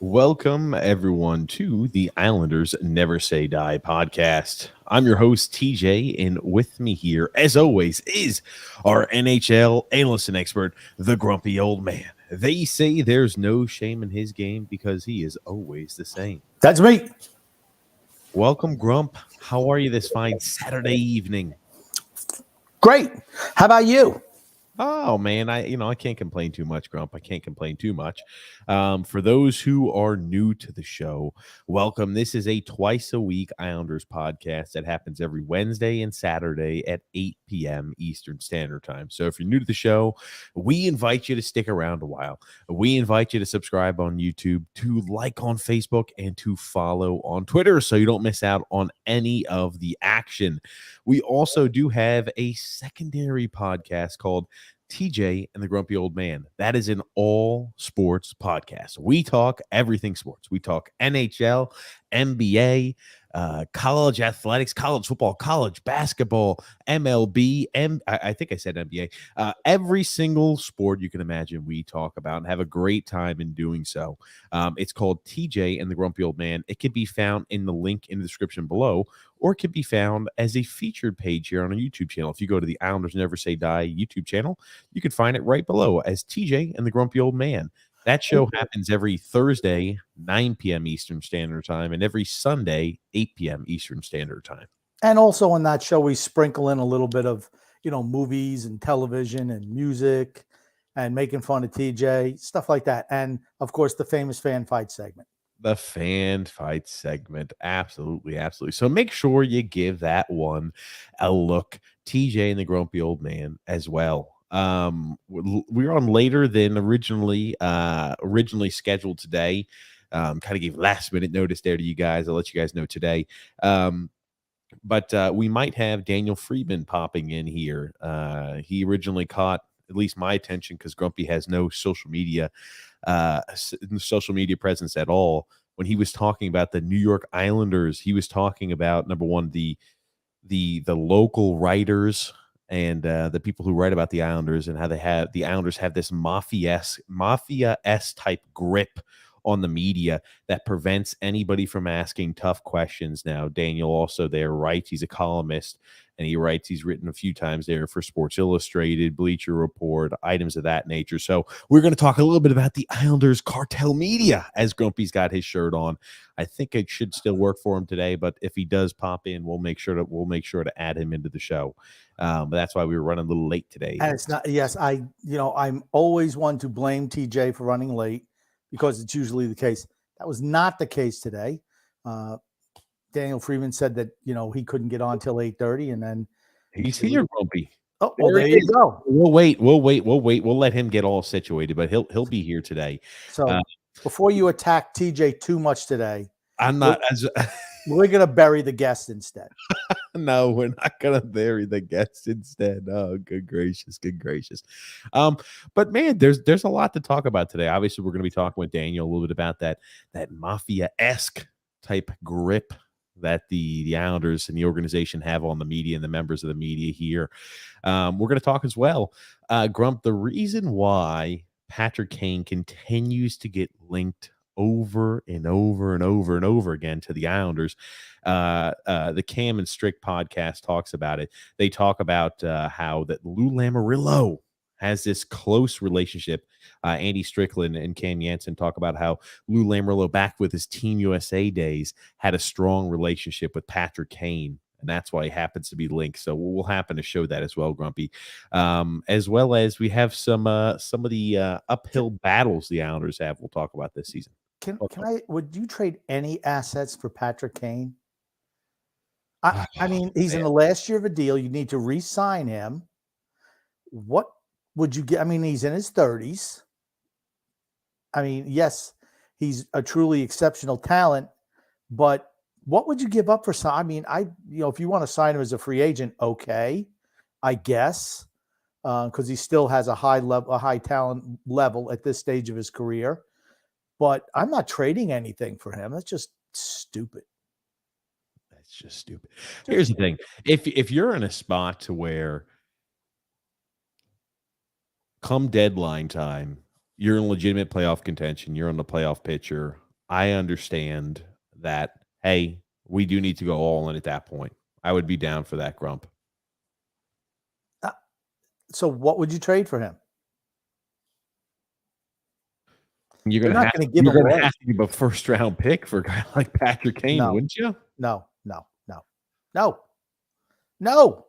Welcome, everyone, to the Islanders Never Say Die podcast. I'm your host, TJ, and with me here, as always, is our NHL analyst and expert, the grumpy old man. They say there's no shame in his game because he is always the same. That's me. Welcome, Grump. How are you this fine Saturday evening? Great. How about you? Oh man, I can't complain too much, Grump. I can't complain too much. For those who are new to the show, welcome. This is a twice a week Islanders podcast that happens every Wednesday and Saturday at 8 p.m. Eastern Standard Time. So if you're new to the show, we invite you to stick around a while. We invite you to subscribe on YouTube, to like on Facebook, and to follow on Twitter so you don't miss out on any of the action. We also do have a secondary podcast called TJ and the Grumpy Old Man. That is an all sports podcast. We talk everything sports. We talk NHL, NBA, college athletics, college football, college basketball, MLB, and I think I said NBA. Every single sport you can imagine we talk about and have a great time in doing so. It's called TJ and the Grumpy Old Man. It can be found in the link in the description below, or it can be found as a featured page here on our YouTube channel. If you go to the Islanders Never Say Die YouTube channel, you can find it right below as TJ and the Grumpy Old Man. That show happens every Thursday, 9 p.m. Eastern Standard Time, and every Sunday, 8 p.m. Eastern Standard Time. And also on that show, we sprinkle in a little bit of, movies and television and music and making fun of TJ, stuff like that. And, of course, the famous fan fight segment. The fan fight segment. Absolutely, absolutely. So make sure you give that one a look. TJ and the Grumpy Old Man as well. We're on later than originally scheduled today. Kind of gave last minute notice there to you guys. I'll let you guys know today. But we might have Daniel Friedman popping in here. He originally caught at least my attention because Grumpy has no social media presence at all. When he was talking about the New York Islanders, he was talking about, number one, the local writers and the people who write about the Islanders, and how the Islanders have this mafia-esque type grip on the media that prevents anybody from asking tough questions. Now, Daniel also there writes, he's a columnist, and he's written a few times there for Sports Illustrated, Bleacher Report, items of that nature. So we're going to talk a little bit about the Islanders Cartel Media, as Grumpy's got his shirt on. I think it should still work for him today, but if he does pop in, we'll make sure to add him into the show. But that's why we were running a little late today. And it's not, yes, I'm always one to blame TJ for running late, because it's usually the case. That was not the case today. Daniel Friedman said that, he couldn't get on till 8:30, and then he's here, Grumpy. Oh, well, there you go. We'll wait. We'll let him get all situated, but he'll be here today. So before you attack TJ too much today, I'm not. We're going to bury the guest instead. No, we're not going to bury the guest instead. Oh, good gracious. But man, there's a lot to talk about today. Obviously, we're going to be talking with Daniel a little bit about that mafia-esque type grip that the Islanders and the organization have on the media and the members of the media here. We're going to talk as well, Grump, the reason why Patrick Kane continues to get linked over and over and over and over again to the Islanders. The Cam and Strick podcast talks about it. They talk about how that Lou Lamoriello has this close relationship. Andy Strickland and Cam Janssen talk about how Lou Lamoriello, back with his Team USA days, had a strong relationship with Patrick Kane, and that's why he happens to be linked. So we'll happen to show that as well, Grumpy. As well as we have some of the uphill battles the Islanders have. We'll talk about this season. Would you trade any assets for Patrick Kane? I mean, he's in the last year of a deal. You need to re-sign him. What would you get? I mean, he's in his 30s. I mean, yes, he's a truly exceptional talent, but what would you give up for some? I mean, if you want to sign him as a free agent, okay, I guess, because he still has a high talent level at this stage of his career. But I'm not trading anything for him. That's just stupid. Here's the thing. If you're in a spot to where come deadline time, you're in legitimate playoff contention, you're on the playoff picture, I understand that, hey, we do need to go all in at that point. I would be down for that, Grump. So what would you trade for him? You're They're gonna not have going to to, give you're him gonna away. have to give a first round pick for a guy like Patrick Kane, No, wouldn't you? no, no, no, no, no,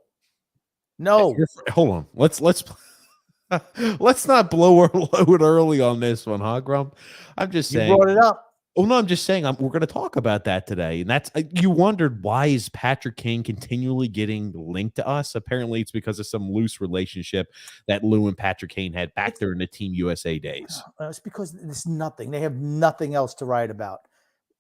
no. Hold on. Let's let's not blow our load early on this one, huh, Grump? I'm just You saying. brought it up. Oh no, I'm just saying we're going to talk about that today, and that's you wondered why is Patrick Kane continually getting linked to us? Apparently, it's because of some loose relationship that Lou and Patrick Kane had back there in the Team USA days. It's because there's nothing. They have nothing else to write about.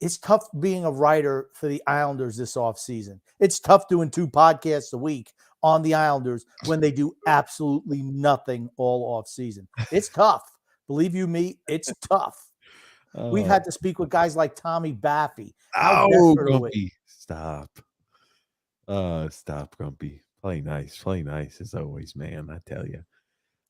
It's tough being a writer for the Islanders this offseason. It's tough doing 2 podcasts a week on the Islanders when they do absolutely nothing all offseason. It's tough. Believe you me, it's tough. We've had to speak with guys like Tommy Baffy. How desperate are we? Grumpy, stop. Stop, Grumpy. Play nice as always, man. I tell you,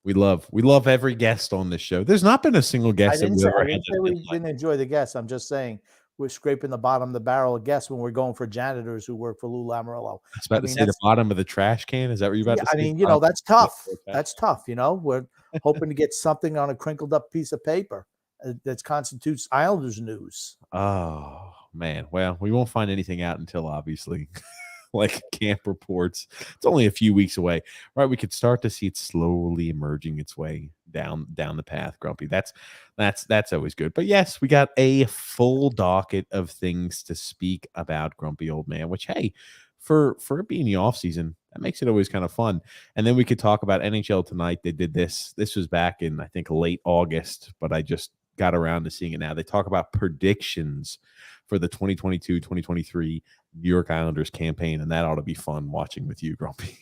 we love every guest on this show. There's not been a single I guest didn't that say we didn't enjoy the guests. I'm just saying we're scraping the bottom of the barrel of guests when we're going for janitors who work for Lou Lamoriello. I was about to say the bottom of the trash can. Is that what you're about to say? I mean, you know, that's tough. That's tough. You know, we're hoping to get something on a crinkled up piece of paper that constitutes Islanders news. Oh man, well, we won't find anything out until obviously like camp reports. It's only a few weeks away, right? We could start to see it slowly emerging its way down the path, Grumpy. That's always good. But yes, we got a full docket of things to speak about, Grumpy old man, which hey, for it being the off season, that makes it always kind of fun. And then we could talk about NHL tonight. They did this was back in I think late August, but I just got around to seeing it now. They talk about predictions for the 2022-2023 New York Islanders campaign, and that ought to be fun watching with you, Grumpy.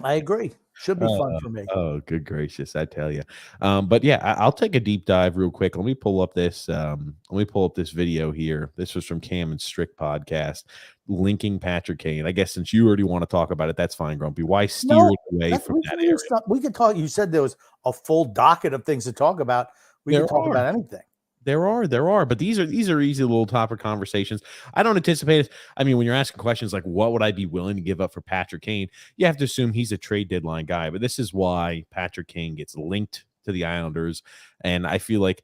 I agree. Should be fun for me. Oh, good gracious, I tell you. But yeah, I'll take a deep dive real quick. Let me pull up this video here. This was from Cam and Strick podcast linking Patrick Kane. I guess since you already want to talk about it, that's fine, Grumpy. Why steer it away from that area? We could talk. You said there was a full docket of things to talk about. We can talk about anything. There are, but these are easy little topic conversations. I don't anticipate it. I mean, when you're asking questions like what would I be willing to give up for Patrick Kane, you have to assume he's a trade deadline guy. But this is why Patrick Kane gets linked to the Islanders, and I feel like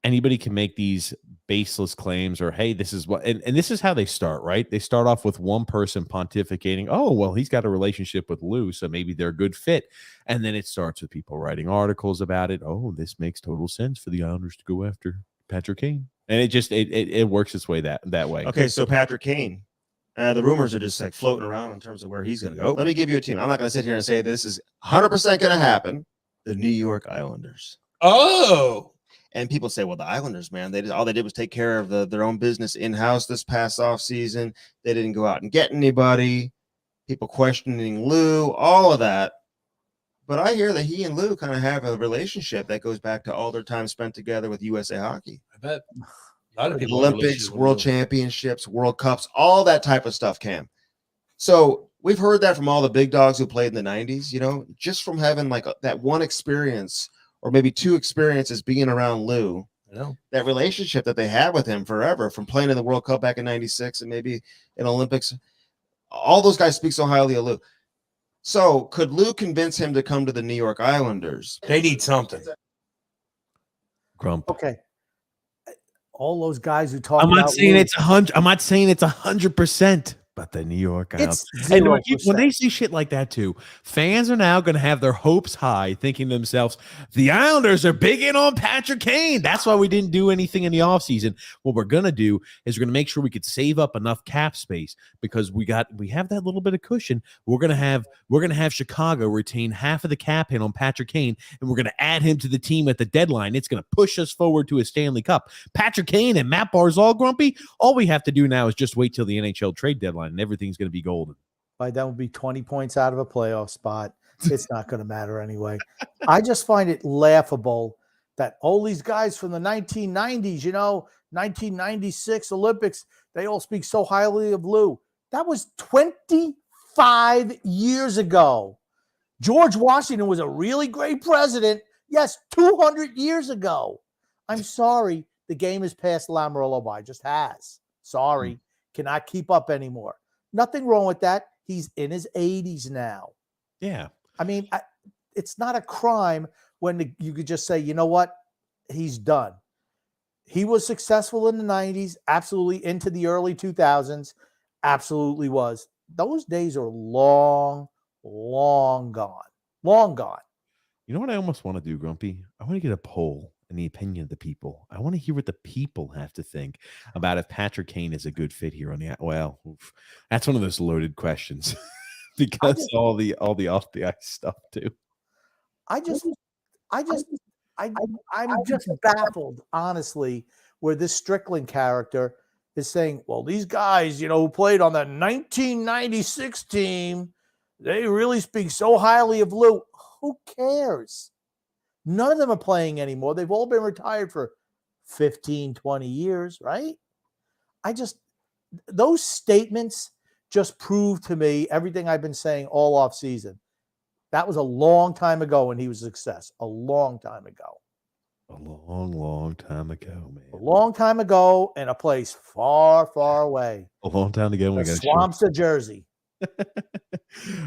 anybody can make these baseless claims or hey, this is what and this is how they start, right? They start off with one person pontificating, oh, well, he's got a relationship with Lou, so maybe they're a good fit. And then it starts with people writing articles about it. Oh, this makes total sense for the Islanders to go after Patrick Kane. And it just it works its way that way. Okay, so Patrick Kane, the rumors are just like floating around in terms of where he's going to go. Let me give you a team. I'm not going to sit here and say this is 100% going to happen. The New York Islanders. Oh. And people say, well, the Islanders, man, all they did was take care of their own business in-house this past offseason. They didn't go out and get anybody. People questioning Lou, all of that. But I hear that he and Lou kind of have a relationship that goes back to all their time spent together with USA Hockey. I bet a lot of people Olympics, World Championships, World Cups, all that type of stuff, Cam. So we've heard that from all the big dogs who played in the 90s, you know, just from having like that one experience or maybe 2 experiences being around Lou, that relationship that they had with him forever from playing in the World Cup back in 96 and maybe in Olympics, all those guys speak so highly of Lou. So could Lou convince him to come to the New York Islanders? They need something. Grump. Okay. All those guys who talk I'm not about saying Lou, it's 100. I'm not saying it's 100%. But the New York Islanders, and when they see shit like that too, fans are now going to have their hopes high, thinking to themselves, the Islanders are big in on Patrick Kane. That's why we didn't do anything in the offseason. What we're going to do is we're going to make sure we could save up enough cap space because we have that little bit of cushion. We're going to have Chicago retain half of the cap hit on Patrick Kane, and we're going to add him to the team at the deadline. It's going to push us forward to a Stanley Cup. Patrick Kane and Matt Barzal, Grumpy, all we have to do now is just wait till the NHL trade deadline. And everything's going to be golden. By that would be 20 points out of a playoff spot. It's not going to matter anyway. I just find it laughable that all these guys from the 1990s, 1996 Olympics, they all speak so highly of Lou. That was 25 years ago. George Washington was a really great president. Yes, 200 years ago. I'm sorry. The game has passed Lamoriello by, just has. Sorry, cannot keep up anymore. Nothing wrong with that. He's in his 80s now. Yeah. I mean, it's not a crime when you could just say, you know what? He's done. He was successful in the 90s, absolutely into the early 2000s, absolutely was. Those days are long, long gone. Long gone. You know what I almost want to do, Grumpy? I want to get a poll and the opinion of the people. I want to hear what the people have to think about if Patrick Kane is a good fit here on the. Well, that's one of those loaded questions because all the off the ice stuff too. I'm just baffled, honestly, where this Strickland character is saying, well, these guys, who played on the 1996 team, they really speak so highly of Lou. Who cares? None of them are playing anymore. They've all been retired for 15, 20 years, right? Those statements just prove to me everything I've been saying all off season. That was a long time ago when he was a success. A long time ago. A long, long time ago, man. A long time ago in a place far, far away. A long time ago. The swamps of Jersey.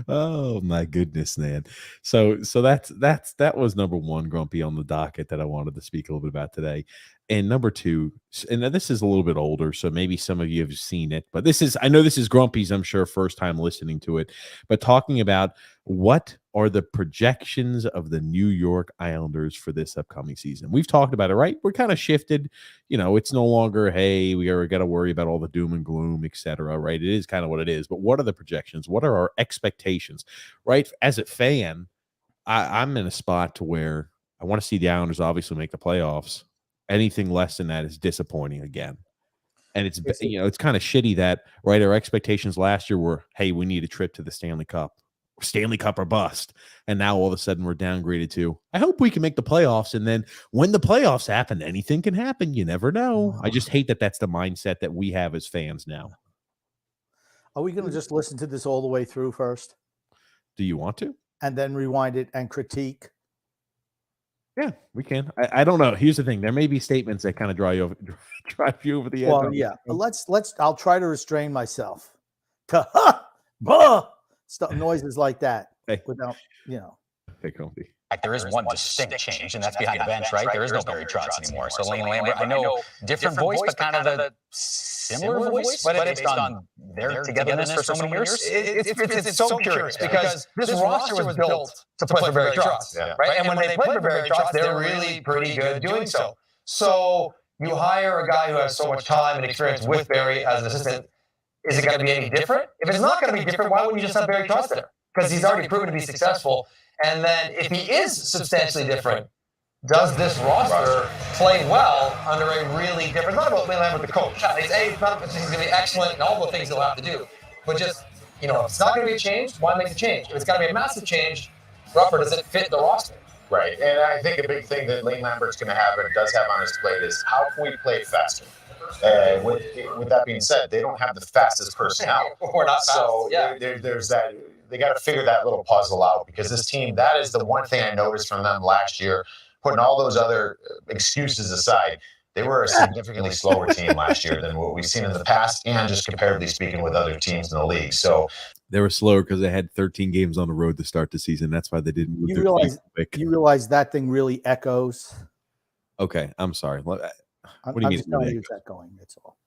Oh my goodness, man. So that was number one, Grumpy, on the docket that I wanted to speak a little bit about today. And number two, and this is a little bit older, so maybe some of you have seen it, but I know this is Grumpy's, I'm sure, first time listening to it, but talking about what are the projections of the New York Islanders for this upcoming season. We've talked about it, right? We're kind of shifted. It's no longer, hey, we got to worry about all the doom and gloom, etc. Right? It is kind of what it is. But what are the projections? What are our expectations? Right? As a fan, I'm in a spot to where I want to see the Islanders obviously make the playoffs. Anything less than that is disappointing again. And it's kind of shitty that, right, our expectations last year were, hey, we need a trip to the Stanley Cup or bust. And now all of a sudden we're downgraded to, I hope we can make the playoffs. And then when the playoffs happen, anything can happen. You never know. I just hate that that's the mindset that we have as fans now. Are we going to just listen to this all the way through first? Do you want to? And then rewind it and critique? Yeah, we can. I don't know. Here's the thing. There may be statements that kind of drive you over the edge. Well, yeah. I'll try to restrain myself. Stuff, noises like that without, Hey, Kofi. There is one distinct change, and that's behind the bench, right? There is no Barry Trotz anymore. So Lane Lambert, I know, different voice, but kind of the similar voice, but based on their togetherness for so many years. It's so curious because this roster was built to play for Barry Trotz, right? And when they play for Barry Trotz, they're really pretty good doing so. So you hire a guy who has so much time and experience with Barry as an assistant. Is it going to be any different? If it's not going to be different, why wouldn't you just have Barry Trotz there? Because he's already proven to be successful. And then if he is substantially different, does this roster play well under a really different, not about Lane Lambert, the coach. He's going to be excellent and all the things he'll have to do. But just, if it's not going to be a change, why make the change? If it's got to be a massive change, Rutherford, does it fit the roster? Right. And I think a big thing that Lane Lambert's going to have and does have on his plate is how can we play faster? With that being said, they don't have the fastest personnel. We're not fast. So there's that. They got to figure that little puzzle out because this team, that is the one thing I noticed from them last year, putting all those other excuses aside. They were a significantly slower team last year than what we've seen in the past and just comparatively speaking with other teams in the league. So they were slower because they had 13 games on the road to start the season. That's why they didn't move. You realize that thing really echoes. Okay, I'm sorry. What do you I'm mean? just telling you it's echoing. That's all.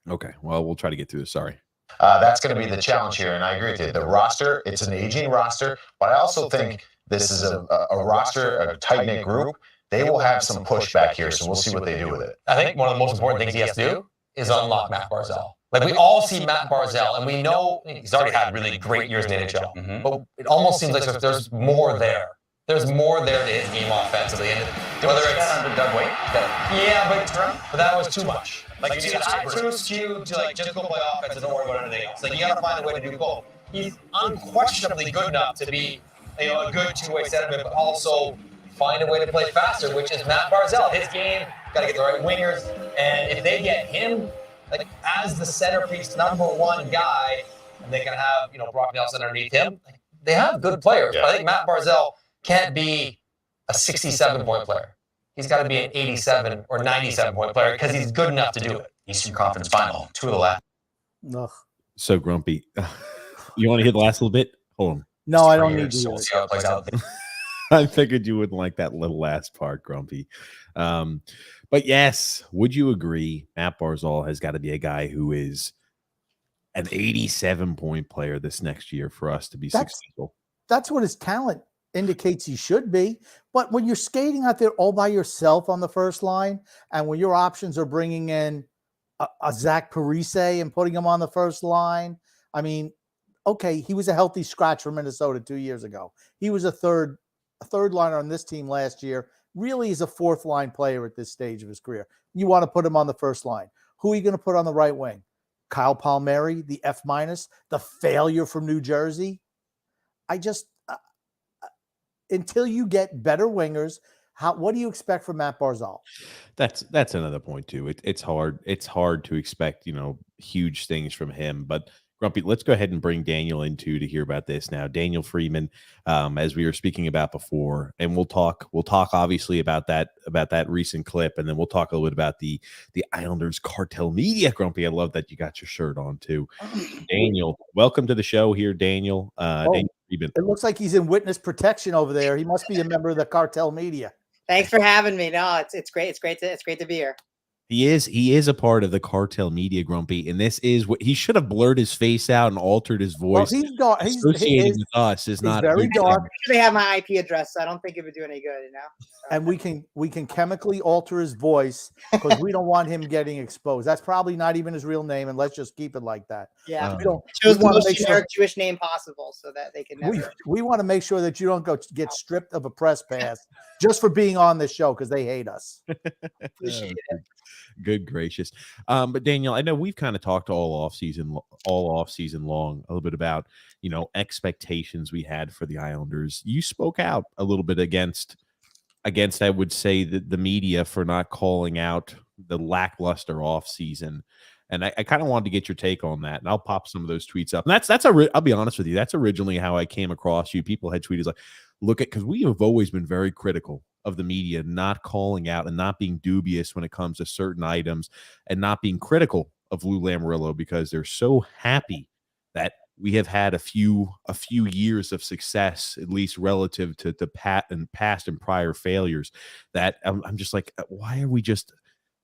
Okay, well, we'll try to get through this. Sorry. That's going to be the challenge here, and I agree with you. The roster, it's an aging roster, but I also think this is a roster, a tight-knit group. They will have some pushback here, so we'll see what they do with it. I think one of the most important things he has to do is unlock Matt Barzal. Like, we all see Matt Barzal, and we know he's already had really great years in the NHL, but it almost seems like there's more there. There's more there to his game offensively. And whether it's under Doug Weight, but that was too much. Like, too skewed to just go play offense and don't worry about anything else. Like, you got to find a way to do both. He's unquestionably good enough to be, a good two-way centerman, but also find a way to play faster, which is Matt Barzal. His game, got to get the right wingers, and if they get him as the centerpiece, number one guy, and they can have Brock Nelson underneath him, they have good players. Yeah. But I think Matt Barzal can't be a 67-point player. he's got to be an 87 or 97 point player because he's good enough to do it. Eastern Conference Final, 2 of the last. Ugh. So grumpy. You want to hear the last little bit? Hold on. No, I don't need So to. we'll see how it plays out. I figured you wouldn't like that little last part, Grumpy. But yes, would you agree? Matt Barzal has got to be a guy who is an 87-point player this next year for us to be successful. That's what his talent indicates he should be. But when you're skating out there all by yourself on the first line, and when your options are bringing in a Zach Parise and putting him on the first line, I mean, okay, he was a healthy scratch for Minnesota 2 years ago. He was a third liner on this team last year. Really is a fourth line player at this stage of his career. You want to put him on the first line. Who are you going to put on the right wing? Kyle Palmieri, the F-, the failure from New Jersey. I just until you get better wingers, what do you expect from Matt Barzal? That's another point too. It's hard. It's hard to expect, huge things from him. But Grumpy, let's go ahead and bring Daniel in too to hear about this now. Daniel Friedman, as we were speaking about before, and we'll talk obviously about that recent clip, and then we'll talk a little bit about the Islanders Cartel Media. Grumpy, I love that you got your shirt on too. Daniel, welcome to the show here, Daniel. Daniel Friedman. It looks like he's in witness protection over there. He must be a member of the Cartel Media. Thanks for having me. No, it's great. It's great to be here. He is a part of the Cartel Media, Grumpy, and this is what he should have blurred his face out and altered his voice. Well, he's dark. Associated with us is not very dark. They have my IP address, so I don't think it would do any good, And we can chemically alter his voice because we don't want him getting exposed. That's probably not even his real name, and let's just keep it like that. Yeah, we don't. Chose the most generic Jewish name possible so that they can never. We want to make sure that you don't get stripped of a press pass just for being on this show because they hate us. Appreciate it. Good gracious. But Daniel, I know we've kind of talked all off season long a little bit about, expectations we had for the Islanders. You spoke out a little bit against I would say the media for not calling out the lackluster off season. And I kind of wanted to get your take on that. And I'll pop some of those tweets up. And I'll be honest with you. That's originally how I came across you. People had tweeted like, because we have always been very critical of the media not calling out and not being dubious when it comes to certain items and not being critical of Lou Lamoriello because they're so happy that we have had a few years of success, at least relative to past and prior failures, that I'm just like, why are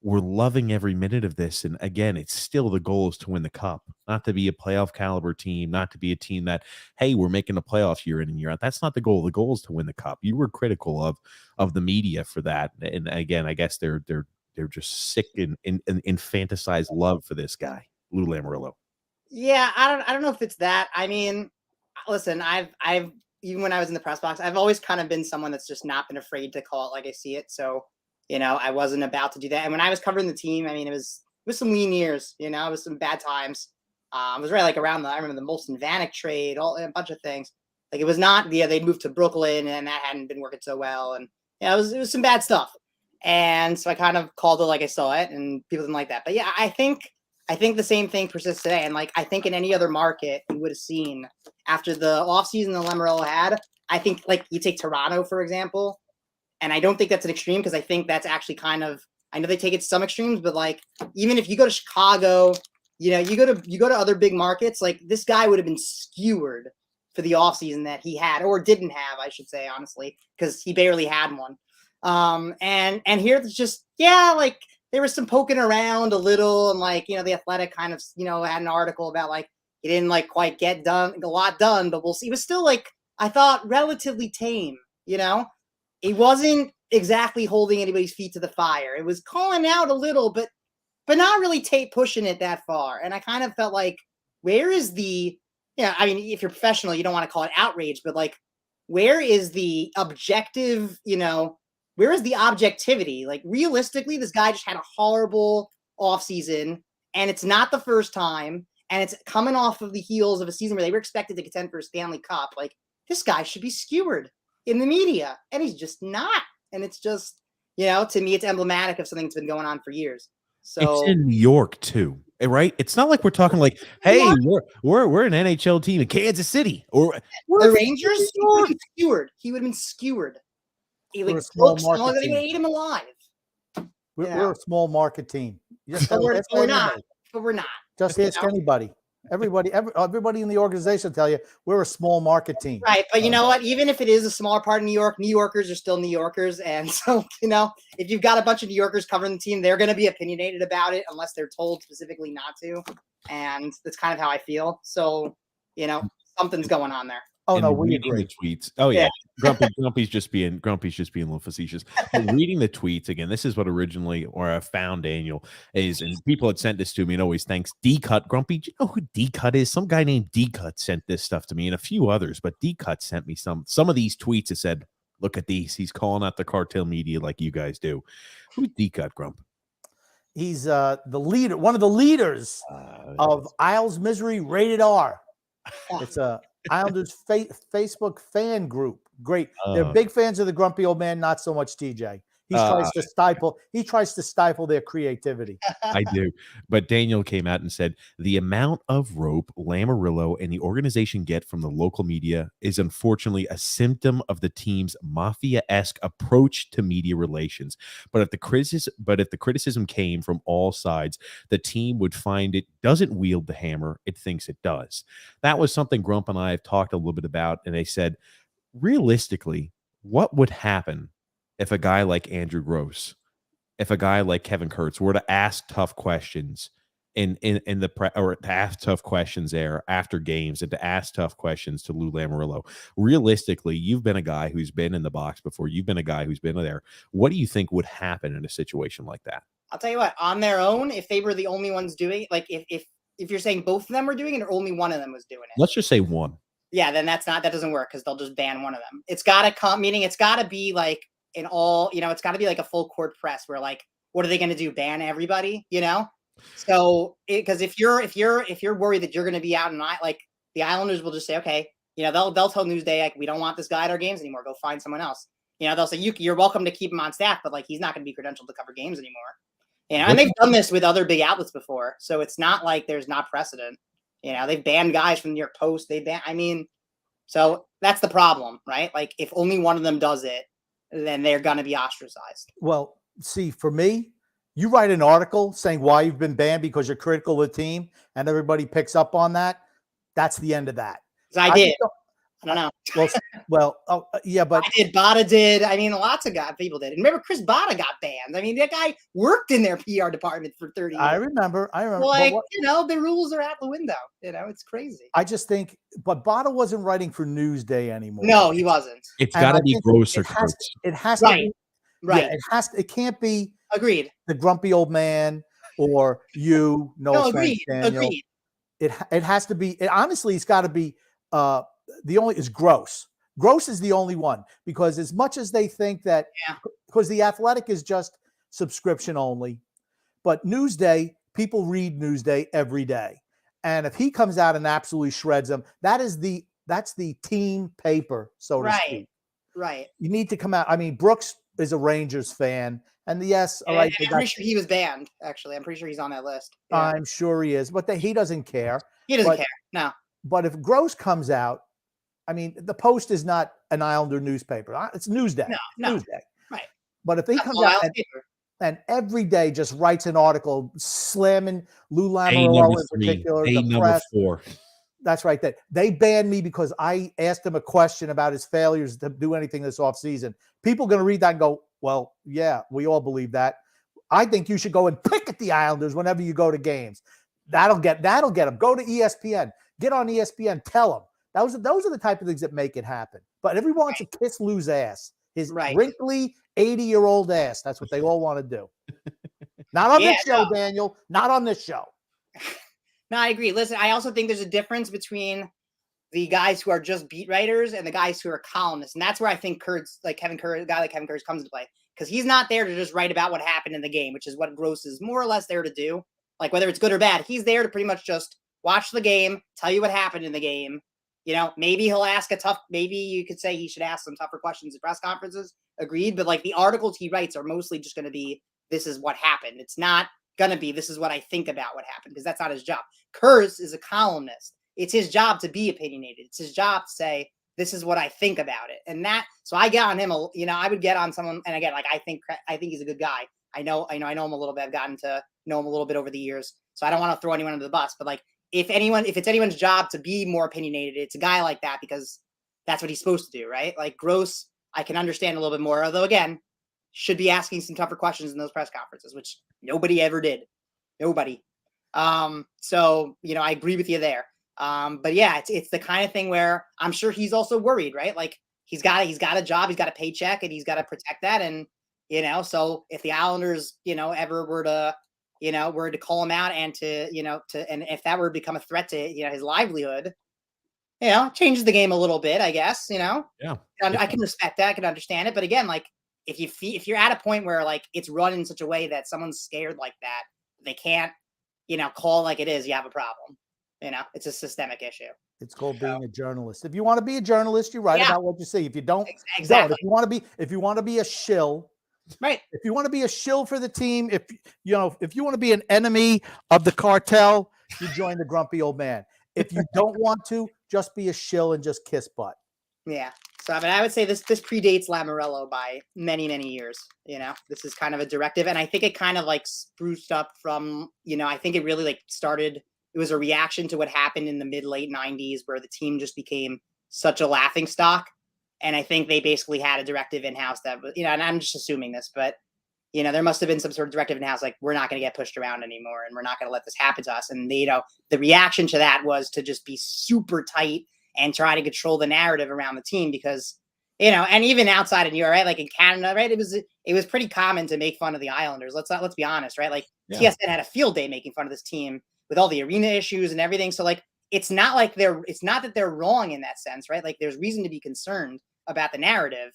we're loving every minute of this. And again, it's still the goal is to win the cup, not to be a playoff caliber team, not to be a team that, hey, we're making the playoffs year in and year out. That's not the goal. The goal is to win the cup. You were critical of the media for that. And again, I guess they're just sick in infantilized love for this guy, Lou Lamoriello. Yeah, I don't know if it's that. I mean, listen, I've even when I was in the press box, I've always kind of been someone that's just not been afraid to call it like I see it. So I wasn't about to do that. And when I was covering the team, I mean, it was some lean years, it was some bad times. It was right like around I remember the Molson Vanek trade, a bunch of things. Like it was not, they moved to Brooklyn and that hadn't been working so well. And it was some bad stuff. And so I kind of called it like I saw it and people didn't like that. But yeah, I think the same thing persists today. And like, I think in any other market you would have seen after the offseason that Lamoriello had, I think like you take Toronto, for example. And I don't think that's an extreme because I think that's actually kind of, I know they take it to some extremes, but like, even if you go to Chicago, you go to other big markets, like this guy would have been skewered for the offseason that he had or didn't have, I should say, honestly, because he barely had one. And here it's just, like there was some poking around a little and like, the Athletic kind of, had an article about like, he didn't like quite get a lot done, but we'll see. It was still like, I thought relatively tame, It wasn't exactly holding anybody's feet to the fire. It was calling out a little, but not really pushing it that far. And I kind of felt like, where is the, I mean, if you're professional, you don't want to call it outrage, but like, where is the objective, where is the objectivity? Like realistically, this guy just had a horrible offseason and it's not the first time. And it's coming off of the heels of a season where they were expected to contend for a Stanley Cup. Like this guy should be skewered in the media, and he's just not. And it's just, to me, it's emblematic of something that's been going on for years. So it's in New York too, right? It's not like we're talking like, hey, we're an NHL team in Kansas City or the Rangers. He would have been skewered. We're a small Brooks, market they team. ate him alive. We're a small market team. Just But we're ask not. anybody. But we're not. Just you ask know? anybody. Everybody in the organization will tell you we're a small market team. Right. But you know what? Even if it is a smaller part of New York, New Yorkers are still New Yorkers. And so, if you've got a bunch of New Yorkers covering the team, they're going to be opinionated about it unless they're told specifically not to. And that's kind of how I feel. So, something's going on there. Oh and no, we reading agree. the tweets. Oh yeah, Grumpy's just being a little facetious. But reading the tweets again, this is what originally, or I found Daniel is, and people had sent this to me, and always thanks D-Cut. Grumpy, do you know who D-Cut is? Some guy named D-Cut sent this stuff to me, and a few others, but D-Cut sent me some of these tweets that said, "Look at these. He's calling out the Cartel Media like you guys do." Who's D-Cut, Grump? He's the leader, one of the leaders of Isles Misery Rated R. It's a Islanders Facebook fan group. Great. They're big fans of the grumpy old man, not so much TJ. He tries to stifle their creativity. I do. But Daniel came out and said the amount of rope Lamoriello and the organization get from the local media is unfortunately a symptom of the team's mafia-esque approach to media relations. But if the criticism came from all sides, the team would find it doesn't wield the hammer, it thinks it does. That was something Grump and I have talked a little bit about, and they said, realistically, what would happen if a guy like Andrew Gross, if a guy like Kevin Kurtz were to ask tough questions or to ask tough questions there after games, and to ask tough questions to Lou Lamoriello? Realistically, you've been a guy who's been in the box before. You've been a guy who's been there. What do you think would happen in a situation like that? I'll tell you what, on their own, if they were the only ones doing it, like if you're saying both of them were doing it or only one of them was doing it. Let's just say one. Yeah, then that doesn't work because they'll just ban one of them. It's got to come, meaning it's got to be like it's got to be like a full court press where, like, what are they going to do? Ban everybody, So because if you're worried that you're going to be out and like the Islanders will just say, okay, they'll tell Newsday, like, we don't want this guy at our games anymore. Go find someone else. They'll say you're welcome to keep him on staff, but like he's not going to be credentialed to cover games anymore. And they've done this with other big outlets before, so it's not like there's not precedent. They've banned guys from New York Post. So that's the problem, right? Like if only one of them does it, then they're going to be ostracized. Well, see, for me, you write an article saying why you've been banned because you're critical of the team, and everybody picks up on that. That's the end of that. I did. I don't know. Yeah, but I did. Bada did. Lots of people did. And remember, Chris Bada got banned. That guy worked in their PR department for 30 years. I remember. Like, the rules are out the window. It's crazy. I just think, but Bada wasn't writing for Newsday anymore. No, he wasn't. It's got to be Gross or Kurtz. It has right. to be. Right. Yeah, it can't be. Agreed. The grumpy old man or you. No, agreed. Daniel. Agreed. It has to be. Honestly, it's got to be. The only is Gross. Gross is the only one, because as much as they think that, because the Athletic is just subscription only, but Newsday, people read Newsday every day, and if he comes out and absolutely shreds them, that's the team paper, so to speak. Right. You need to come out. Brooks is a Rangers fan, and yes, all right. I'm pretty sure he was banned. Actually, I'm pretty sure he's on that list. Yeah. I'm sure he is, but he doesn't care. He doesn't care. No. But if Gross comes out, the Post is not an Islander newspaper. It's Newsday. No. Newsday. Right. But if he comes out and every day just writes an article slamming Lou Lamoriello in particular, the press. 4. That's right. They banned me because I asked him a question about his failures to do anything this offseason. People are going to read that and go, well, yeah, we all believe that. I think you should go and pick at the Islanders whenever you go to games. That'll get them. Go to ESPN. Get on ESPN. Tell them. Those are the type of things that make it happen. But everyone wants to kiss Lou's ass. His wrinkly 80-year-old ass. That's what they all want to do. Not on this show, Daniel. Not on this show. No, I agree. Listen, I also think there's a difference between the guys who are just beat writers and the guys who are columnists. And that's where I think a guy like Kevin Kurtz comes into play. Because he's not there to just write about what happened in the game, which is what Gross is more or less there to do. Like, whether it's good or bad, he's there to pretty much just watch the game, tell you what happened in the game. Maybe he'll ask maybe you could say he should ask some tougher questions at press conferences. Agreed. But like the articles he writes are mostly just going to be, this is what happened. It's not going to be, this is what I think about what happened, because that's not his job. Kurtz is a columnist. It's his job to be opinionated. It's his job to say, this is what I think about it. And that, so I get on him, I would get on someone. And again, like, I think he's a good guy. I know him a little bit. I've gotten to know him a little bit over the years. So I don't want to throw anyone under the bus, but like, if it's anyone's job to be more opinionated, it's a guy like that, because that's what he's supposed to do. Right. Like Gross, I can understand a little bit more, although again, should be asking some tougher questions in those press conferences, which nobody ever did. Nobody. So, I agree with you there. But yeah, it's the kind of thing where I'm sure he's also worried, right? Like he's got a job, he's got a paycheck, and he's got to protect that. And, so if the Islanders, ever were to call him out and and if that were to become a threat to, his livelihood, changes the game a little bit, I guess, Yeah. I can respect that. I can understand it. But again, like if you're at a point where like it's run in such a way that someone's scared like that, they can't, call like it is, you have a problem. It's a systemic issue. It's called being a journalist. If you want to be a journalist, you write about what you see. If you don't, exactly. don't. If you want to be a shill, right? If you want to be a shill for the team, if you want to be an enemy of the cartel, you join the grumpy old man. If you don't want to, just be a shill and just kiss butt. Yeah. So I would say this predates Lamorello by many, many years. This is kind of a directive, and I think it kind of like spruced up from. I think it really like started. It was a reaction to what happened in the mid-late 90s, where the team just became such a laughing stock. And I think they basically had a directive in-house that was, and I'm just assuming this, but, there must have been some sort of directive in-house, like, we're not going to get pushed around anymore, and we're not going to let this happen to us. And, the reaction to that was to just be super tight and try to control the narrative around the team because, and even outside of New York, right? Like in Canada, right? It was pretty common to make fun of the Islanders. Let's be honest, right? Like TSN had a field day making fun of this team with all the arena issues and everything. So like, it's not that they're wrong in that sense, right? Like there's reason to be concerned about the narrative,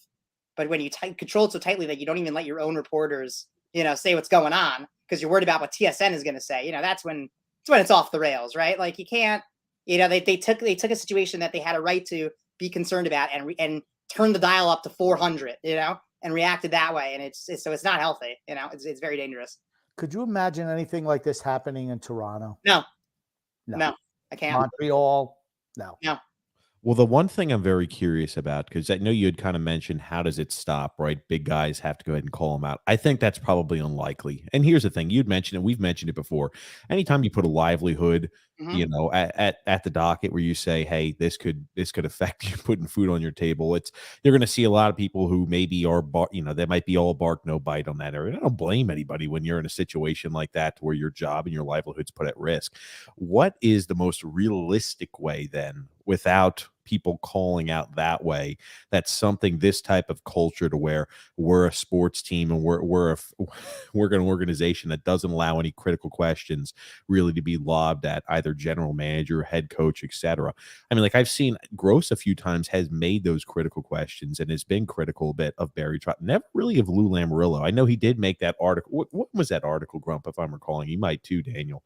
but when you control it so tightly that you don't even let your own reporters, say what's going on because you're worried about what TSN is going to say, that's when it's off the rails, right? Like you can't, they took a situation that they had a right to be concerned about and turn the dial up to 400, and reacted that way. And it's not healthy, it's very dangerous. Could you imagine anything like this happening in Toronto? No, I can't. Montreal? No. Well, the one thing I'm very curious about, because I know you had kind of mentioned, how does it stop, right? Big guys have to go ahead and call them out. I think that's probably unlikely. And here's the thing. You'd mentioned it. We've mentioned it before. Anytime you put a livelihood, at the docket where you say, hey, this could affect you putting food on your table, you're going to see a lot of people who maybe are, they might be all bark, no bite on that area. I don't blame anybody when you're in a situation like that where your job and your livelihood's put at risk. What is the most realistic way then, without people calling out that way, that's something, this type of culture to where we're a sports team and we're an organization that doesn't allow any critical questions really to be lobbed at either general manager, head coach, etc. I mean, like I've seen Gross a few times has made those critical questions and has been critical a bit of Barry Trotz, never really of Lou Lamoriello. I know he did make that article. What was that article, Grump, if I'm recalling? You might too, Daniel,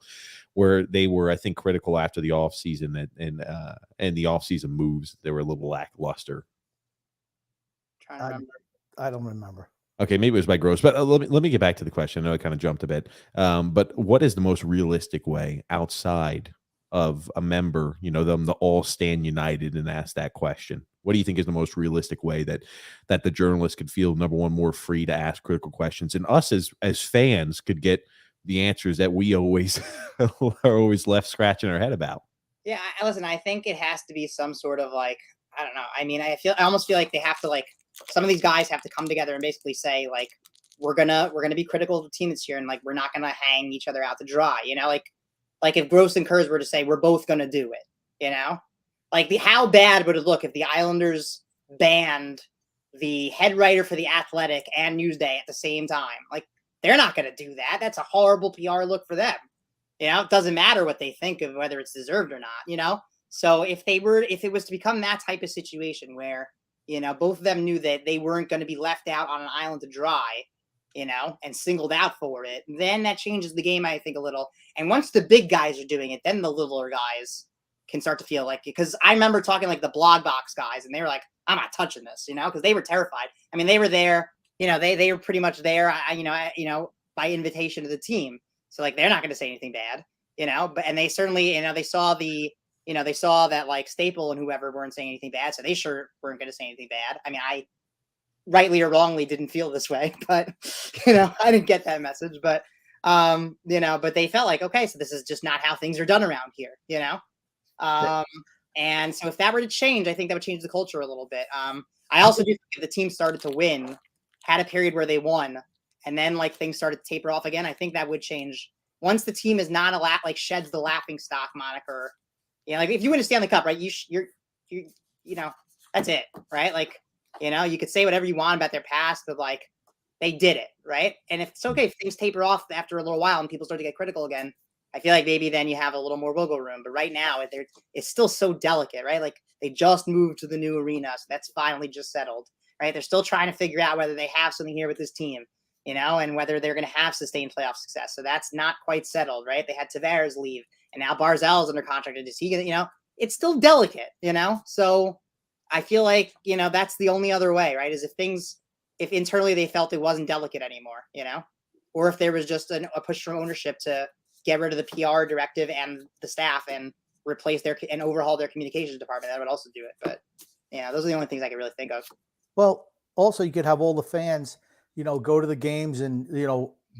where they were, I think, critical after the offseason and the offseason moves. They were a little lackluster. I don't remember. Okay, maybe it was by Gross, but let me get back to the question. I know I kind of jumped a bit. But what is the most realistic way outside of a member, them to all stand united and ask that question? What do you think is the most realistic way that the journalists could feel, number one, more free to ask critical questions, and us as fans could get the answers that we always are always left scratching our head about? Yeah, listen, I think it has to be some sort of like, I don't know. I mean, I almost feel like they have to, like, some of these guys have to come together and basically say, like, we're gonna be critical of the team this year, and like we're not gonna hang each other out to dry. Like if Gross and Kurz were to say we're both gonna do it, like how bad would it look if the Islanders banned the head writer for The Athletic and Newsday at the same time? Like they're not gonna do that. That's a horrible PR look for them. It doesn't matter what they think of whether it's deserved or not. So if it was to become that type of situation where both of them knew that they weren't going to be left out on an island to dry, and singled out for it, then that changes the game, I think, a little. And once the big guys are doing it, then the littler guys can start to feel like it. Because I remember talking like the blog box guys, and they were like, I'm not touching this, because they were terrified. I mean, they were there, they were pretty much there, by invitation to the team. So like, they're not going to say anything bad, but, and they certainly, they saw the, they saw that like Staple and whoever weren't saying anything bad, so they sure weren't going to say anything bad. I mean, I rightly or wrongly didn't feel this way, but I didn't get that message, but but they felt like, okay, so this is just not how things are done around here, and so if that were to change, I think that would change the culture a little bit. I also do think if the team started to win, had a period where they won, and then like things started to taper off again, I think that would change. Once the team is not sheds the laughing stock moniker, like if you win a Stanley Cup, right? You're that's it, right? Like, you could say whatever you want about their past, but like they did it, right? And if it's okay if things taper off after a little while and people start to get critical again, I feel like maybe then you have a little more wiggle room. But right now, it's still so delicate, right? Like they just moved to the new arena, so that's finally just settled, right? They're still trying to figure out whether they have something here with this team, and whether they're going to have sustained playoff success. So that's not quite settled, right? They had Tavares leave, and now Barzell's under contract. Is he going to, it's still delicate, So I feel like, that's the only other way, right? Is if internally they felt it wasn't delicate anymore, or if there was just a push from ownership to get rid of the PR directive and the staff and replace and overhaul their communications department, that would also do it. But those are the only things I can really think of. Well, also you could have all the fans, go to the games and,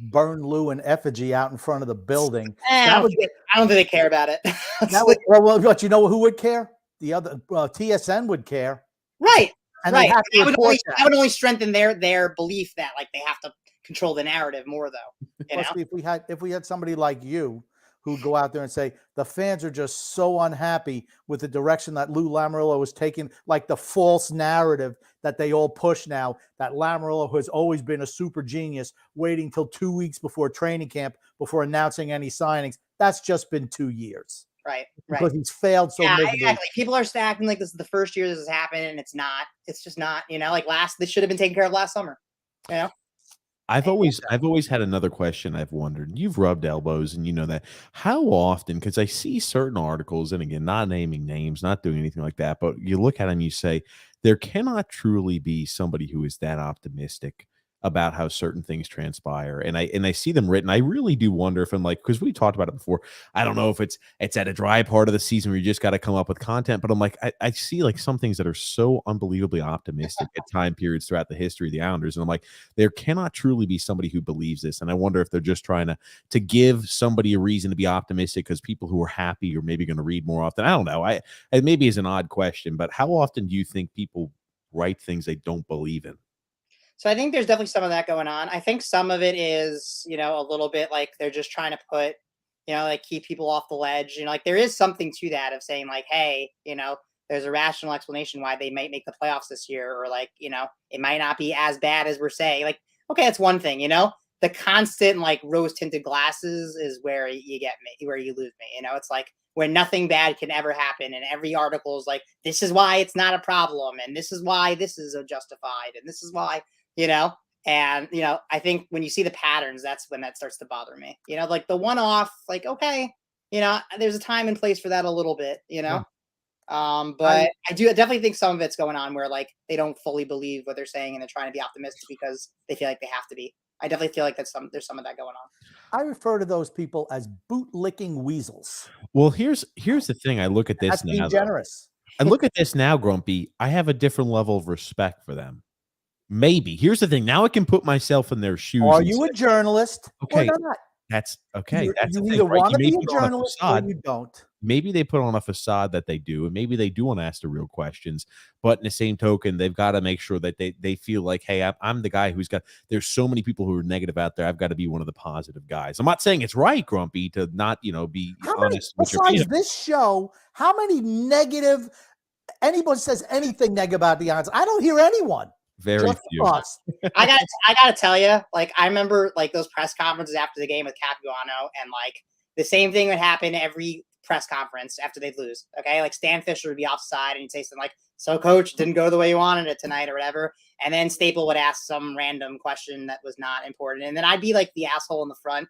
burn Lou in effigy out in front of the building. I don't think they care about it. But you know who would care? The other TSN would care. Right. And right. That would only strengthen their belief that like they have to control the narrative more, though. If we had somebody like you who'd go out there and say the fans are just so unhappy with the direction that Lou Lamoriello was taking, like the false narrative that they all push now, that Lamoriello has always been a super genius, waiting till 2 weeks before training camp before announcing any signings. That's just been 2 years. Right. Because he's failed so miserably. Exactly. People are stacking like this is the first year this has happened, and it's not. It's just not. This should have been taken care of last summer. I've always had another question I've wondered. You've rubbed elbows and you know that. How often, because I see certain articles, and again, not naming names, not doing anything like that, but you look at them, you say, there cannot truly be somebody who is that optimistic about how certain things transpire. And I see them written. I really do wonder if I'm like, because we talked about it before. I don't know if it's at a dry part of the season where you just got to come up with content, but I'm like, I see like some things that are so unbelievably optimistic at time periods throughout the history of the Islanders. And I'm like, there cannot truly be somebody who believes this. And I wonder if they're just trying to give somebody a reason to be optimistic because people who are happy are maybe going to read more often. I don't know. It maybe is an odd question, but how often do you think people write things they don't believe in? So I think there's definitely some of that going on. I think some of it is, a little bit like they're just trying to put, like keep people off the ledge. Like there is something to that of saying like, hey, there's a rational explanation why they might make the playoffs this year, or like, it might not be as bad as we're saying. Like, okay, that's one thing, the constant like rose tinted glasses is where you get me, where you lose me. It's like where nothing bad can ever happen. And every article is like, this is why it's not a problem. And this is why this is justified. And this is why, and, I think when you see the patterns, that's when that starts to bother me, like the one-off, like, okay, there's a time and place for that a little bit, Yeah. But I definitely think some of it's going on where like they don't fully believe what they're saying and they're trying to be optimistic because they feel like they have to be. I definitely feel like there's some of that going on. I refer to those people as boot-licking weasels. Well, here's the thing. I look at this That's now. being generous. I look at this now, Grumpy. I have a different level of respect for them. Maybe. Here's the thing. Now I can put myself in their shoes. Are you a journalist? Okay. Or not? That's okay. You That's the thing, either right? want to You be may a put on journalist or facade. you don't. Maybe they put on a facade that they do, and maybe they do want to ask the real questions. But in the same token, they've got to make sure that they feel like, hey, I'm the guy who's got. There's so many people who are negative out there. I've got to be one of the positive guys. I'm not saying it's right, Grumpy, to not be honest with your besides this show, how many negative? Anybody says anything negative about the Islanders? I don't hear anyone. Very Just few. us. I gotta tell you, like I remember like those press conferences after the game with Capuano, and like the same thing would happen every press conference after they'd lose. Okay, like Stan Fisher would be offside and he'd say something like, "So, coach, didn't go the way you wanted it tonight," or whatever. And then Staple would ask some random question that was not important, and then I'd be like the asshole in the front,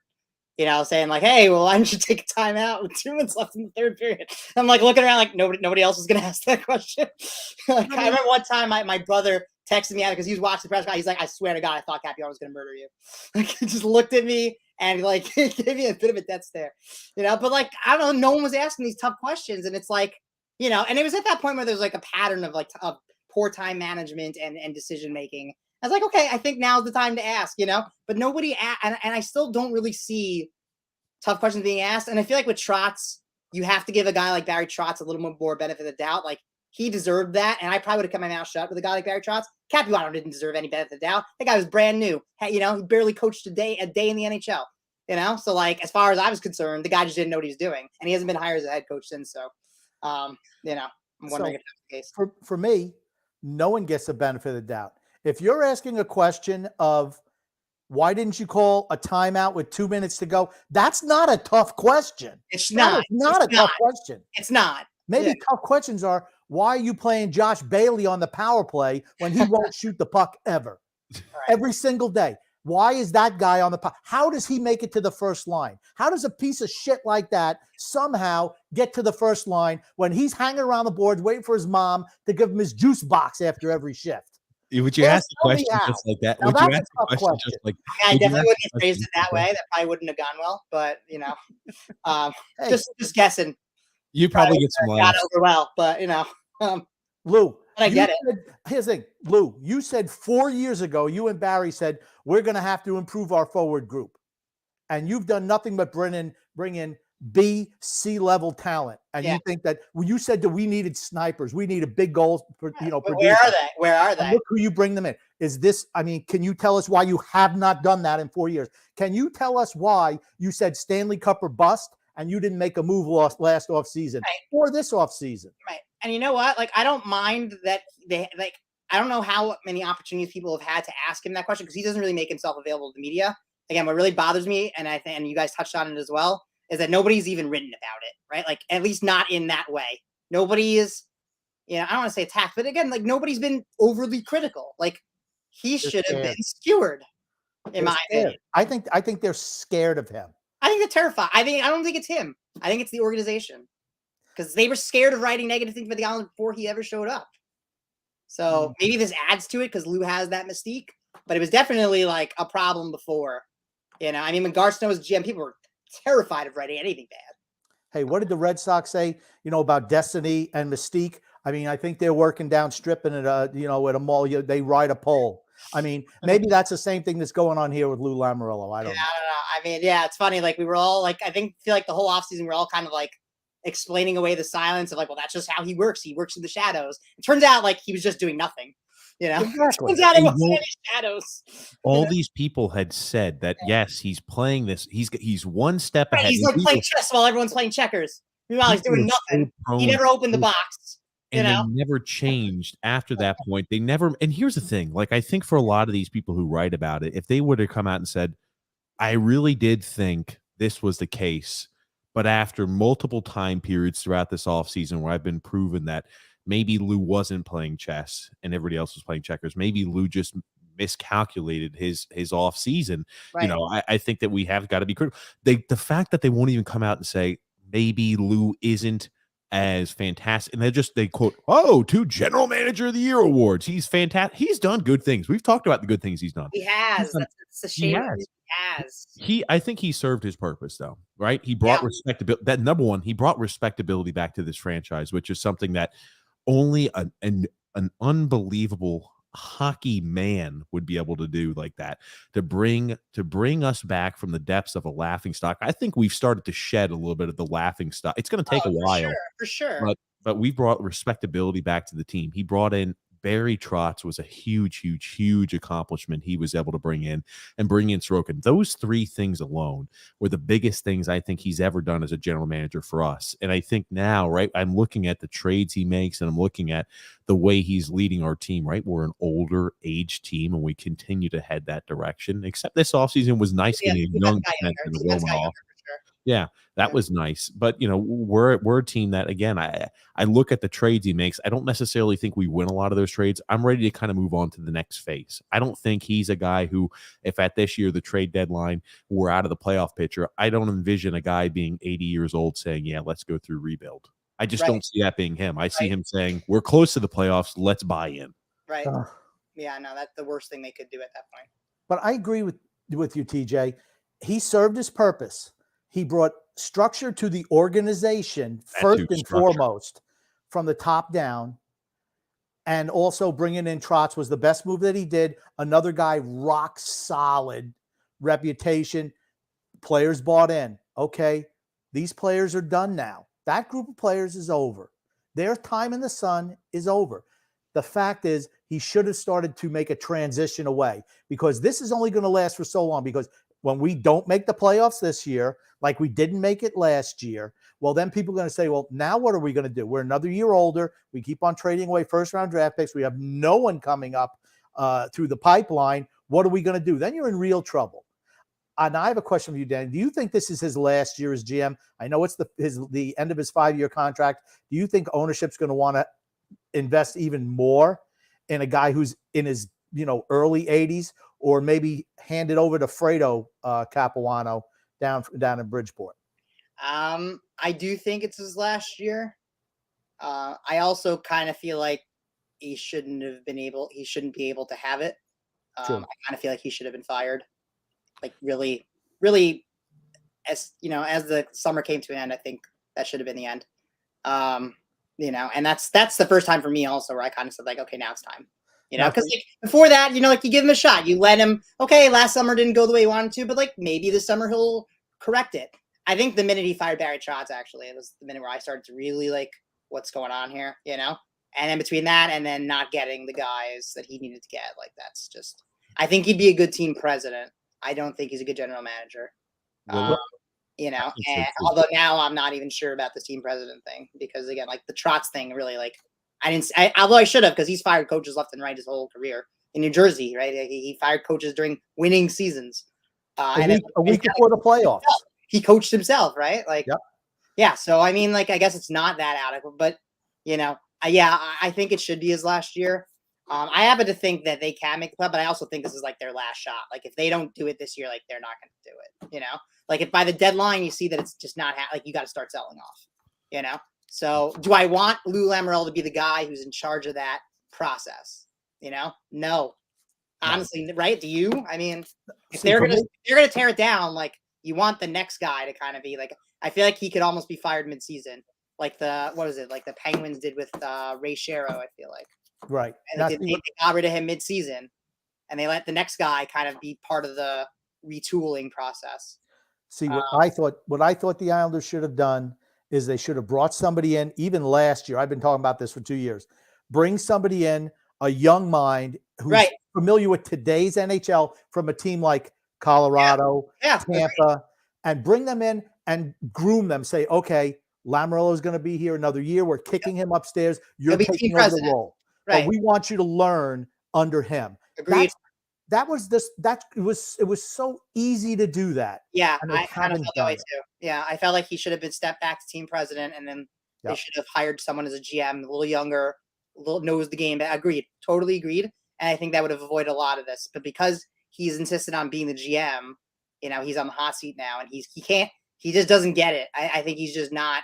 saying like, "Hey, well, why don't you take a timeout with 2 minutes left in the third period?" I'm like looking around like nobody else was gonna ask that question. Like, I remember one time my brother texted me out because he was watching the press conference. He's like, "I swear to God, I thought Capuano was going to murder you." Like, he just looked at me and like give you a bit of a death stare, But like I don't know, no one was asking these tough questions, and it's like and it was at that point where there's like a pattern of like of poor time management and decision making. I was like, okay, I think now's the time to ask, but nobody and I still don't really see tough questions being asked, and I feel like with Trotz, you have to give a guy like Barry Trotz a little more benefit of the doubt. Like he deserved that, and I probably would have kept my mouth shut with a guy like Barry Trotz. Capuano didn't deserve any benefit of the doubt. That guy was brand new. He barely coached a day in the NHL. So like as far as I was concerned, the guy just didn't know what he was doing, and he hasn't been hired as a head coach since. So, I'm wondering if that's the case. For me, no one gets the benefit of the doubt. If you're asking a question of why didn't you call a timeout with 2 minutes to go, that's not a tough question. It's not. Not a tough question. It's not. Maybe tough questions are, why are you playing Josh Bailey on the power play when he won't shoot the puck ever? Right. Every single day. Why is that guy on the power? How does he make it to the first line? How does a piece of shit like that somehow get to the first line when he's hanging around the boards waiting for his mom to give him his juice box after every shift? Would you ask a question just like that? Now, Would you that's ask a question just like I definitely wouldn't have phrased it that way. That probably wouldn't have gone well, but Hey. just guessing. You probably get some laughs. Not over well, but Lou, I get it. Here's the thing, Lou, you said 4 years ago, you and Barry said, we're going to have to improve our forward group. And you've done nothing but bring in B, C level talent. And you think that you said that we needed snipers. We needed big goals. Where are they? Where are they? And look who you bring them in. Can you tell us why you have not done that in 4 years? Can you tell us why you said Stanley Cup or bust and you didn't make a move last offseason or this offseason? Right. And you know what? Like, I don't mind that I don't know how many opportunities people have had to ask him that question because he doesn't really make himself available to the media. Again, what really bothers me, and I think, and you guys touched on it as well, is that nobody's even written about it, right? Like, at least not in that way. Nobody is, I don't want to say attacked, but again, like, nobody's been overly critical. Like, he should have been skewered, in my opinion. I think they're scared of him. I think they're terrified. I don't think it's him. I think it's the organization. Because they were scared of writing negative things about the Islanders before he ever showed up. So maybe this adds to it because Lou has that mystique. But it was definitely like a problem before. When Garceau was GM, people were terrified of writing anything bad. Hey, what did the Red Sox say, about destiny and mystique? I think they're working down stripping at at a mall. They ride a pole. Maybe that's the same thing that's going on here with Lou Lamoriello. I don't know. I don't know. It's funny. Like we were all like, feel like the whole offseason, we're all kind of like explaining away the silence of like, well, that's just how he works. He works in the shadows. It turns out like he was just doing nothing. Exactly. Turns out it wasn't any shadows. All these people had said that yes, he's playing this. He's one step ahead. He's like playing chess while everyone's playing checkers. Meanwhile, he's doing nothing. He never opened the box. And they never changed after that point. They never. And here's the thing: like I think for a lot of these people who write about it, if they would have come out and said, "I really did think this was the case," but after multiple time periods throughout this offseason where I've been proven that maybe Lou wasn't playing chess and everybody else was playing checkers. Maybe Lou just miscalculated his off season. Right. I think that we have got to be critical. The fact that they won't even come out and say maybe Lou isn't as fantastic, and they quote, "Oh, 2 General Manager of the Year awards. He's fantastic. He's done good things. We've talked about the good things he's done. He has. That's a shame. He has. I think he served his purpose, though. Right? He brought respectability. That number one, he brought respectability back to this franchise, which is something that only an unbelievable hockey man would be able to do like that, to bring us back from the depths of a laughing stock. I think we've started to shed a little bit of the laughing stock. It's going to take a while, for sure. But we brought respectability back to the team. He brought in Barry Trotz, was a huge accomplishment he was able to bring in Sorokin. Those 3 things alone were the biggest things I think he's ever done as a general manager for us. And I think now, right, I'm looking at the trades he makes and I'm looking at the way he's leading our team, right? We're an older age team and we continue to head that direction, except this offseason was nice getting a young defenseman, Romanov. Yeah, that was nice. But, we're a team that, again, I look at the trades he makes. I don't necessarily think we win a lot of those trades. I'm ready to kind of move on to the next phase. I don't think he's a guy who, if at this year, the trade deadline, we're out of the playoff picture, I don't envision a guy being 80 years old saying, yeah, let's go through rebuild. I just don't see that being him. I see him saying, we're close to the playoffs. Let's buy in. Right. Yeah, no, that's the worst thing they could do at that point. But I agree with you, TJ. he served his purpose. He brought structure to the organization That first too, and structure. foremost from the top down. And also bringing in Trotz was the best move that he did. Another guy, rock solid reputation. Players bought in. Okay, these players are done now. That group of players is over. Their time in the sun is over. The fact is, he should have started to make a transition away, because this is only going to last for so long. Because when we don't make the playoffs this year, like we didn't make it last year, well, then people are going to say, well, now what are we going to do? We're another year older. We keep on trading away first-round draft picks. We have no one coming up through the pipeline. What are we going to do? Then you're in real trouble. And I have a question for you, Dan. Do you think this is his last year as GM? I know it's the end of his 5-year contract. Do you think ownership's going to want to invest even more in a guy who's in his early 80s, or maybe hand it over to Fredo Capuano down in Bridgeport? I do think it's his last year. I also kind of feel like he shouldn't be able to have it. I kind of feel like he should have been fired. Like really, as the summer came to an end, I think that should have been the end. And that's the first time for me also where I kind of said, like, okay, now it's time. Because like before that, like you give him a shot, you let him. Okay, last summer didn't go the way he wanted to, but like maybe this summer he'll correct it. I think the minute he fired Barry Trotz, actually, it was the minute where I started to really like what's going on here, And then between that and then not getting the guys that he needed to get, like that's just. I think he'd be a good team president. I don't think he's a good general manager. And although now I'm not even sure about the team president thing, because again, like the Trotz thing really, like although I should have, because he's fired coaches left and right his whole career in New Jersey, right? He fired coaches during winning seasons. A week before the playoffs. He coached himself, right? Like, yep. Yeah. So, I mean, like, I guess it's not that adequate, but I think it should be his last year. I happen to think that they can make the playoff, but I also think this is like their last shot. Like if they don't do it this year, like they're not going to do it, like if by the deadline you see that it's just not like you got to start selling off, So do I want Lou Lamoriello to be the guy who's in charge of that process? No, honestly, right? Do you? I mean, if they're going to tear it down, like you want the next guy to kind of be like, I feel like he could almost be fired mid-season. Like like the Penguins did with Ray Shero, I feel like. Right. And they got rid of him mid-season, and they let the next guy kind of be part of the retooling process. See, what I thought the Islanders should have done is they should have brought somebody in, even last year. I've been talking about this for 2 years. Bring somebody in, a young mind who's familiar with today's NHL from a team like Colorado, Tampa, and bring them in and groom them. Say, okay, Lamoriello is going to be here another year. We're kicking him upstairs. You're taking over the role. Right. But we want you to learn under him. Agreed. It was so easy to do that. Yeah, I kind of felt that way too. Yeah, I felt like he should have been stepped back to team president, and then they should have hired someone as a GM, a little younger, knows the game. Agreed, totally agreed. And I think that would have avoided a lot of this. But because he's insisted on being the GM, he's on the hot seat now, and he just doesn't get it. I think he's just not.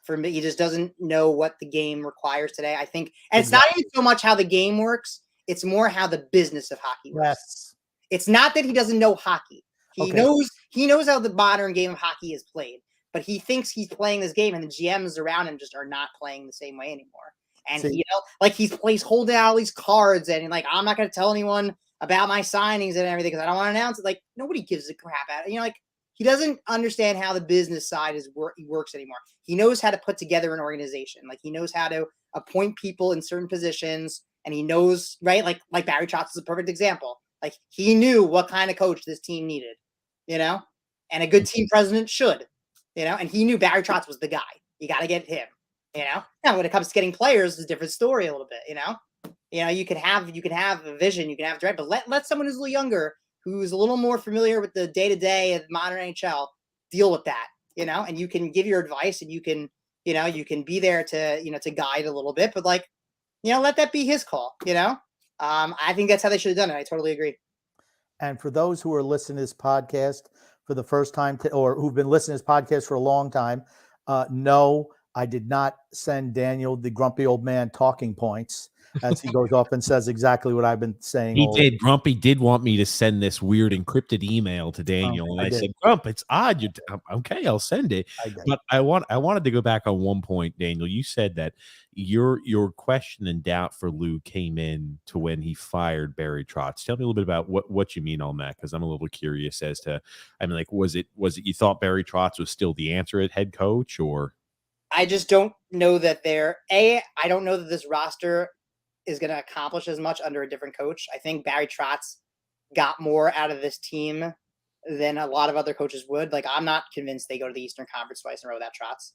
For me, he just doesn't know what the game requires today. I think, and it's not even so much how the game works; it's more how the business of hockey works. Yes. It's not that he doesn't know hockey; he knows how the modern game of hockey is played. But he thinks he's playing this game, and the GMs around him just are not playing the same way anymore. And he's holding out all these cards, and like I'm not going to tell anyone about my signings and everything because I don't want to announce it. Like nobody gives a crap at it. Like. He doesn't understand how the business side works anymore. He knows how to put together an organization. Like he knows how to appoint people in certain positions, and he knows, right? Like Barry Trotz is a perfect example. Like he knew what kind of coach this team needed, and a good team president should, and he knew Barry Trotz was the guy. You got to get him, Now when it comes to getting players, it's a different story a little bit, you can have a vision, you can have direct, but let someone who's a little younger, who's a little more familiar with the day-to-day of modern NHL, deal with that, and you can give your advice and you can be there to, to guide a little bit, but let that be his call, I think that's how they should have done it. I totally agree. And for those who are listening to this podcast for the first time or who've been listening to this podcast for a long time, no, I did not send Daniel the grumpy old man talking points. as he goes off and says exactly what I've been saying. He did. Grumpy did want me to send this weird encrypted email to Daniel, and I said, "Grump, it's odd. Okay, I'll send it." But I wanted to go back on one point, Daniel. You said that your question and doubt for Lou came in to when he fired Barry Trotz. Tell me a little bit about what you mean on that, because I'm a little curious as to. I mean, like, was it you thought Barry Trotz was still the answer at head coach, or? I just don't know that I don't know that this roster is going to accomplish as much under a different coach. I think Barry Trotz got more out of this team than a lot of other coaches would. Like, I'm not convinced they go to the Eastern Conference twice in a row without Trotz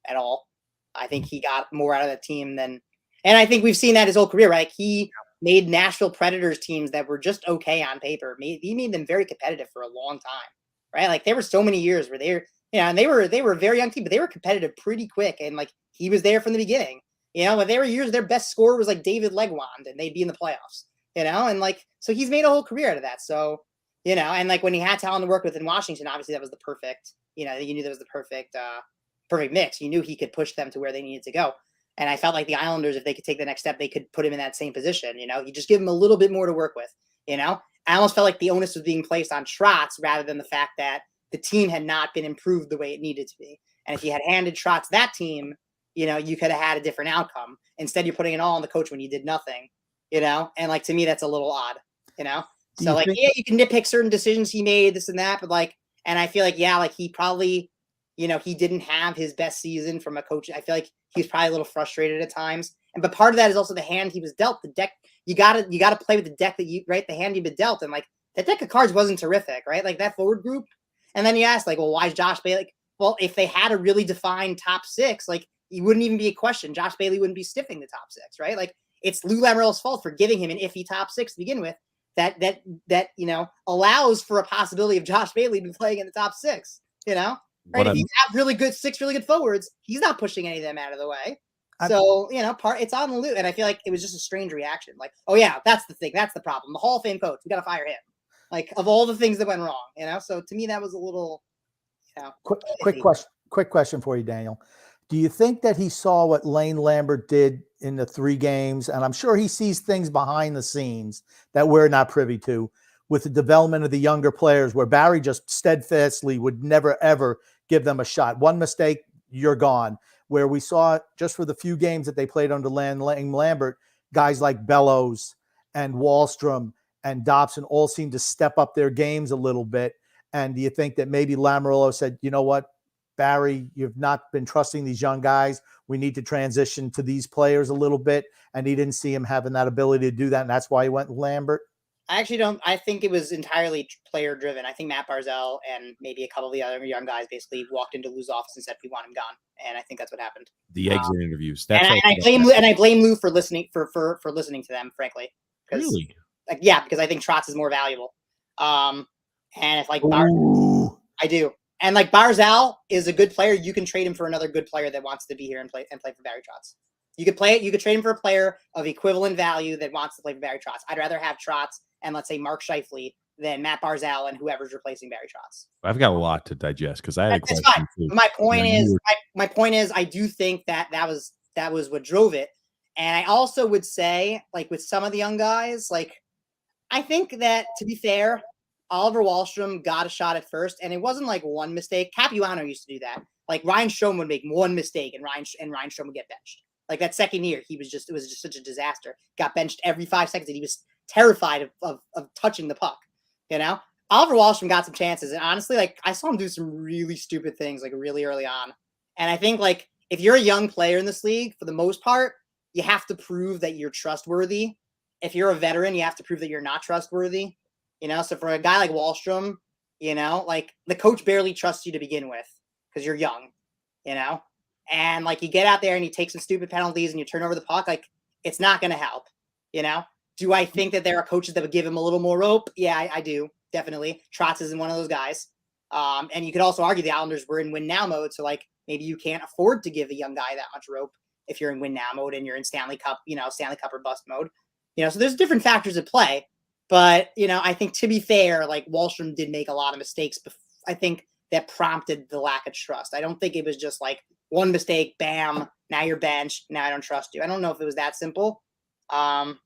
at all. I think he got more out of that team and I think we've seen that his whole career, right? Like, he made Nashville Predators teams that were just okay on paper. He made them very competitive for a long time, right? Like, there were so many years where and they were a very young team, but they were competitive pretty quick. And like, he was there from the beginning. When there were years their best scorer was like David Legwand and they'd be in the playoffs, and like, so he's made a whole career out of that. So, and like when he had talent to work with in Washington, obviously that was the perfect, you knew that was the perfect mix. You knew he could push them to where they needed to go. And I felt like the Islanders, if they could take the next step, they could put him in that same position. You just give him a little bit more to work with, I almost felt like the onus was being placed on Trotz rather than the fact that the team had not been improved the way it needed to be. And if you had handed Trotz that team, you could have had a different outcome. Instead, you're putting it all on the coach when you did nothing, and like, to me, that's a little odd, So like, you can nitpick certain decisions he made, this and that, but like, and I feel like, like he probably, he didn't have his best season from a coach. I feel like he was probably a little frustrated at times. But part of that is also the hand he was dealt, the deck. You gotta play with the deck that the hand you've been dealt. And like, that deck of cards wasn't terrific, right? Like that forward group. And then you ask, like, well, why is Josh Bailey? Like, well, if they had a really defined top six, like, it wouldn't even be a question. Josh Bailey wouldn't be stiffing the top six, right? Like, it's Lou Lamoriello's fault for giving him an iffy top six to begin with. That allows for a possibility of Josh Bailey to be playing in the top six. Right? If you have six really good forwards, he's not pushing any of them out of the way. So it's on Lou, and I feel like it was just a strange reaction. Like, oh yeah, that's the thing, that's the problem. The Hall of Fame coach, we got to fire him. Like, of all the things that went wrong, So to me, that was a little, Quick question for you, Daniel. Do you think that he saw what Lane Lambert did in the 3 games? And I'm sure he sees things behind the scenes that we're not privy to with the development of the younger players, where Barry just steadfastly would never, ever give them a shot. One mistake, you're gone. Where we saw just for the few games that they played under Lane Lambert, guys like Bellows and Wahlstrom and Dobson all seemed to step up their games a little bit. And do you think that maybe Lamoriello said, you know what, Barry, you've not been trusting these young guys. We need to transition to these players a little bit. And he didn't see him having that ability to do that. And that's why he went with Lambert. I actually don't. I think it was entirely player driven. I think Matt Barzal and maybe a couple of the other young guys basically walked into Lou's office and said, we want him gone. And I think that's what happened. The exit interviews. That's I blame Lou for listening for listening to them, frankly. Really? Like, yeah, because I think Trotz is more valuable. And if like I do. And like Barzal is a good player, you can trade him for another good player that wants to be here and play for Barry Trotz. You could trade him for a player of equivalent value that wants to play for Barry Trotz. I'd rather have Trotz and let's say Mark Scheifele than Matt Barzal and whoever's replacing Barry Trotz. I've got a lot to digest because I had a question too. My point is, I do think that was what drove it. And I also would say, like with some of the young guys, like I think that, to be fair, Oliver Wahlstrom got a shot at first, and it wasn't like one mistake. Capuano used to do that. Like Ryan Strome would make one mistake, and Ryan Strome would get benched. Like that second year, it was just such a disaster. Got benched every 5 seconds, and he was terrified of touching the puck. Oliver Wahlstrom got some chances, and honestly, like I saw him do some really stupid things, like really early on. And I think like if you're a young player in this league, for the most part, you have to prove that you're trustworthy. If you're a veteran, you have to prove that you're not trustworthy. So for a guy like Wahlstrom, like the coach barely trusts you to begin with because you're young, and like you get out there and you take some stupid penalties and you turn over the puck, like it's not going to help, Do I think that there are coaches that would give him a little more rope? Yeah, I do. Definitely. Trotz isn't one of those guys. And you could also argue the Islanders were in win now mode. So like maybe you can't afford to give a young guy that much rope if you're in win now mode and you're in Stanley Cup, Stanley Cup or bust mode, so there's different factors at play. But, I think to be fair, like Wahlstrom did make a lot of mistakes. I think that prompted the lack of trust. I don't think it was just like one mistake, bam, now you're benched, now I don't trust you. I don't know if it was that simple. And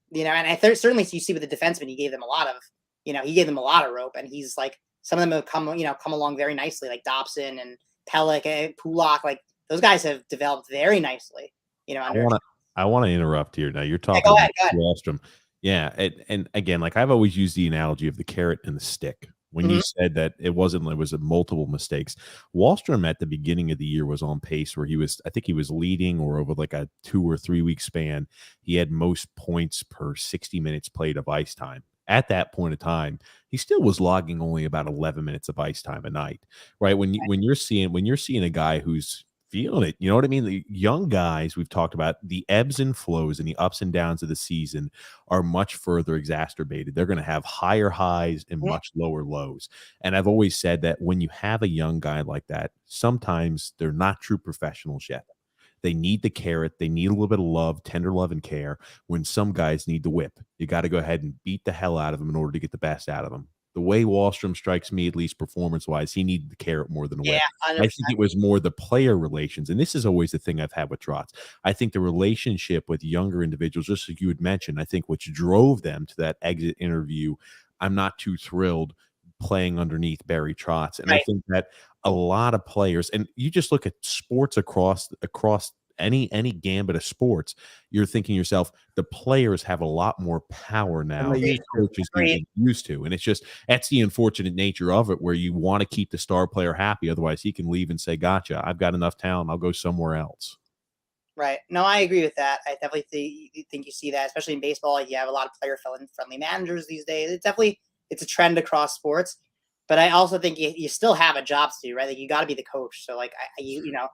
certainly you see with the defensemen, he gave them a lot of rope, and he's like, some of them have come along very nicely, like Dobson and Pellick and Pulak. Like those guys have developed very nicely. I want to interrupt here. Now you're talking go about ahead. Wallstrom. Yeah, and again, like I've always used the analogy of the carrot and the stick. When you said that it was multiple mistakes, Wallstrom at the beginning of the year was on pace where I think he was leading, or over like a 2 or 3 week span, he had most points per 60 minutes played of ice time. At that point of time, he still was logging only about 11 minutes of ice time a night, right? When you're seeing a guy who's feeling it, you know what I mean? The young guys, we've talked about the ebbs and flows and the ups and downs of the season are much further exacerbated. They're going to have higher highs and much lower lows. And I've always said that when you have a young guy like that, sometimes they're not true professionals yet. They need the carrot. They need a little bit of love, tender love and care. When some guys need the whip, you got to go ahead and beat the hell out of them in order to get the best out of them. The way Wallstrom strikes me, at least performance-wise, he needed the carrot more than a whip. Yeah, I think it was more the player relations, and this is always the thing I've had with Trotz. I think the relationship with younger individuals, just like you had mentioned, I think which drove them to that exit interview, I'm not too thrilled playing underneath Barry Trotz. And I think that a lot of players, and you just look at sports across any gambit of sports, you're thinking yourself, the players have a lot more power now than coaches used to. And that's the unfortunate nature of it, where you want to keep the star player happy. Otherwise he can leave and say, gotcha, I've got enough talent, I'll go somewhere else. Right. No, I agree with that. I definitely think you see that, especially in baseball. Like, you have a lot of player-friendly managers these days. It's a trend across sports. But I also think you still have a job to do, right? Like, you got to be the coach. So, like, there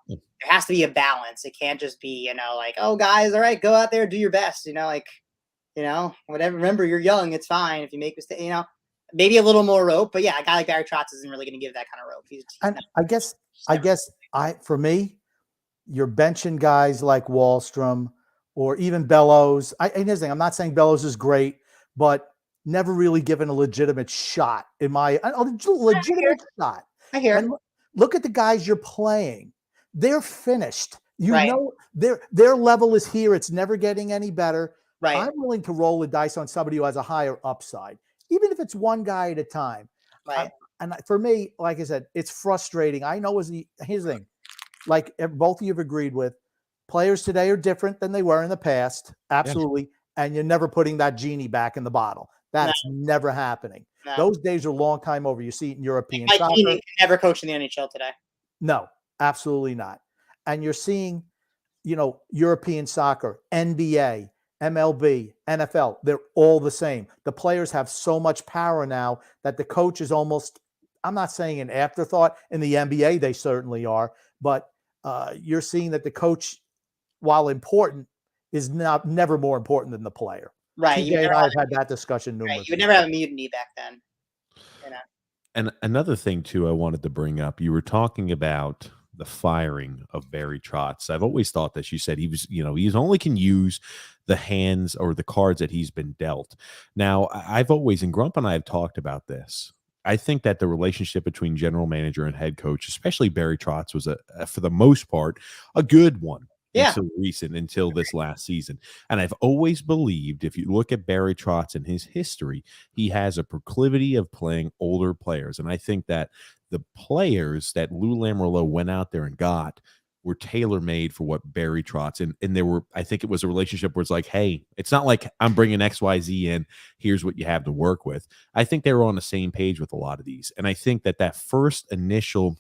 has to be a balance. It can't just be, like, oh, guys, all right, go out there, do your best. Whatever. Remember, you're young. It's fine if you make mistakes. Maybe a little more rope. But yeah, a guy like Barry Trotz isn't really going to give that kind of rope. And I guess for me, you're benching guys like Wallstrom or even Bellows. Here's the thing, I'm not saying Bellows is great, but never really given a legitimate shot a legitimate shot. I hear. And look at the guys you're playing. They're finished. Their level is here. It's never getting any better. Right. I'm willing to roll the dice on somebody who has a higher upside, even if it's one guy at a time. Right. And for me, like I said, it's frustrating. I know here's the thing, like both of you have agreed with, players today are different than they were in the past. Absolutely. Yeah. And you're never putting that genie back in the bottle. That's never happening. No. Those days are a long time over. You see it in European soccer. Kane never coach in the NHL today. No, absolutely not. And you're seeing, European soccer, NBA, MLB, NFL, they're all the same. The players have so much power now that the coach is almost, I'm not saying an afterthought. In the NBA, they certainly are. But you're seeing that the coach, while important, is never more important than the player. Right. TJ and I have had that discussion numerous times. You would never have a mutiny back then. And another thing, too, I wanted to bring up, you were talking about the firing of Barry Trotz. I've always thought that you said he only can use the hands or the cards that he's been dealt. Now, I've always, and Grump and I have talked about this, I think that the relationship between general manager and head coach, especially Barry Trotz, was for the most part, a good one. Yeah. Until this last season. And I've always believed, if you look at Barry Trotz and his history, he has a proclivity of playing older players. And I think that the players that Lou Lamoriello went out there and got were tailor-made for what Barry Trotz, and there were, I think it was a relationship where it's like, hey, it's not like I'm bringing XYZ in, here's what you have to work with. I think they were on the same page with a lot of these. And I think that first initial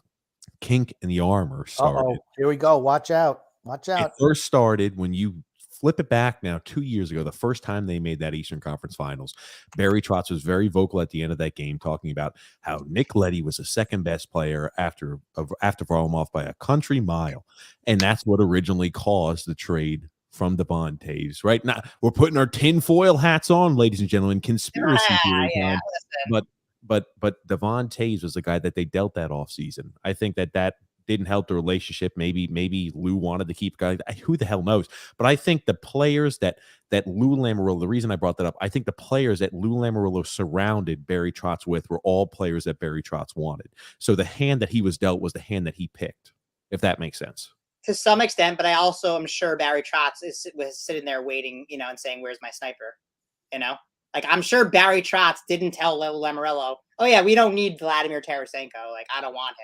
kink in the armor started. Here we go. Watch out. Watch out. It first started when you flip it back now 2 years ago, the first time they made that Eastern Conference Finals. Barry Trotz was very vocal at the end of that game, talking about how Nick Leddy was the second best player after Varlamov by a country mile. And that's what originally caused the trade from Devon Toews. Right now, we're putting our tinfoil hats on, ladies and gentlemen, conspiracy theory time. But Devon Toews was the guy that they dealt that offseason. I think that didn't help the relationship. Maybe Lou wanted to keep guys. Who the hell knows? But I think the players that Lou Lamoriello, the reason I brought that up, I think the players that Lou Lamoriello surrounded Barry Trotz with were all players that Barry Trotz wanted. So the hand that he was dealt was the hand that he picked, if that makes sense. to some extent, but I also am sure Barry Trotz was sitting there waiting, and saying, "Where's my sniper?" Like I'm sure Barry Trotz didn't tell Lamoriello, "Oh yeah, we don't need Vladimir Tarasenko. Like I don't want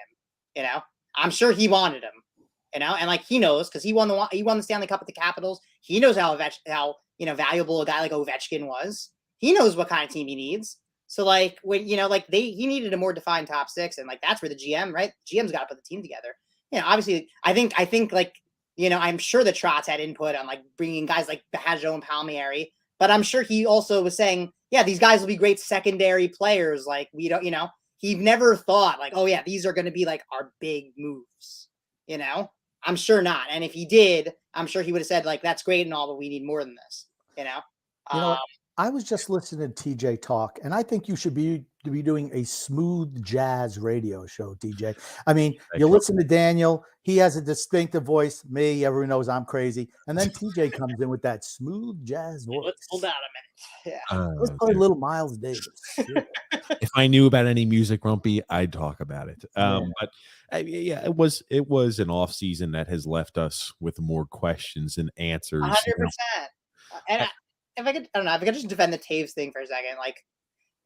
him." I'm sure he wanted him. And like he knows because he won the Stanley Cup with the Capitals. He knows how valuable a guy like Ovechkin was. He knows what kind of team he needs. So like when he needed a more defined top six, and like that's where the GM, right? GM's got to put the team together. Obviously, I think like I'm sure the Trotz had input on like bringing guys like Bajo and Palmieri, but I'm sure he also was saying, yeah, these guys will be great secondary players. Like we don't, he never thought like, oh yeah, these are going to be like our big moves. I'm sure not. And if he did, I'm sure he would have said like, that's great and all, but we need more than this. I was just listening to TJ talk, and I think you should be doing a smooth jazz radio show, TJ. I mean, you listen to Daniel; he has a distinctive voice. Me, everyone knows I'm crazy, and then TJ comes in with that smooth jazz voice. Let's hold out a minute. Yeah, let's play little Miles Davis. If I knew about any music, Grumpy, I'd talk about it. But it was an off season that has left us with more questions than answers. 100%. And if I could just defend the Taves thing for a second,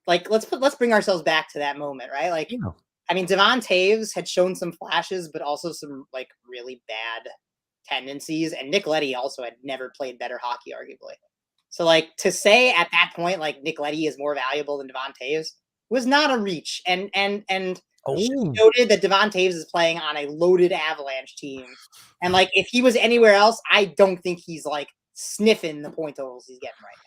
like let's bring ourselves back to that moment, right? Like, I mean, Devon Taves had shown some flashes, but also some like really bad tendencies, and Nick Leddy also had never played better hockey, arguably. So, like to say at that point, like Nick Leddy is more valuable than Devon Taves was not a reach, and noted that Devon Taves is playing on a loaded Avalanche team, and like if he was anywhere else, I don't think he's like sniffing the point totals he's getting right now.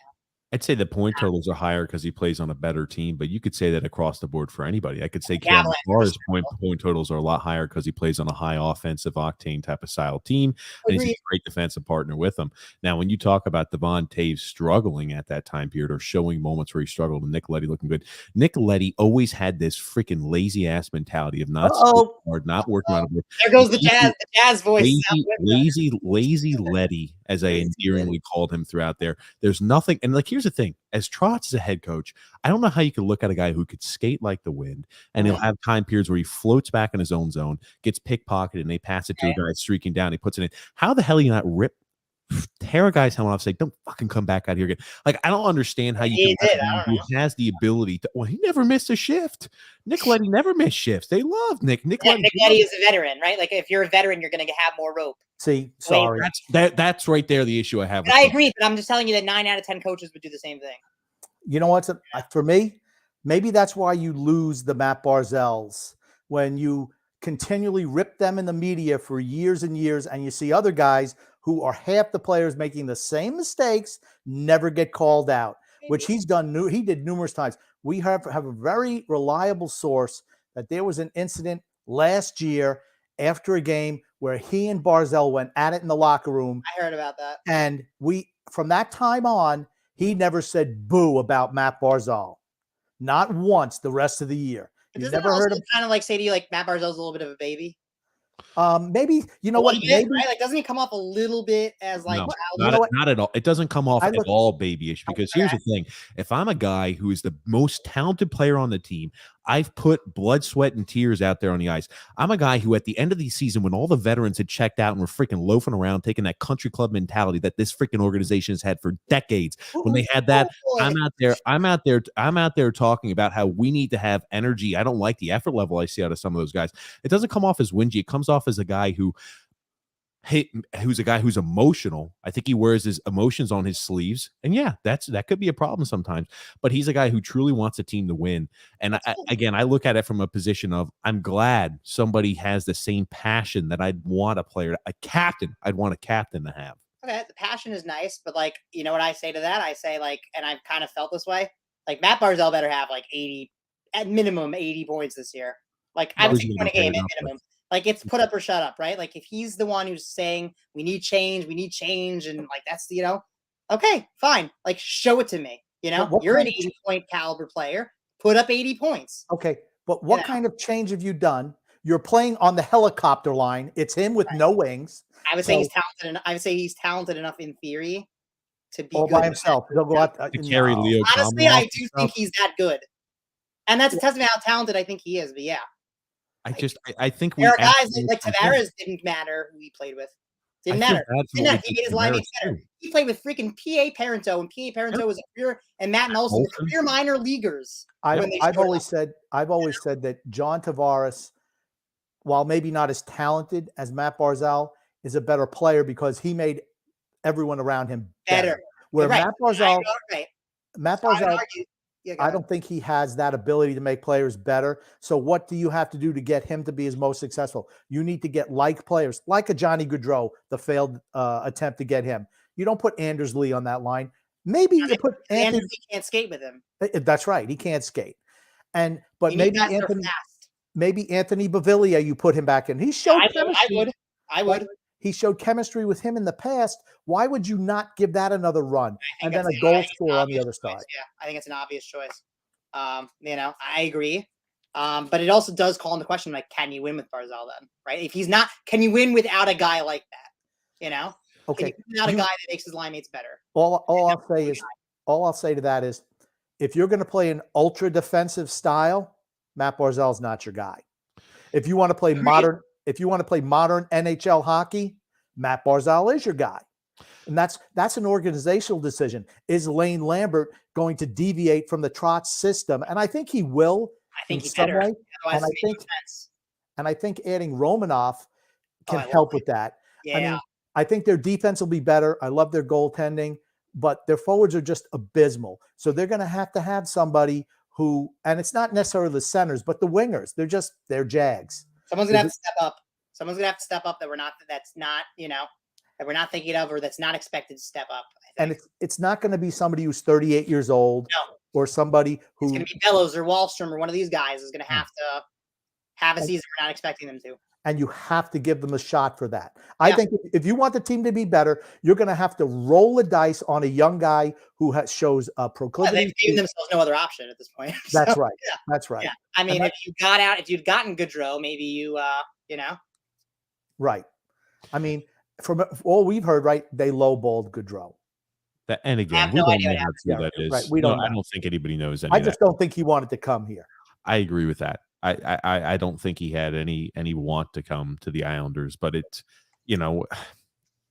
I'd say the point totals are higher because he plays on a better team, but you could say that across the board for anybody. I could say Cam McCarr's point totals are a lot higher because he plays on a high offensive octane type of style team, and he's a great defensive partner with them. Now, when you talk about Devon Taves struggling at that time period or showing moments where he struggled and Nick Leddy looking good, Nick Leddy always had this freaking lazy ass mentality of not hard, not working on it. There goes the jazz voice. Lazy Leddy, as I endearingly called him throughout there. There's nothing, and like here's the thing: as Trotz is a head coach, I don't know how you could look at a guy who could skate like the wind, and he'll have time periods where he floats back in his own zone, gets pickpocketed, and they pass it to a guy streaking down. He puts it in. How the hell are you not tear a guy's helmet off, say, don't fucking come back out here again? Like, I don't understand how you can who has the ability to. Well, he never missed a shift. Nick Leddy never missed shifts. They love Nick. Nick Leddy is a veteran, right? Like, if you're a veteran, you're going to have more rope. See, sorry. That's right there the issue I have. I agree, but I'm just telling you that 9 out of 10 coaches would do the same thing. You know what? For me, maybe that's why you lose the Matt Barzals when you continually rip them in the media for years and years, and you see other guys who are half the players making the same mistakes, never get called out, which he's done. He did numerous times. We have a very reliable source that there was an incident last year after a game where he and Barzal went at it in the locker room. I heard about that. And from that time on, he never said boo about Matt Barzal. Not once the rest of the year. You never heard him kind of like say to you, like Matt Barzal's a little bit of a baby. Maybe you know what? Maybe, right? Like, doesn't he come off a little bit as like not at all? It doesn't come off at all babyish, because here's the thing: if I'm a guy who is the most talented player on the team, I've put blood, sweat, and tears out there on the ice. I'm a guy who, at the end of the season, when all the veterans had checked out and were freaking loafing around, taking that country club mentality that this freaking organization has had for decades, when they had that, I'm out there talking about how we need to have energy. I don't like the effort level I see out of some of those guys. It doesn't come off as whingy. It comes off as a guy who's emotional. I think he wears his emotions on his sleeves, and that could be a problem sometimes, but he's a guy who truly wants a team to win. And I look at it from a position of, I'm glad somebody has the same passion that I'd want I'd want a captain to have. Okay, the passion is nice, but like, you know what I say to that? I say, like, and I've kind of felt this way, like Matt Barzal better have like 80, at minimum 80 points this year. Like, I would say 20 a game at minimum. Like, it's put up or shut up, right? Like, if he's the one who's saying we need change, and like that's okay, fine. Like, show it to me. You're an 80-point caliber player. Put up 80 points. Okay, but what kind of change have you done? You're playing on the helicopter line. It's him with no wings. I would say he's talented enough. I would say he's talented enough in theory to be all good by himself. He'll go out to carry Leo. Honestly, I do think he's that good, and that's a testament how talented I think he is. But yeah. I think we There are guys absolutely like can. Tavares didn't matter who he played with. Didn't I feel matter. bad for Didn't what matter. we He did made his to line Tavares, mates better. too. He played with freaking P.A. Parento, and P.A. Parento was a career, and Matt Nelson, the Olsen. career minor leaguers. I've, when they I've showed always up. said that John Tavares, while maybe not as talented as Matt Barzal, is a better player because he made everyone around him better. Where Right. Matt Barzal, Right. Matt So I would Barzal, argue- yeah, go I ahead. don't think he has that ability to make players better. So what do you have to do to get him to be his most successful? You need to get like players, like a Johnny Gaudreau, the failed attempt to get him. You don't put Anders Lee on that line. Maybe you put Anthony. Anderson can't skate with him. That's right. He can't skate. But You need maybe guys that are Anthony, fast. maybe Anthony Baviglia, you put him back in. He showed chemistry. I would. He showed chemistry with him in the past. Why would you not give that another run and then that's a goal an scorer on the obvious other choice. side? Yeah, I think it's an obvious choice. I agree. But it also does call into question, like, can you win with Barzal then? Right? If he's not, can you win without a guy like that? You know? Okay. Can you win without a guy that makes his line mates better? All I'll say to that is, if you're going to play an ultra defensive style, Matt Barzal's not your guy. If you want to play modern NHL hockey, Matt Barzal is your guy. And that's an organizational decision. Is Lane Lambert going to deviate from the Trotz system? And I think he will. I think in he some better. way. Otherwise, And I think adding Romanoff can I love help it. with that. Yeah. I mean, I think their defense will be better. I love their goaltending, but their forwards are just abysmal. So they're going to have somebody who, and it's not necessarily the centers, but the wingers. They're Jags. Someone's gonna have to step up. Someone's gonna have to step up that we're not thinking of, or that's not expected to step up. I think. And it's not going to be somebody who's 38 years old or somebody who it's going to be Bellows or Wallstrom or one of these guys is going to have to have a season we're not expecting them to. And you have to give them a shot for that. I think if you want the team to be better, you're going to have to roll the dice on a young guy who shows proclivity. They've given themselves no other option at this point. That's right. Yeah. That's right. Yeah. I mean, if you'd gotten Gaudreau, maybe you know. Right. I mean, from all we've heard, right, they lowballed Gaudreau. And again, we don't know how true that is. Right. We don't. I don't think anybody knows any. I just don't think he wanted to come here. I agree with that. I don't think he had any want to come to the Islanders, but it's,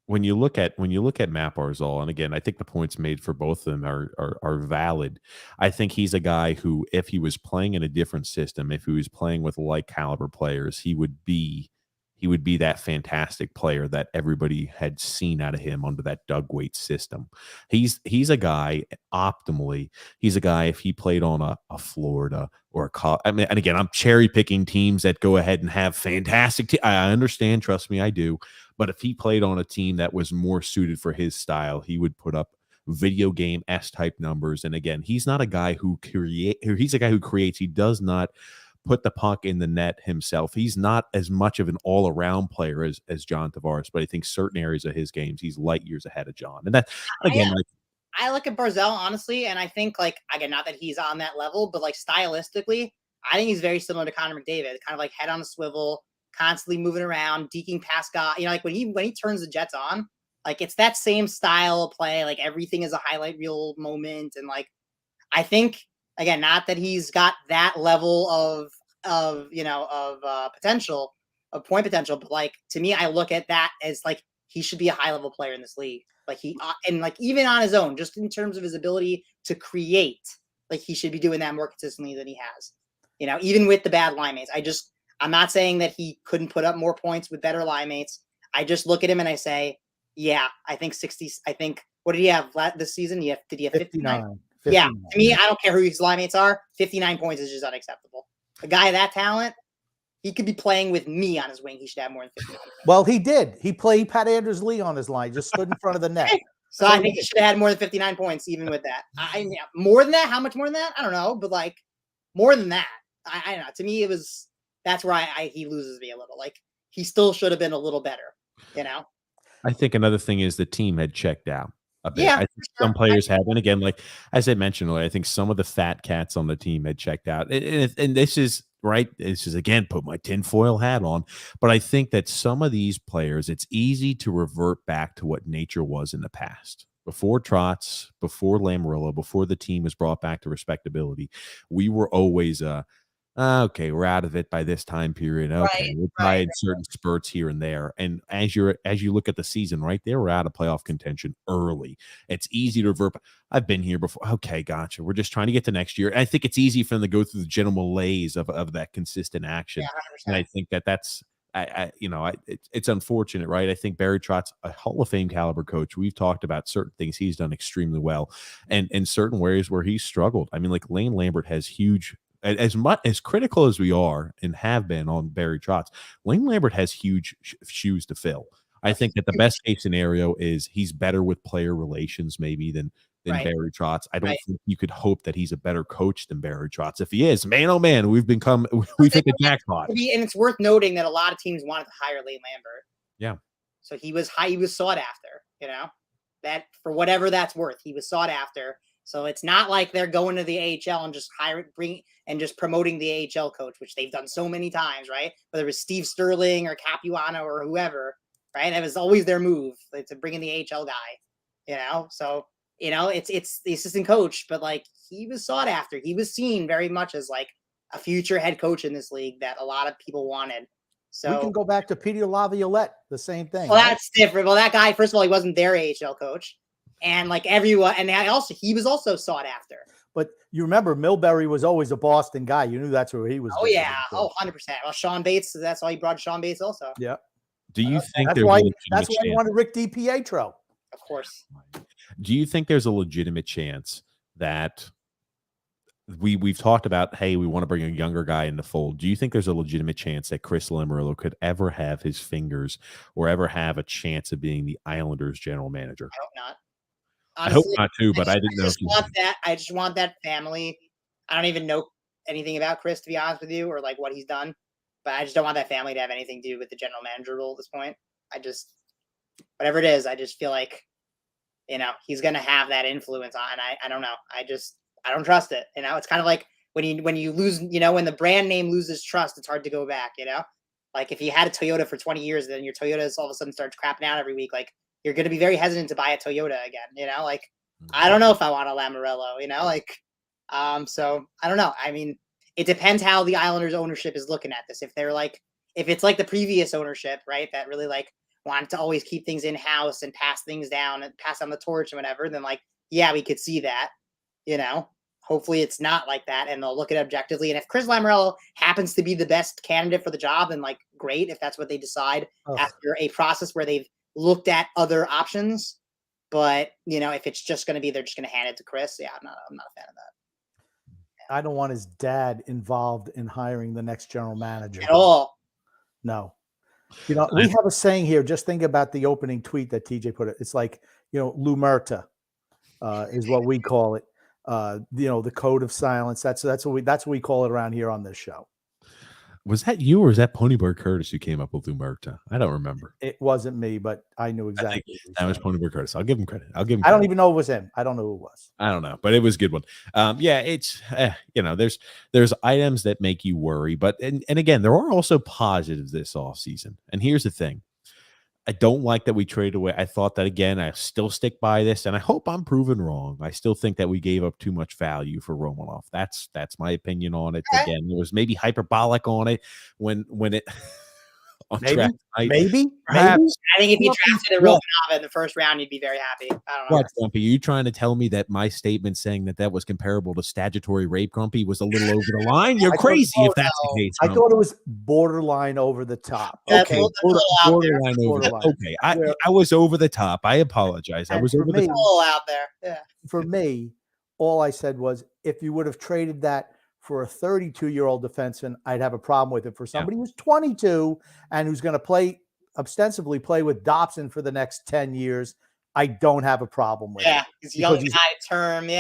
when you look at Matt Barzal, and again, I think the points made for both of them are valid. I think he's a guy who, if he was playing in a different system, if he was playing with like caliber players, he would be that fantastic player that everybody had seen out of him under that Doug Waite system. He's a guy optimally. He's a guy, if he played on a Florida or and again, I'm cherry picking teams that go ahead and have fantastic. I understand. Trust me, I do. But if he played on a team that was more suited for his style, he would put up video game S type numbers. And again, he's not a guy who he's a guy who creates. He does not put the puck in the net himself. He's not as much of an all-around player as John Tavares, but I think certain areas of his games, he's light years ahead of John. And that, again, I look at Barzal, honestly, and I think, again, not that he's on that level, but stylistically, I think he's very similar to Connor McDavid, kind of like head on a swivel, constantly moving around, deking past guys. When he turns the Jets on, it's that same style of play. Everything is a highlight reel moment, and I think, again, not that he's got that level of potential, of point potential, but to me, I look at that as he should be a high level player in this league. Even on his own, just in terms of his ability to create, he should be doing that more consistently than he has. Even with the bad line mates, I'm not saying that he couldn't put up more points with better line mates. I just look at him and I say, yeah, I think 60. I think, what did he have this season? Did he have 59? Yeah, to me, I don't care who his line mates are. 59 points is just unacceptable. A guy of that talent, he could be playing with me on his wing. He should have more than 59 points. Well, he did. He played Pat Anders Lee on his line, just stood in front of the net. So I think he should have had more than 59 points, even with that. More than that? How much more than that? I don't know, but more than that. I don't know. To me, that's where he loses me a little. He still should have been a little better. I think another thing is the team had checked out a bit. Yeah, I think some players have, and again, as I mentioned earlier, I think some of the fat cats on the team had checked out, and this is right. This is, again, put my tinfoil hat on, but I think that some of these players, it's easy to revert back to what nature was in the past. Before Trotz, before Lamoriello, before the team was brought back to respectability, we were always okay, we're out of it by this time period. Okay, Right, we'll try in certain spurts here and there. And as you look at the season, right, they were out of playoff contention early. It's easy to revert. I've been here before. Okay, gotcha. We're just trying to get to next year. And I think it's easy for them to go through the general malaise of that consistent action. Yeah, And I think that's it's unfortunate, right? I think Barry Trotz's a Hall of Fame caliber coach. We've talked about certain things he's done extremely well, and in certain ways where he's struggled. I mean, like Lane Lambert has huge. As much as critical as we are and have been on Barry Trotz, Lane Lambert has huge shoes to fill. I think that the best case scenario is he's better with player relations maybe than Barry Trotz. I don't think you could hope that he's a better coach than Barry Trotz. If he is, man, oh man, we've hit the jackpot. And it's worth noting that a lot of teams wanted to hire Lane Lambert. Yeah. So he was sought after, that for whatever that's worth, he was sought after. So it's not like they're going to the AHL and just just promoting the AHL coach, which they've done so many times, right? Whether it was Steve Sterling or Capuano or whoever, right? That was always their move, like, to bring in the AHL guy, So, it's the assistant coach, but like he was sought after. He was seen very much as like a future head coach in this league that a lot of people wanted. So we can go back to Peter Laviolette, the same thing. Well, that's different. Well, that guy, first of all, he wasn't their AHL coach. And like everyone, and he was also sought after. But you remember, Milbury was always a Boston guy. You knew that's where he was. Oh yeah, 100%. Well, Sean Bates, that's why he brought Sean Bates also. Yeah. Do you think that's why he wanted Rick DiPietro? Of course. Do you think there's a legitimate chance that we've talked about, hey, we want to bring a younger guy in the fold? Do you think there's a legitimate chance that Chris Lamoriello could ever have his fingers or ever have a chance of being the Islanders general manager? I hope not. Honestly, I hope not too, but I didn't know. I just want that family. I don't even know anything about Chris, to be honest with you, or like what he's done. But I just don't want that family to have anything to do with the general manager role at this point. Whatever it is, I just feel like, he's going to have that influence on. I don't know. I don't trust it. It's kind of like when you lose, when the brand name loses trust, it's hard to go back. Like if you had a Toyota for 20 years, then your Toyota all of a sudden starts crapping out every week. Like, you're going to be very hesitant to buy a Toyota again, like, I don't know if I want a Lamoriello, so I don't know. I mean, it depends how the Islanders ownership is looking at this. If it's like the previous ownership, right, that really like wanted to always keep things in house and pass things down and pass on the torch and whatever, then like, yeah, we could see that, hopefully it's not like that. And they'll look at it objectively. And if Chris Lamoriello happens to be the best candidate for the job, then like, great, if that's what they decide after a process where they've looked at other options, but if it's just going to be, they're just going to hand it to Chris. Yeah, I'm not a fan of that. I don't want his dad involved in hiring the next general manager at all. No, we have a saying here. Just think about the opening tweet that TJ put. It's like, Lumerta is what we call it. The code of silence. That's what we call it around here on this show. Was that you or was that Ponyboy Curtis who came up with Lumerta? I don't remember. It wasn't me, but I knew exactly. That was Ponyboy Curtis. I'll give him credit. I don't even know it was him. I don't know who it was. I don't know, but it was a good one. Yeah, it's there's items that make you worry, but and again, there are also positives this offseason. And here's the thing. I don't like that we traded away. I thought that, again, I still stick by this, and I hope I'm proven wrong. I still think that we gave up too much value for Romanov. That's my opinion on it. Okay. Again, it was maybe hyperbolic on it when it maybe. I think if you drafted a Romanov in the first round, you'd be very happy. I don't know. What, Grumpy? Are you trying to tell me that my statement saying that was comparable to statutory rape, Grumpy, was a little over the line? You're crazy if that's the case. I thought it was borderline over the top. Okay, borderline over the top. Okay, I was over the top. I apologize. I was over the top. Out there. Yeah. For me, all I said was, if you would have traded that for a 32-year-old defenseman, I'd have a problem with it. For somebody who's 22 and who's going to ostensibly play with Dobson for the next 10 years, I don't have a problem with it. Yeah, he's young guy term,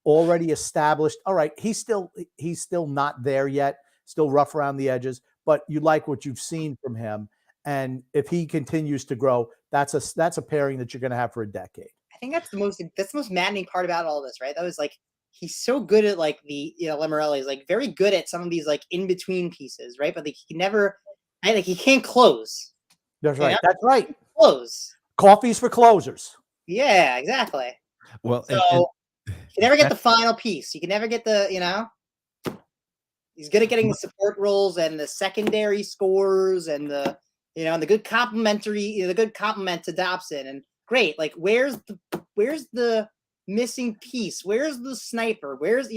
already established. All right, he's still not there yet, still rough around the edges, but you like what you've seen from him. And if he continues to grow, that's a pairing that you're going to have for a decade. I think that's the most maddening part about all this, right? That was like, he's so good at like Lamoriello is like very good at some of these like in between pieces, right? But like he can't close. That's right. That's right. Close. Coffee's for closers. Yeah, exactly. Well, so you can never get the final piece. You can never get the, He's good at getting the support roles and the secondary scores and the and the good compliment to Dobson. And great, like where's the missing piece? Where's the sniper? Where's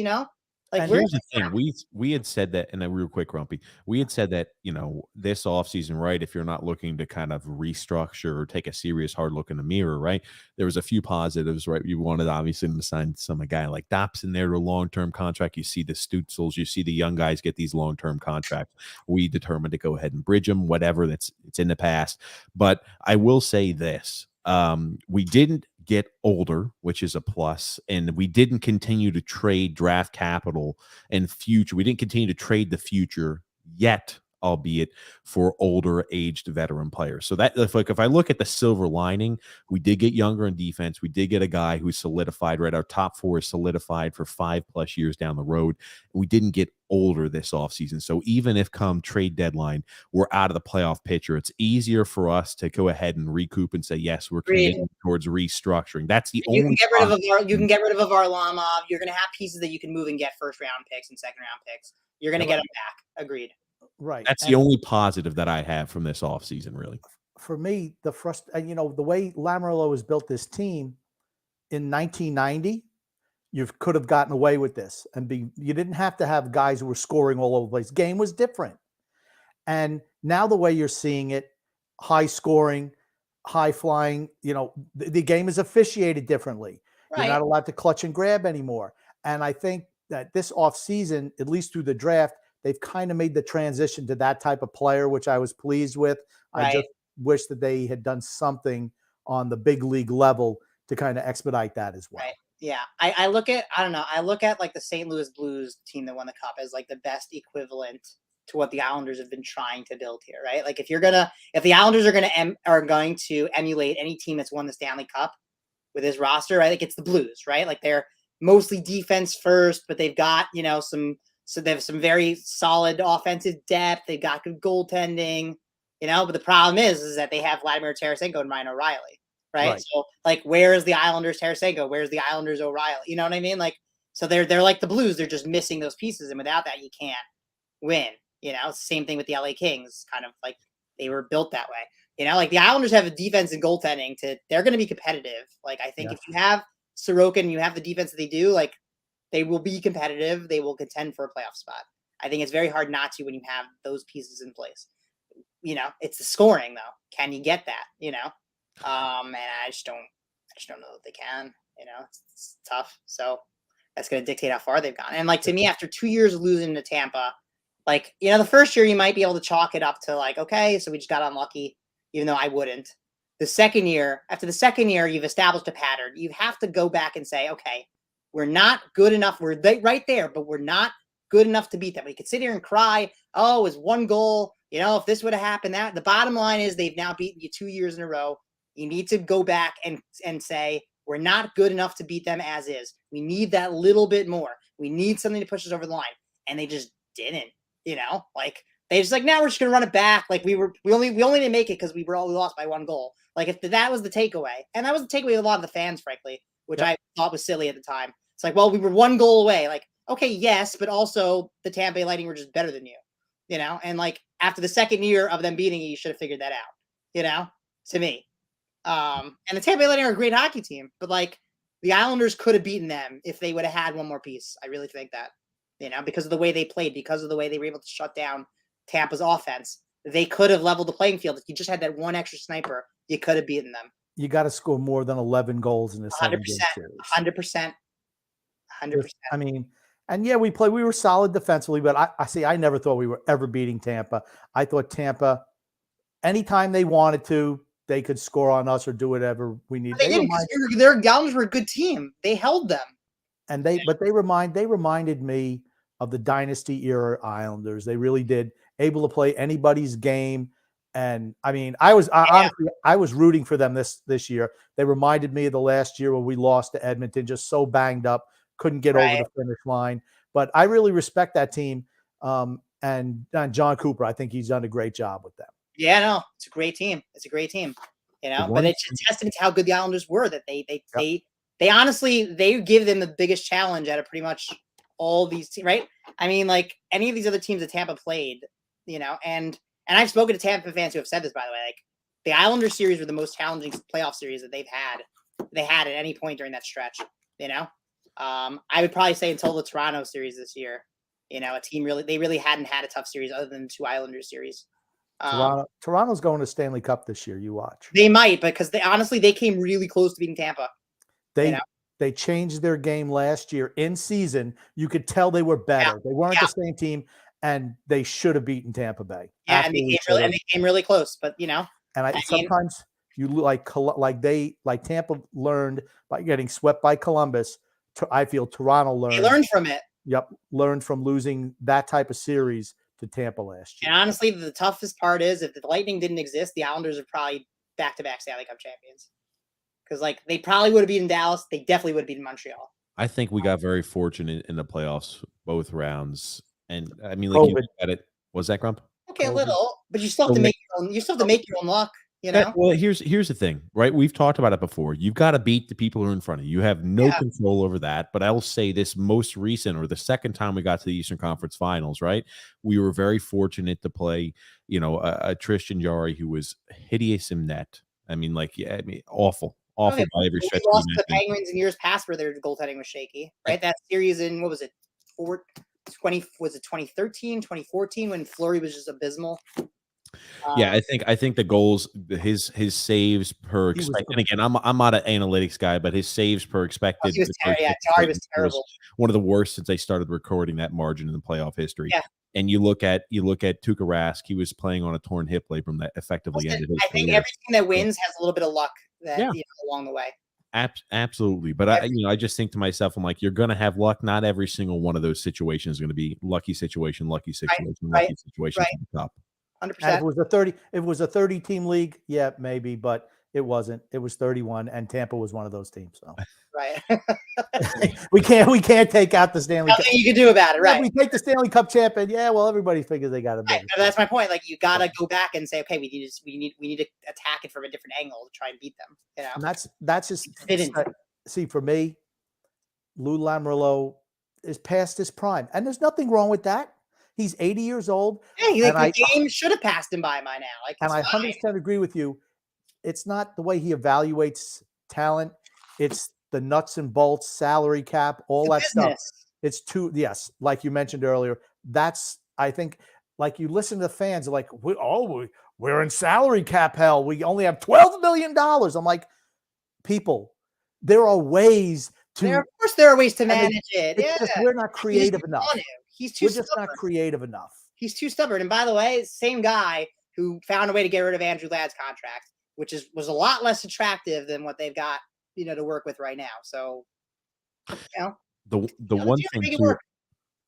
And here's the thing. We had said that, and then real quick, Grumpy, we had said that, this offseason, right, if you're not looking to kind of restructure or take a serious hard look in the mirror, right, there was a few positives, right? You wanted, obviously, to sign a guy like Dobson there to a long-term contract. You see the Stutzels, you see the young guys get these long-term contracts. We determined to go ahead and bridge them, whatever, it's in the past. But I will say this. We didn't get older, which is a plus, and we didn't continue to trade draft capital and future. We didn't continue to trade the future yet, albeit for older aged veteran players. So that if I look at the silver lining, we did get younger in defense. We did get a guy who's solidified, right? Our top four is solidified for 5+ years down the road. We didn't get older this offseason. So even if come trade deadline, we're out of the playoff picture, it's easier for us to go ahead and recoup and say, yes, we're committing towards restructuring. That's the only you can get rid of Varlamov. You're going to have pieces that you can move and get first round picks and second round picks. You're going to get them back. Agreed. Right. That's the only positive that I have from this offseason, really. For me, the way Lamoriello has built this team in 1990, you could have gotten away with this you didn't have to have guys who were scoring all over the place. Game was different. And now the way you're seeing it, high scoring, high flying, the game is officiated differently. Right. You're not allowed to clutch and grab anymore. And I think that this offseason, at least through the draft, they've kind of made the transition to that type of player, which I was pleased with. Right. I just wish that they had done something on the big league level to kind of expedite that as well. Right. Yeah. I look at like the St. Louis Blues team that won the cup as like the best equivalent to what the Islanders have been trying to build here, right? Like if the Islanders are going to emulate any team that's won the Stanley Cup with his roster, right? Like it's the Blues, right? Like they're mostly defense first, but they've got, so they have some very solid offensive depth. They've got good goaltending, but the problem is that they have Vladimir Tarasenko and Ryan O'Reilly, right? So like, where is the Islanders Tarasenko? Where's the Islanders O'Reilly? You know what I mean? Like, so they're like the Blues. They're just missing those pieces. And without that, you can't win. It's the same thing with the LA Kings, kind of like they were built that way. Like the Islanders have a defense and goaltending they're going to be competitive. Like, I think if you have Sorokin and you have the defense that they do, like, they will be competitive. They will contend for a playoff spot. I think it's very hard not to when you have those pieces in place. It's the scoring though. Can you get that? And I just don't know that they can. It's tough. So that's going to dictate how far they've gone. And like to me, after 2 years of losing to Tampa, like the first year you might be able to chalk it up to like, okay, so we just got unlucky, even though I wouldn't. After the second year, you've established a pattern. You have to go back and say, okay, we're not good enough. We're right there, but we're not good enough to beat them. We could sit here and cry, oh, it's one goal. If this would have happened, that the bottom line is they've now beaten you 2 years in a row. You need to go back and say, we're not good enough to beat them as is. We need that little bit more. We need something to push us over the line. And they just didn't, like they just like, now we're just going to run it back. Like we only didn't make it because we lost by 1 goal. Like if that was the takeaway, and that was the takeaway of a lot of the fans, frankly, which I thought was silly at the time. It's like, well, we were 1 goal away. Like, okay, yes, but also the Tampa Bay Lightning were just better than you, And like after the second year of them beating you should have figured that out, to me. And the Tampa Bay Lightning are a great hockey team, but like the Islanders could have beaten them if they would have had one more piece. I really think that, because of the way they played, because of the way they were able to shut down Tampa's offense, they could have leveled the playing field. If you just had that one extra sniper, you could have beaten them. You got to score more than 11 goals in a 7-game series. 100%. I mean, and yeah, we were solid defensively, but I never thought we were ever beating Tampa. I thought Tampa, anytime they wanted to, they could score on us or do whatever we need. Their Islanders were a good team. They held them. And they reminded me of the dynasty era Islanders. They really did, able to play anybody's game. And I mean, honestly, I was rooting for them this year. They reminded me of the last year when we lost to Edmonton, just so banged up, couldn't get over the finish line. But I really respect that team. And John Cooper, I think he's done a great job with them. Yeah, no, it's a great team. But it's a testament to how good the Islanders were that they honestly, they give them the biggest challenge out of pretty much all these teams, right? I mean, like any of these other teams that Tampa played, and I've spoken to Tampa fans who have said this, by the way, like the Islanders series were the most challenging playoff series that they had at any point during that stretch, I would probably say until the Toronto series this year, a team they really hadn't had a tough series other than the 2 Islanders series. Toronto's going to Stanley Cup this year. You watch. They might, because they came really close to beating Tampa. They changed their game last year in season. You could tell they were better. Yeah. They weren't the same team, and they should have beaten Tampa Bay. Yeah, and they came really close. But and sometimes you like Tampa learned by getting swept by Columbus. I feel Toronto learned. They learned from it. Yep, learned from losing that type of series to Tampa last year. And honestly, the toughest part is if the Lightning didn't exist, the Islanders are probably back-to-back Stanley Cup champions. Because they probably would have beaten Dallas. They definitely would have beaten Montreal. I think we got very fortunate in the playoffs, both rounds. And I mean, like you look at it, was that Grump? Okay, a little, but you still have to make your own luck. Well, here's the thing, right? We've talked about it before. You've got to beat the people who are in front of you. You have no control over that. But I'll say this most recent, or the second time we got to the Eastern Conference Finals, right? We were very fortunate to play, a Tristan Jarry who was hideous in net. I mean, awful by every stretch. We lost to the Penguins in years past where their goaltending was shaky, right? That series in, what was it, 2013, 2014, when Fleury was just abysmal. I think the goals, his saves per expected. And again, I'm not an analytics guy, but his saves per expected. Jarry was terrible. One of the worst since they started recording that margin in the playoff history. Yeah. And you look at Tuukka Rask, he was playing on a torn hip labrum that effectively ended his career. Every team that wins has a little bit of luck along the way. Absolutely. But I just think to myself, I'm like, you're going to have luck. Not every single one of those situations is going to be lucky situation in the cup. 100%. If it was a 30 team league, yeah, maybe, but it wasn't. It was 31, and Tampa was one of those teams. So right, we can't take out the Stanley Cup. Nothing you can do about it, right? Yeah, we take the Stanley Cup champion. Yeah, well, everybody figures they got to beat. That's my point. Like you got to go back and say, okay, we need to attack it from a different angle to try and beat them. And that's just see for me, Lou Lamoriello is past his prime, and there's nothing wrong with that. He's 80 years old. Yeah, the game should have passed him by now. And I 100% agree with you. It's not the way he evaluates talent. It's the nuts and bolts, salary cap, all that stuff. It's like you mentioned earlier. I think, like you listen to the fans, like, we're in salary cap hell. We only have $12 million. I'm like, people, there are ways to. Of course, there are ways to manage it. We're not creative enough. We're just not creative enough. He's too stubborn. And by the way, same guy who found a way to get rid of Andrew Ladd's contract, which was a lot less attractive than what they've got, to work with right now. So, the one thing too,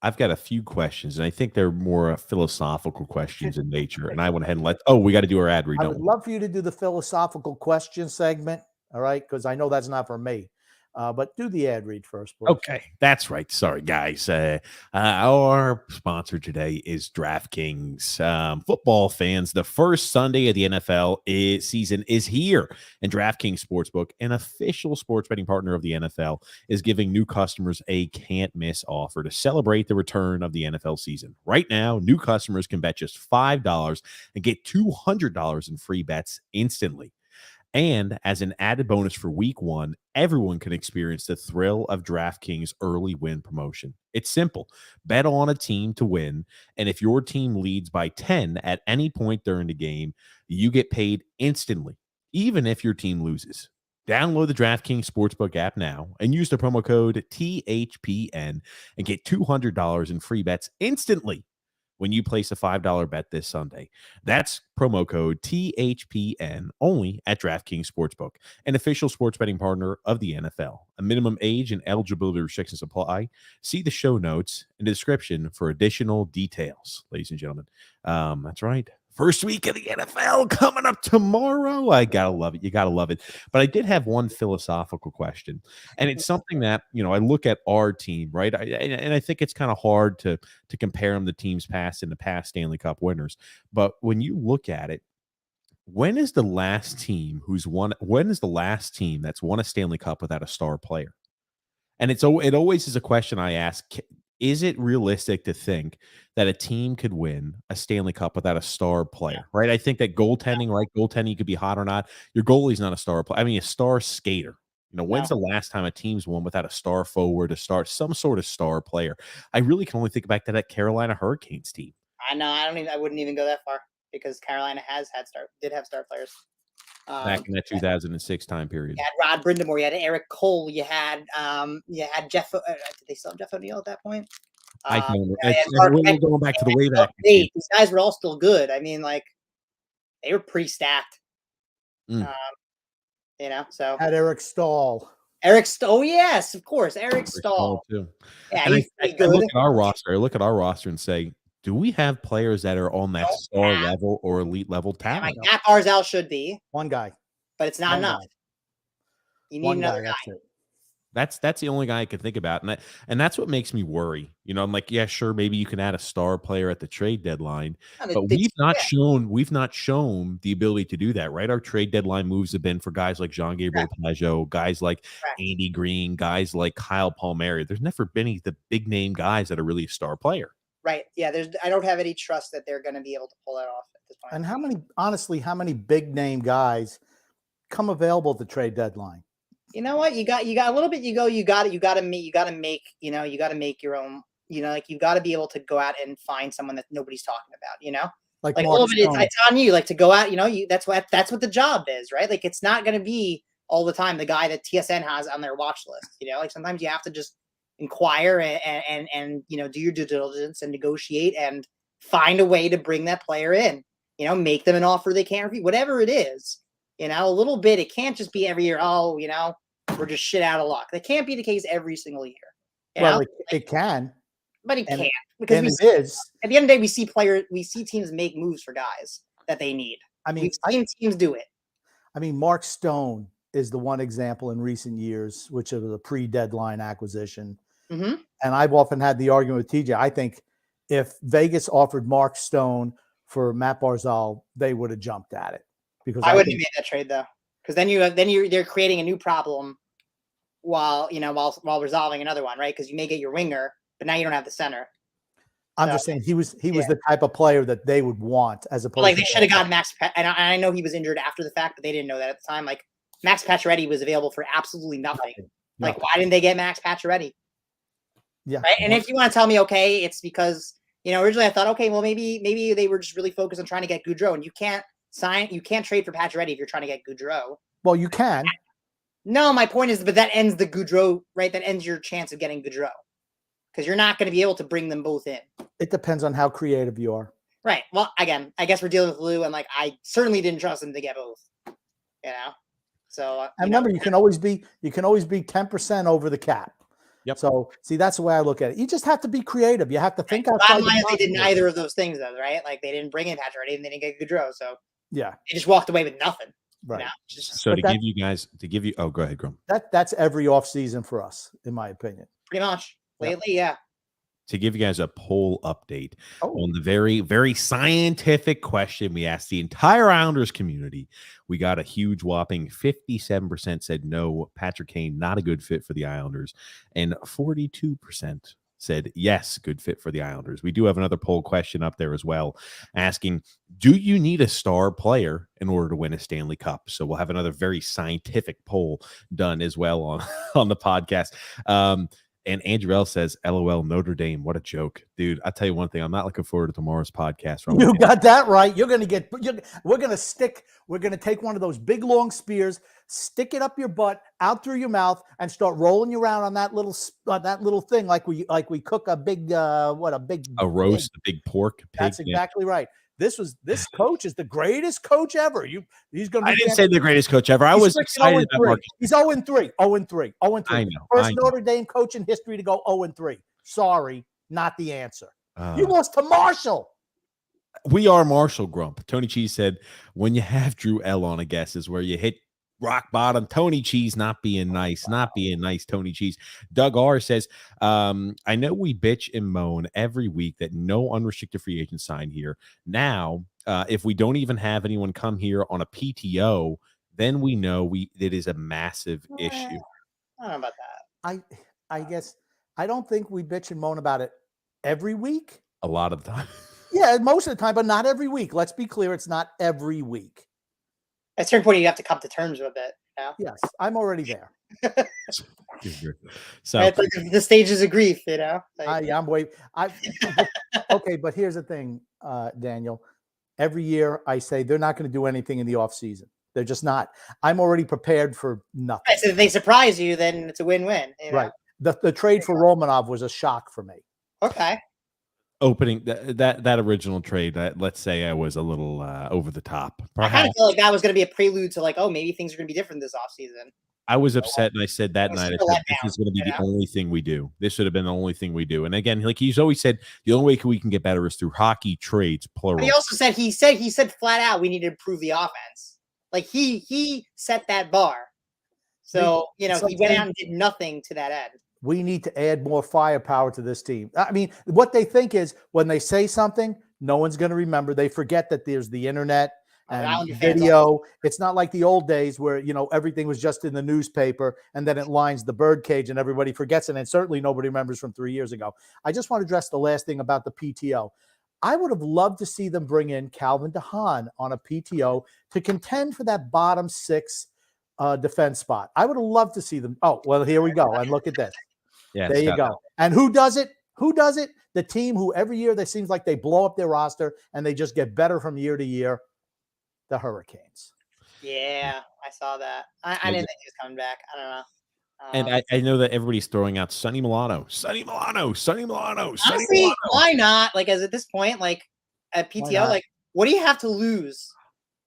I've got a few questions, and I think they're more philosophical questions in nature. And I went ahead and we got to do our ad read. I would love for you to do the philosophical question segment. All right, because I know that's not for me. But do the ad read first, please. Okay, that's right. Sorry, guys. Our sponsor today is DraftKings. Football fans, the first Sunday of the NFL season is here, and DraftKings Sportsbook, an official sports betting partner of the NFL, is giving new customers a can't-miss offer to celebrate the return of the NFL season. Right now, new customers can bet just $5 and get $200 in free bets instantly. And as an added bonus for week 1, everyone can experience the thrill of DraftKings early win promotion. It's simple. Bet on a team to win, and if your team leads by 10 at any point during the game, you get paid instantly, even if your team loses. Download the DraftKings Sportsbook app now and use the promo code THPN and get $200 in free bets instantly when you place a $5 bet this Sunday. That's promo code THPN only at DraftKings Sportsbook, an official sports betting partner of the NFL. A minimum age and eligibility restrictions apply. See the show notes and description for additional details, ladies and gentlemen. That's right. First week of the NFL coming up tomorrow. I gotta love it. You gotta love it. But I did have one philosophical question, and it's something that I look at our team, right? And I think it's kind of hard to compare them to teams past in the past Stanley Cup winners. But when you look at it, when is the last team that's won a Stanley Cup without a star player? And it always is a question I ask. is it realistic to think that a team could win a Stanley Cup without a star player, right? I think that goaltending, right? Goaltending could be hot or not. Your goalie's not a star player. I mean, a star skater. When's the last time a team's won without a star forward, some sort of star player? I really can only think back to that Carolina Hurricanes team. I know. I wouldn't even go that far because Carolina did have star players. Back in that 2006 time period. You had Rod Brindamore, you had Eric Cole, you had Jeff. Did they still have Jeff O'Neill at that point? I don't know. We're going back to the Wayback. These guys were all still good. I mean, like they were pretty stacked. So had Eric Stahl. Oh yes, of course, Eric Stahl too. Yeah, and he's I look at our roster. I look at our roster and say, do we have players that are on that star level or elite level talent? Matt Barzal should be one guy, but it's not enough. You need another guy. That's the only guy I could think about, and that's what makes me worry. I'm like, yeah, sure, maybe you can add a star player at the trade deadline, but we've not shown the ability to do that, right? Our trade deadline moves have been for guys like Jean-Gabriel Pageau, guys like Andy Green, guys like Kyle Palmieri. There's never been any the big name guys that are really a star player. Right. Yeah. I don't have any trust that they're going to be able to pull that off at this point. And how many big name guys come available at the trade deadline? You know what? You got a little bit. You got to make your own. Like you got to be able to go out and find someone that nobody's talking about. Like a little bit. It's on you. Like to go out. That's what the job is, right? Like it's not going to be all the time the guy that TSN has on their watch list. Like sometimes you have to just inquire and do your due diligence and negotiate and find a way to bring that player in. Make them an offer they can't refuse. Whatever it is. A little bit. It can't just be every year. Oh, we're just shit out of luck. That can't be the case every single year. Well, it can, but it can't because it is. At the end of the day, we see teams make moves for guys that they need. I mean, we've seen teams do it. I mean, Mark Stone is the one example in recent years, which was a pre-deadline acquisition. Mm-hmm. And I've often had the argument with TJ. I think if Vegas offered Mark Stone for Matt Barzal, they would have jumped at it. Because I wouldn't have made that trade though, because they're creating a new problem while resolving another one, right? Because you may get your winger, but now you don't have the center. I'm just saying he was the type of player that they would want as opposed. Like they should have gotten Max. And I know he was injured after the fact, but they didn't know that at the time. Like Max Pacioretty was available for absolutely nothing. Like why didn't they get Max Pacioretty? Yeah. Right. And if you want to tell me, okay, it's because originally I thought, okay, well maybe they were just really focused on trying to get Gaudreau, and you can't trade for Pacioretty if you're trying to get Gaudreau. Well, you can. No, my point is, but that ends the Gaudreau, right? That ends your chance of getting Gaudreau because you're not going to be able to bring them both in. It depends on how creative you are. Right. Well, again, I guess we're dealing with Lou, and I certainly didn't trust him to get both. So and remember, you can always be 10% over the cap. Yep. So see, that's the way I look at it. You just have to be creative. You have to think outside the box. They did neither of those things, though, right? Like they didn't bring in Pacioretty and they didn't get Gaudreau, so yeah, they just walked away with nothing. Right. So to give you, oh, go ahead, Grum. That's every offseason for us, in my opinion. Pretty much lately, yeah. To give you guys a poll update on the very, very scientific question we asked the entire Islanders community, we got a huge whopping 57% said no, Patrick Kane, not a good fit for the Islanders, and 42% said yes, good fit for the Islanders. We do have another poll question up there as well, asking, do you need a star player in order to win a Stanley Cup? So we'll have another very scientific poll done as well on the podcast. And Andrew L says, LOL, Notre Dame. What a joke. Dude, I'll tell you one thing. I'm not looking forward to tomorrow's podcast. You got that right. We're going to take one of those big, long spears, stick it up your butt, out through your mouth, and start rolling you around on that little thing like we cook a big, a roast, a big pork. Pig, that's exactly right. This coach is the greatest coach ever. He's going to. I didn't say the greatest coach ever. I was excited about Mark. He's 0-3. 0-3. 0-3. I know. First Notre Dame coach in history to go 0-3. Sorry, not the answer. You lost to Marshall. We are Marshall, Grump. Tony Cheese said, when you have Drew L on, I guess, is where you hit rock bottom. Tony Cheese not being nice. Tony Cheese. Doug R says, I know we bitch and moan every week that no unrestricted free agent signed here. Now, if we don't even have anyone come here on a PTO, then we know it is a massive issue. I don't know about that. I guess I don't think we bitch and moan about it every week. A lot of the time. Yeah, most of the time, but not every week. Let's be clear, it's not every week. At a certain point, you have to come to terms with it. You know? Yes, I'm already there. So It's like the stages of grief, you know. Like, I'm okay, but here's the thing, Daniel. Every year I say they're not going to do anything in the off season. They're just not. I'm already prepared for nothing. right, so if they surprise you, then it's a win-win. You know? Right. The trade for Romanov was a shock for me. Okay. opening that original trade, let's say I was a little over the top. I kind of feel like that was going to be a prelude to like, oh, maybe things are going to be different this offseason. I was upset, and I said that night, I said, this is going to be the know? only thing we do. This should have been the only thing we do. And again, like he's always said, the only way we can get better is through hockey trades, plural. But he also said he said flat out we need to improve the offense. Like he set that bar. So he went out and did nothing to that end. We need to add more firepower to this team. I mean, what they think is when they say something, no one's going to remember. They forget that there's the internet and video. It's not like the old days where, everything was just in the newspaper and then it lines the birdcage and everybody forgets it. And certainly nobody remembers from 3 years ago. I just want to address the last thing about the PTO. I would have loved to see them bring in Calvin DeHaan on a PTO to contend for that bottom six defense spot. I would have loved to see them. Oh, well, here we go. And look at this. Yeah, there you go. And who does it? Who does it? The team who every year they seems like they blow up their roster and they just get better from year to year. The Hurricanes. Yeah, I saw that. I didn't think he was coming back. I don't know. And I know that everybody's throwing out Sonny Milano. Honestly, why not? Like, at this point, like at PTO, like, what do you have to lose?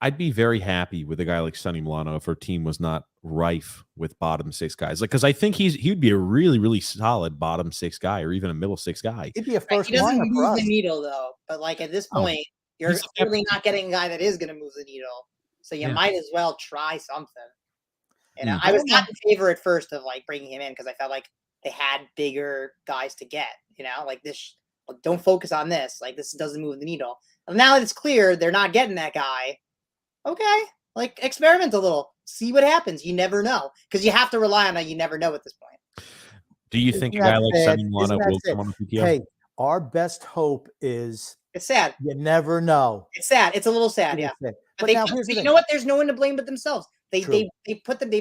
I'd be very happy with a guy like Sonny Milano if our team was not rife with bottom six guys. Like, because I think he'd be a really, really solid bottom six guy or even a middle six guy. He'd be a first. He doesn't move the needle though. But like at this point, you're clearly not getting a guy that is going to move the needle. So you might as well try something. I was not in favor at first of like bringing him in because I felt like they had bigger guys to get. Like this. Don't focus on this. Like this doesn't move the needle. And now that it's clear they're not getting that guy. Okay, like experiment a little, see what happens. You never know because you have to rely on a you never know at this point. Do you think a guy like Sonny Milano will come on the PTO? Hey, our best hope is it's sad. You never know. It's sad. It's a little sad, yeah. But now, you know what? There's no one to blame but themselves. They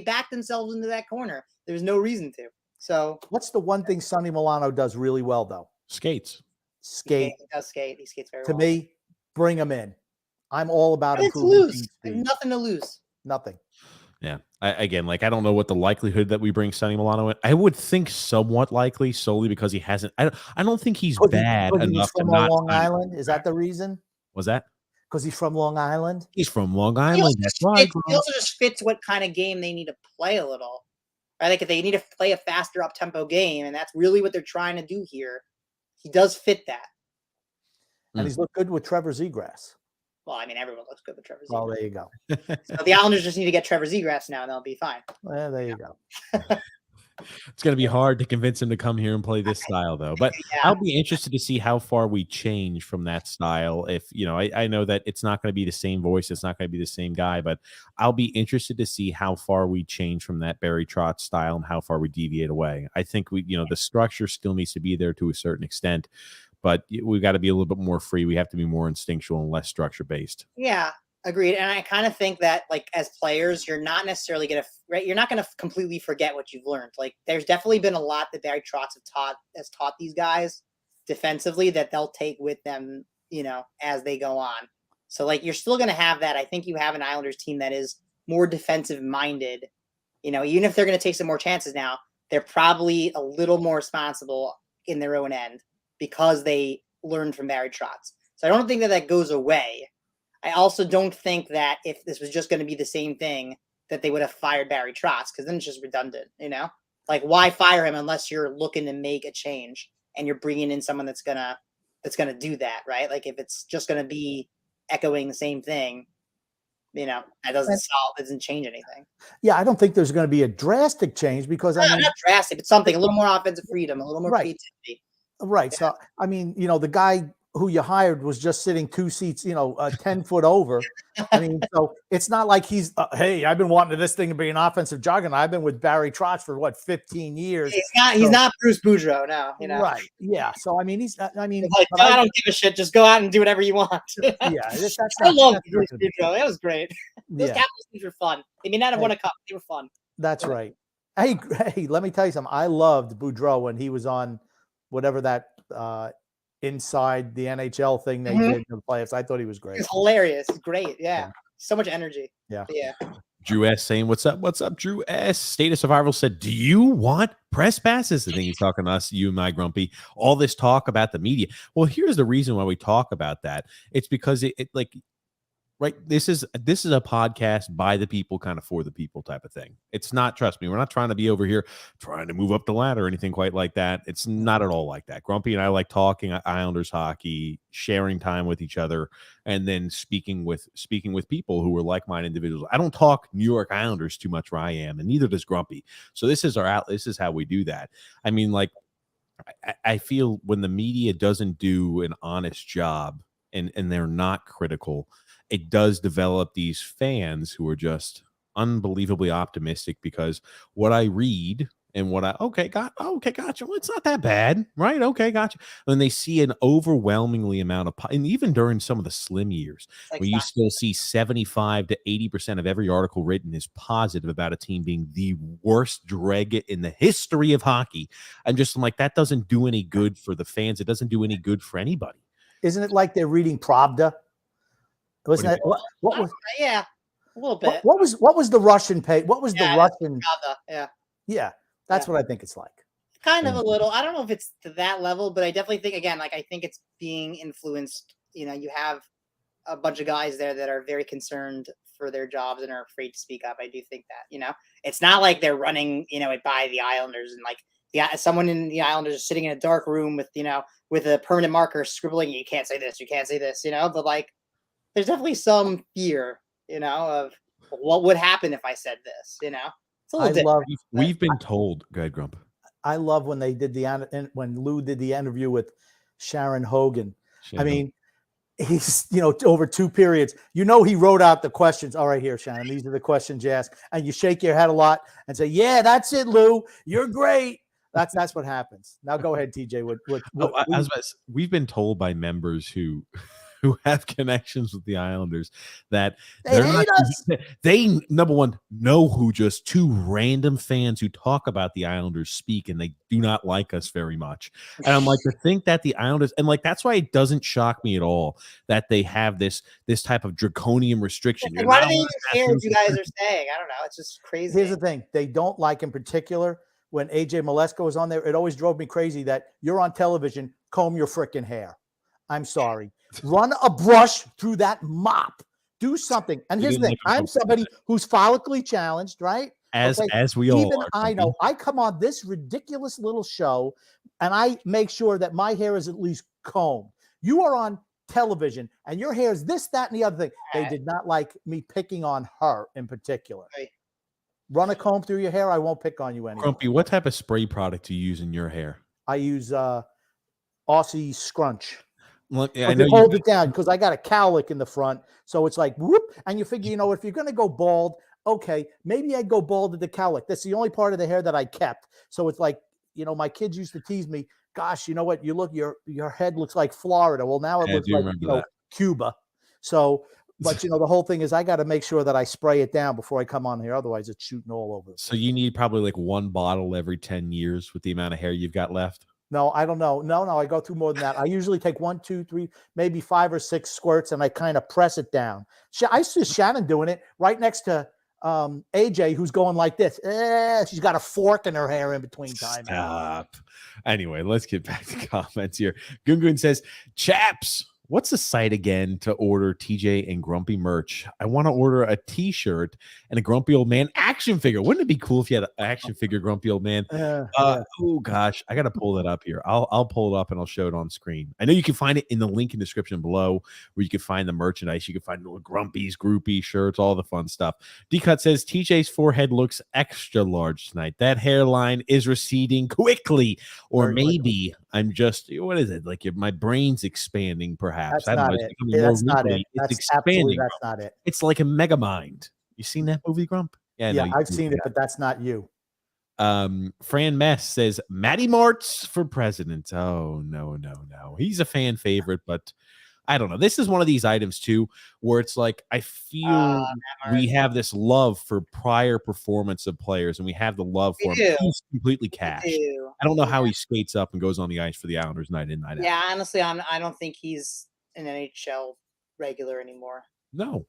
backed themselves into that corner. There's no reason to. So what's the one thing Sonny Milano does really well though? Skates. He does skate. He skates very well. To me, bring him in. I'm all about it. Nothing to lose. Nothing. Yeah. I don't know what the likelihood that we bring Sonny Milano in. I would think somewhat likely solely because he hasn't. I don't think he's bad enough to not. Long Island. Is that the reason? Was that? Because he's from Long Island. He's from Long Island. That's right. He also just fits what kind of game they need to play a little. Right? Like if they need to play a faster up tempo game, and that's really what they're trying to do here. He does fit that. And he's looked good with Trevor Zegras. Well, I mean, everyone looks good with Trevor Zegras. Well, there you go. So the Islanders just need to get Trevor Zegras now, and they'll be fine. Well, there you go. It's going to be hard to convince him to come here and play this style, though. But I'll be interested to see how far we change from that style. If, I know that it's not going to be the same voice. It's not going to be the same guy. But I'll be interested to see how far we change from that Barry Trotz style and how far we deviate away. I think the structure still needs to be there to a certain extent. But we've got to be a little bit more free. We have to be more instinctual and less structure-based. Yeah, agreed. And I kind of think that, like, as players, you're not necessarily going to you're not going to completely forget what you've learned. Like, there's definitely been a lot that Barry Trotz has taught these guys defensively that they'll take with them, as they go on. So, like, you're still going to have that. I think you have an Islanders team that is more defensive-minded. Even if they're going to take some more chances now, they're probably a little more responsible in their own end, because they learned from Barry Trotz. So I don't think that goes away. I also don't think that if this was just going to be the same thing, that they would have fired Barry Trotz, because then it's just redundant, Like, why fire him unless you're looking to make a change and you're bringing in someone that's gonna do that, right? Like, if it's just going to be echoing the same thing, that doesn't change anything. Yeah, I don't think there's going to be a drastic change because not drastic, but something a little more offensive freedom, a little more creativity. Right. Yeah. So, I mean, the guy who you hired was just sitting 2 seats, 10 foot over. I mean, so it's not like he's, hey, I've been wanting this thing to be an offensive juggernaut. I've been with Barry Trotz for 15 years. He's not Bruce Boudreau now, Right. Yeah. So, I mean, he's like, I don't give a shit. Just go out and do whatever you want. I love Bruce Boudreau. That was great. Those Capitals teams were fun. They may not have won a cup. They were fun. That's right. Hey, let me tell you something. I loved Boudreau when he was on whatever that inside the NHL thing they did in the playoffs. I thought he was great. It's hilarious. Great. Yeah. So much energy. Yeah. Drew S saying, what's up, Drew S? State of Survival said, do you want press passes? I think he's talking to us, you and my Grumpy. All this talk about the media. Well, here's the reason why we talk about that. It's because it right, this is a podcast by the people, kind of for the people type of thing. It's not, trust me, we're not trying to be over here trying to move up the ladder or anything quite like that. It's not at all like that. Grumpy and I like talking Islanders hockey, sharing time with each other, and then speaking with people who are like-minded individuals. I don't talk New York Islanders too much where I am, and neither does Grumpy. So this is this is how we do that. I mean, like, I feel when the media doesn't do an honest job and they're not critical, it does develop these fans who are just unbelievably optimistic because what I read and what gotcha. Well, it's not that bad, right? Okay, gotcha. And they see an overwhelmingly amount of, and even during some of the slim years, where you still see 75 to 80% of every article written is positive about a team being the worst drag in the history of hockey. I'm like, that doesn't do any good for the fans. It doesn't do any good for anybody. Isn't it like they're reading Pravda? Wasn't that what was? Yeah, a little bit. What was the Russian pay? What was the Russian? Yeah, that's what I think it's like. Kind of a little. I don't know if it's to that level, but I definitely think I think it's being influenced. You have a bunch of guys there that are very concerned for their jobs and are afraid to speak up. I do think that it's not like they're running it by the Islanders and someone in the Islanders is sitting in a dark room with with a permanent marker scribbling, you can't say this, but there's definitely some fear, of what would happen if I said this, It's a little different. We've been told. Go ahead, Grump. I love when they did when Lou did the interview with Sharon Hogan. I mean, he's, over 2 periods, he wrote out the questions. All right, here, Sharon, these are the questions you ask. And you shake your head a lot and say, yeah, that's it, Lou. You're great. That's what happens. Now go ahead, TJ. We've been told by members who have connections with the Islanders that they number one know who just 2 random fans who talk about the Islanders speak, and they do not like us very much. And I'm like, to think that the Islanders, and that's why it doesn't shock me at all that they have this type of draconian restriction. Why do they even care what you guys are saying? I don't know. It's just crazy. Here's the thing: they don't like, in particular, when AJ Malesko was on there. It always drove me crazy that you're on television, comb your frickin' hair. I'm sorry. Run a brush through that mop. Do something. And here's the thing. I'm somebody who's follically challenged, right? As we all Even are. I know. I come on this ridiculous little show, and I make sure that my hair is at least combed. You are on television, and your hair is this, that, and the other thing. They did not like me picking on her in particular. Right. Run a comb through your hair. I won't pick on you anymore. Grumpy, what type of spray product do you use in your hair? I use Aussie Scrunch. Look, I know hold it down because I got a cowlick in the front, so it's like whoop. And you figure, if you're going to go bald, okay, maybe I'd go bald at the cowlick. That's the only part of the hair that I kept. So it's like, my kids used to tease me. Gosh, you know what? You look, your head looks like Florida. Well, now it looks like Cuba. So, but the whole thing is I got to make sure that I spray it down before I come on here. Otherwise, it's shooting all over. So you need probably like 1 bottle every 10 years with the amount of hair you've got left. No, I don't know. No, I go through more than that. I usually take 1, 2, 3, maybe 5 or 6 squirts, and I kind of press it down. I see Shannon doing it right next to AJ, who's going like this. She's got a fork in her hair in between time. Stop. Anyway, let's get back to comments here. Gungun says, chaps, What's the site again to order TJ and Grumpy merch? I want to order a T-shirt and a Grumpy Old Man action figure. Wouldn't it be cool if you had an action figure Grumpy Old Man? Yeah. Oh gosh, I gotta pull that up here. I'll pull it up and I'll show it on screen. I know you can find it in the link in the description below, where you can find the merchandise. You can find little Grumpies, Groupie shirts, all the fun stuff. D-Cut says TJ's forehead looks extra large tonight. That hairline is receding quickly, or Very maybe I'm just, what is it? Like my brain's expanding, perhaps. That's I don't not know. It's it. becoming Yeah, more that's not wrinkly. it. It's That's absolutely expanding. that's not it. It's like a mega mind. You seen that movie, Grump? Yeah, no, you I've didn't. seen it, but that's not you. Fran Mess says Matty Martz for president. Oh no. He's a fan favorite, but I don't know. This is one of these items too, where it's like I feel we have this love for prior performance of players, and we have the love for him. He's completely cashed. I don't know how he skates up and goes on the ice for the Islanders night in, night out. Yeah, honestly, I don't think he's an NHL regular anymore. No.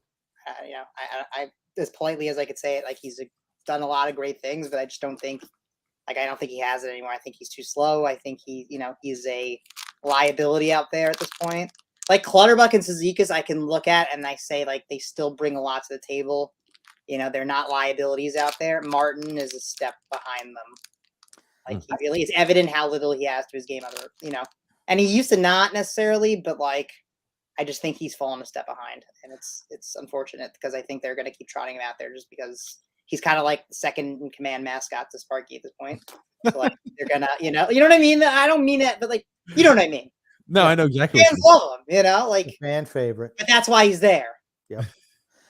I as politely as I could say it, like he's done a lot of great things, but I just don't think, I don't think he has it anymore. I think he's too slow. I think he's a liability out there at this point. Like Clutterbuck and Cizikas, I can look at and I say like they still bring a lot to the table. They're not liabilities out there. Martin is a step behind them. Like he really, it's evident how little he has to his game. And he used to not necessarily, but like I just think he's fallen a step behind, and it's unfortunate because I think they're going to keep trotting him out there just because he's kind of like the second in command mascot to Sparky at this point. So like they're gonna, you know what I mean? I don't mean that, but like you know what I mean. No, I know exactly. Fans love him, like fan favorite. But that's why he's there. Yep.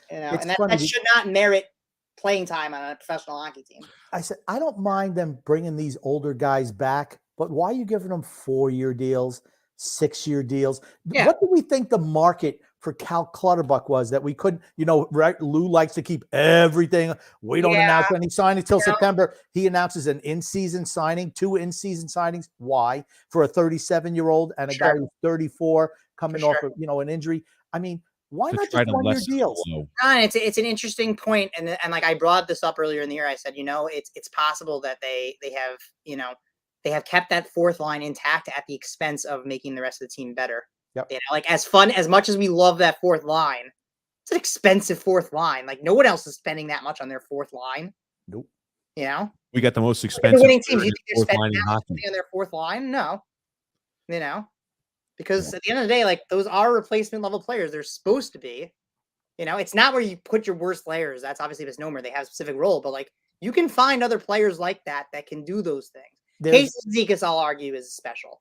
And that should not merit playing time on a professional hockey team. I said I don't mind them bringing these older guys back, but why are you giving them 4-year deals, 6-year deals? Yeah. What do we think the market for Cal Clutterbuck was that we couldn't, right? Lou likes to keep everything. We don't announce any signings until September. He announces an in-season signing, 2 in-season signings. Why? For a 37-year-old and a guy who's 34 coming off of, an injury. I mean, why not just 1-year deals? It's an interesting point, and like I brought this up earlier in the year. I said, it's possible that they have kept that fourth line intact at the expense of making the rest of the team better. Yep. Like as much as we love that fourth line, it's an expensive fourth line. Like no one else is spending that much on their fourth line. Nope. We got the most expensive winning teams. You think they're fourth spending line in that much hockey. money on their fourth line? No. Because at the end of the day, like those are replacement level players. They're supposed to be. It's not where you put your worst players. That's obviously a misnomer. They have a specific role, but like you can find other players like that can do those things. Casey Cizikas, I'll argue, is special.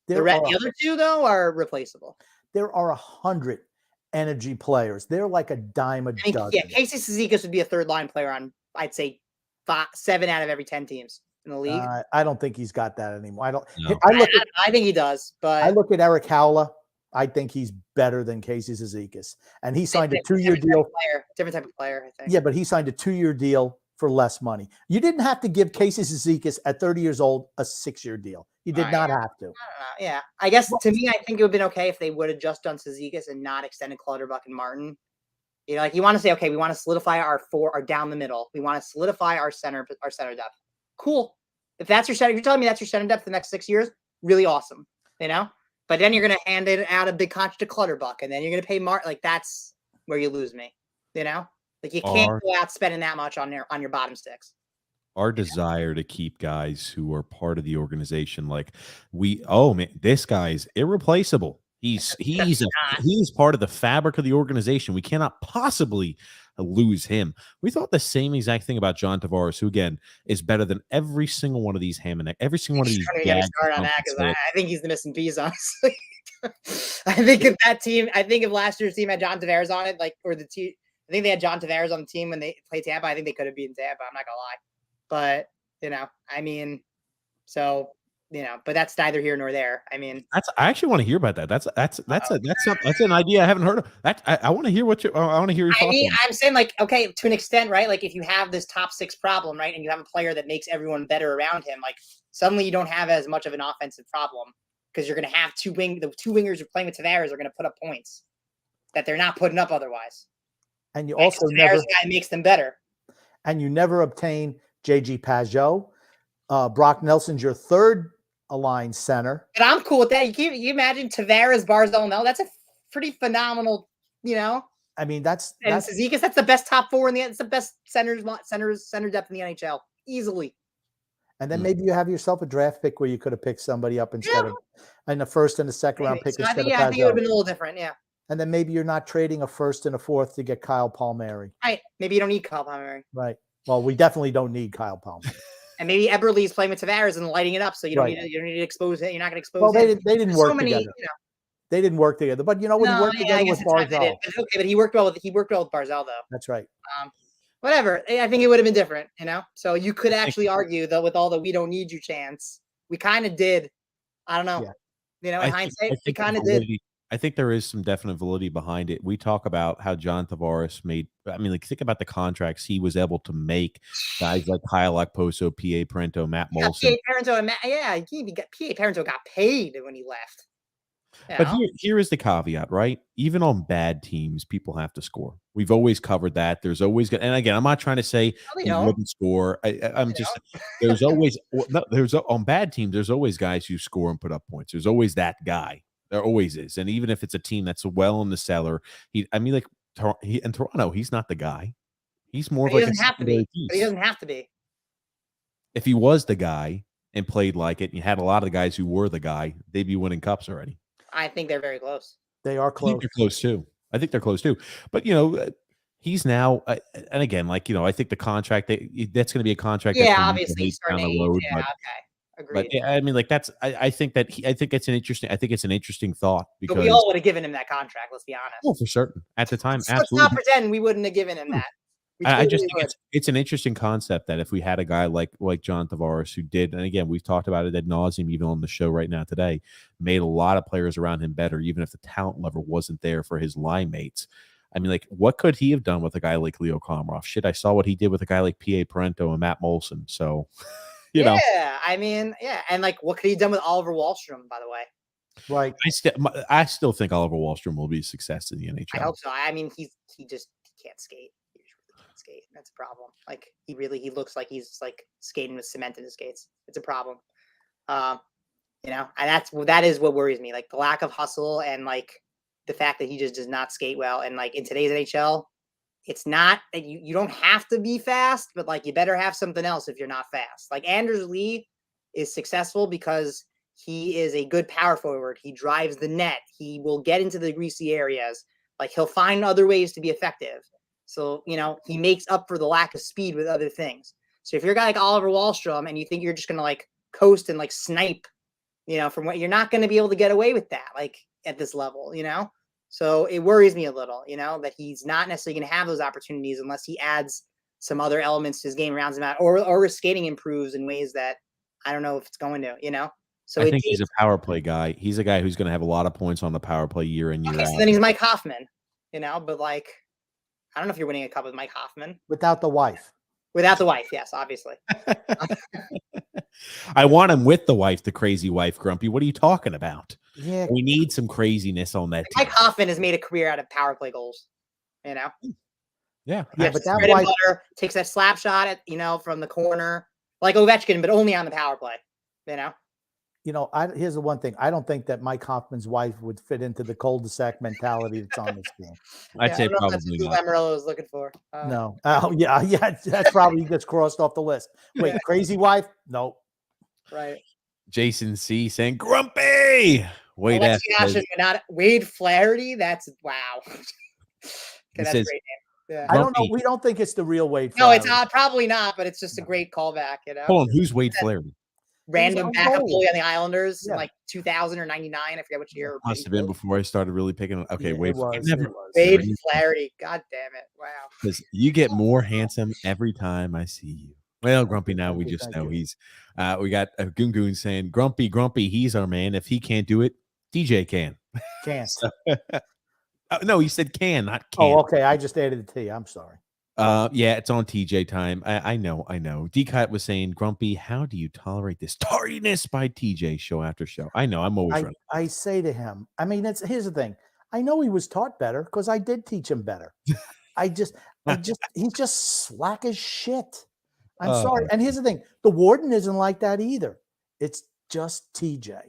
The other two, though, are replaceable. There are 100 energy players. They're like a dime a dozen. Yeah, Casey Cizikas would be a third-line player on, I'd say, 7 out of every 10 teams in the league. I don't think he's got that anymore. No. I think he does, but I look at Eric Howla. I think he's better than Casey Cizikas. And he signed a 2-year deal. Different type of player, I think. Yeah, but he signed a 2-year deal for less money. You didn't have to give Casey Cizikas at 30 years old a 6-year deal. You did not have to. Yeah. I guess to me, I think it would have been okay if they would have just done Cizikas and not extended Clutterbuck and Martin. Like you want to say, okay, we want to solidify our down the middle. We want to solidify our center depth. Cool. If that's your center, if you're telling me that's your center depth for the next 6 years, really awesome. But then you're going to hand it out a big contract to Clutterbuck, and then you're going to pay Martin. Like that's where you lose me. Like you can't go out spending that much on your bottom sticks. Our desire to keep guys who are part of the organization, like this guy's irreplaceable. He's part of the fabric of the organization. We cannot possibly lose him. We thought the same exact thing about John Tavares, who again is better than every single one of these every single one of these. I think he's the missing piece, honestly. I think if last year's team had John Tavares on it, I think they had John Tavares on the team when they played Tampa. I think they could have beaten Tampa. I'm not gonna lie, but but that's neither here nor there. I actually want to hear about that. That's an idea I haven't heard of. I want to hear I want to hear your thoughts. I'm saying like, okay, to an extent, right? Like if you have this top 6 problem, right, and you have a player that makes everyone better around him, like suddenly you don't have as much of an offensive problem because you're gonna have the 2 wingers you're playing with Tavares are gonna put up points that they're not putting up otherwise. And you also never makes them better. And you never obtain JG Pajot. Brock Nelson's your third aligned center. But I'm cool with that. You imagine Tavares, Barzal, no, that's a pretty phenomenal, you know. I mean, that's Cizikas, that's the best top four in the. It's the best center depth in the NHL, easily. And then maybe you have yourself a draft pick where you could have picked somebody up instead of in the first and the second round pick. So I think it would have been a little different. Yeah. And then maybe you're not trading a first and a fourth to get Kyle Palmieri. Right. Maybe you don't need Kyle Palmieri. Right. Well, we definitely don't need Kyle Palmieri. And maybe Eberle's playing with Tavares and lighting it up, so you don't need to expose it. You're not going to expose. Well, him. they didn't work together. They didn't work together, but when he worked together with Barzal, but he worked well with Barzal though. That's right. Whatever. I think it would have been different, So you could actually argue though, with all the "we don't need you" chants, we kind of did. I don't know. Yeah. In hindsight, we kind of did. I think there is some definite validity behind it. We talk about how John Tavares made. I mean, think about the contracts he was able to make. Guys like Kyle Okposo, P.A. Parento, Matt Molson. P.A. Parento and P.A. Parento got paid when he left. But here is the caveat, right? Even on bad teams, people have to score. We've always covered that. There's always, and again, I'm not trying to say he wouldn't score. I'm just there's always on bad teams. There's always guys who score and put up points. There's always that guy. There always is. And even if it's a team that's well in the cellar, in Toronto, he's not the guy. He's more of like a secondary piece. But he doesn't have to be. If he was the guy and played like it, and you had a lot of the guys who were the guy, they'd be winning cups already. I think they're very close. They are close. I think they're close too. But he's now, and again, I think the contract that's going to be a contract. Yeah, obviously, down the road. Yeah, okay. Agreed. But I mean, I think it's an interesting thought because but we all would have given him that contract. Let's be honest. Oh, for certain. At the time, let's not pretend we wouldn't have given him that. I just think it's an interesting concept that if we had a guy like John Tavares who did, and again, we've talked about it ad nauseum even on the show right now today, made a lot of players around him better, even if the talent level wasn't there for his line mates. I mean, what could he have done with a guy like Leo Komarov? Shit, I saw what he did with a guy like P.A. Parento and Matt Molson. So, I mean, and what could he have done with Oliver Wahlstrom, by the way? Right. I still think Oliver Wahlstrom will be a success in the NHL. I hope so. I mean, he just can't skate. He really can't skate. That's a problem. He looks like he's skating with cement in his skates. It's a problem. And that is what worries me. The lack of hustle and the fact that he just does not skate well. And in today's NHL, it's not you don't have to be fast, but you better have something else if you're not fast. Anders Lee is successful because he is a good power forward. He drives the net. He will get into the greasy areas. He'll find other ways to be effective. So, he makes up for the lack of speed with other things. So if you're a guy like Oliver Wahlstrom and you think you're just going to coast and snipe, from what you're not going to be able to get away with that, at this level, So it worries me a little, that he's not necessarily going to have those opportunities unless he adds some other elements to his game, rounds him out, or his skating improves in ways that I don't know if it's going to, So I think he's a power play guy. He's a guy who's going to have a lot of points on the power play year in, year out. So then he's Mike Hoffman, but I don't know if you're winning a cup with Mike Hoffman. Without the wife. Without the wife, yes, obviously. I want him with the wife, the crazy wife, Grumpy. What are you talking about? Yeah. We need some craziness on that. Mike Hoffman has made a career out of power play goals. Yeah. But that wife takes that slap shot at from the corner, like Ovechkin, but only on the power play. Here's the one thing. I don't think that Mike Hoffman's wife would fit into the cul-de-sac mentality that's on this team. I'd say probably that's what Lamoriello was looking for. No. That's probably gets crossed off the list. Wait, crazy wife? No. Right. Jason C saying Grumpy. Wade Flaherty. That's wow. That's a great name. Yeah. I don't know. We don't think it's the real Wade Flaherty. Flaherty. No, it's probably not, but it's just a great callback. Hold on. Who's Wade Flaherty? Random backup goalie on the Islanders in 2000 or 99. I forget which year. Must have been before I started really picking. Okay, Wade Flaherty. God damn it! Wow. Because you get more handsome every time I see you. Well, Grumpy, now we just know he's. We got a Goon saying Grumpy, he's our man. If he can't do it, DJ can. Can't. No, he said can, not can. Oh, okay. I just added the T. I'm sorry. Yeah, it's on TJ time. I know. D-Cut was saying, Grumpy, how do you tolerate this tardiness by TJ show after show? I know. I'm always running. I say to him, here's the thing. I know he was taught better because I did teach him better. He's just slack as shit. I'm sorry. And here's the thing. The warden isn't like that either. It's just TJ.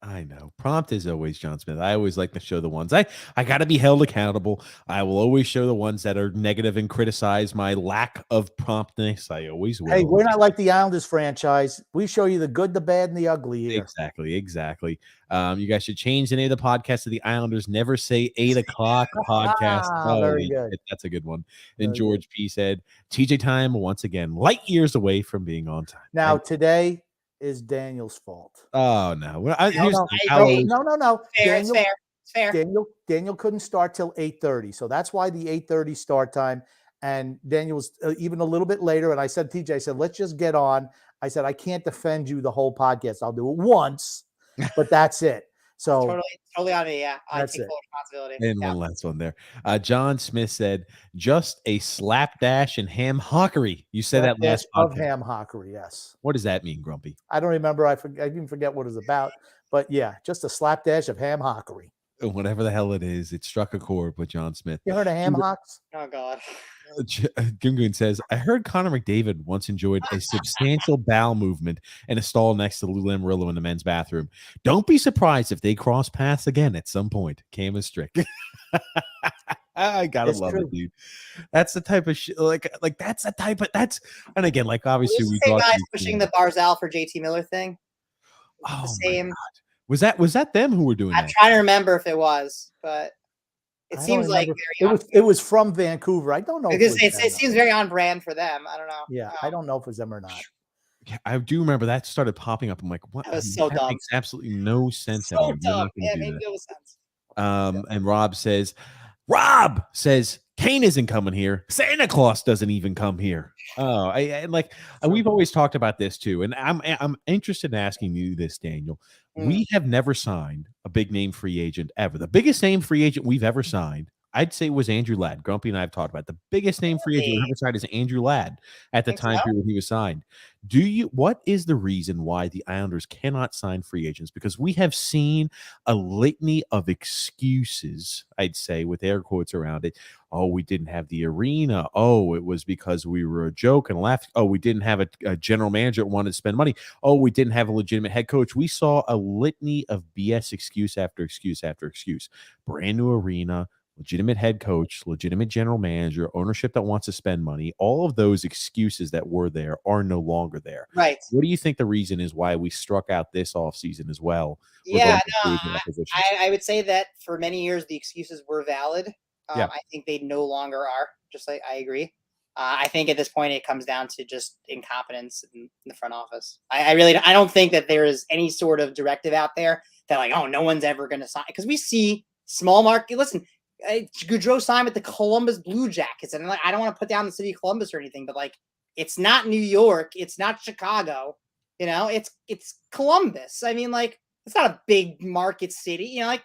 I know. Prompt is always John Smith. I always like to show the ones I got to be held accountable. I will always show the ones that are negative and criticize my lack of promptness. I always will. Hey, we're not like the Islanders franchise. We show you the good, the bad, and the ugly here. Exactly. You guys should change the name of the podcast to the Islanders Never Say 8 o'clock podcast. Very good. That's a good one. And George P said, TJ time once again, light years away from being on time. Now, today is Daniel's fault. Oh no! Well, No. Fair, it's fair. It's fair. Daniel couldn't start till 8:30, so that's why the 8:30 start time. And Daniel was even a little bit later. And I said, TJ, I said, let's just get on. I said, I can't defend you the whole podcast. I'll do it once, but that's it. So totally on me. Yeah, I that's take it. full responsibility. And one last one there. John Smith said, just a slapdash and ham hockery. You said that last of podcast. ham hockery, yes. What does that mean, Grumpy? I don't remember. I even forget what it was about. But yeah, just a slapdash of ham hockery. Whatever the hell it is, it struck a chord with John Smith. You heard of ham hocks? Oh God. Gungun says, I heard Connor McDavid once enjoyed a substantial bowel movement in a stall next to Lou Lamoriello in the men's bathroom. Don't be surprised if they cross paths again at some point. Cam is strict. I gotta love it, dude. That's the type of shit. Like that's the type of and again, like obviously we same guys pushing the Barzal for JT Miller thing. Oh, the same. Was that them who were doing that? I'm trying to remember if it was, but it seems like it was from Vancouver. I don't know. Because it seems very on brand for them. I don't know. Yeah, I don't know if it was them or not. Yeah, I do remember that started popping up. I'm like, what? That was so dumb. Makes absolutely no sense. So dumb. Yeah, it made no sense. And Rob says, Kane isn't coming here. Santa Claus doesn't even come here. Oh, we've always talked about this too. And I'm interested in asking you this, Daniel. We have never signed a big name free agent ever. The biggest name free agent we've ever signed, I'd say, was Andrew Ladd. Grumpy and I have talked about it. The biggest name free agent we've ever signed is Andrew Ladd at the time period he was signed. What is the reason why the Islanders cannot sign free agents? Because we have seen a litany of excuses, I'd say, with air quotes around it. Oh, we didn't have the arena. Oh, it was because we were a joke and laughed. Oh, we didn't have a general manager that wanted to spend money. Oh, we didn't have a legitimate head coach. We saw a litany of BS excuse after excuse after excuse. Brand new arena, legitimate head coach, legitimate general manager, ownership that wants to spend money. All of those excuses that were there are no longer there. Right. What do you think the reason is why we struck out this offseason as well? Yeah, no, I would say that for many years the excuses were valid. I think they no longer are. Just like I agree. I think at this point it comes down to just incompetence in the front office. I don't think that there is any sort of directive out there that like, oh, no one's ever going to sign, because we see small market. Listen, Goudreau signed with the Columbus Blue Jackets, and like, I don't want to put down the city of Columbus or anything, but like, it's not New York, it's not Chicago, it's Columbus. I mean, like, it's not a big market city, like,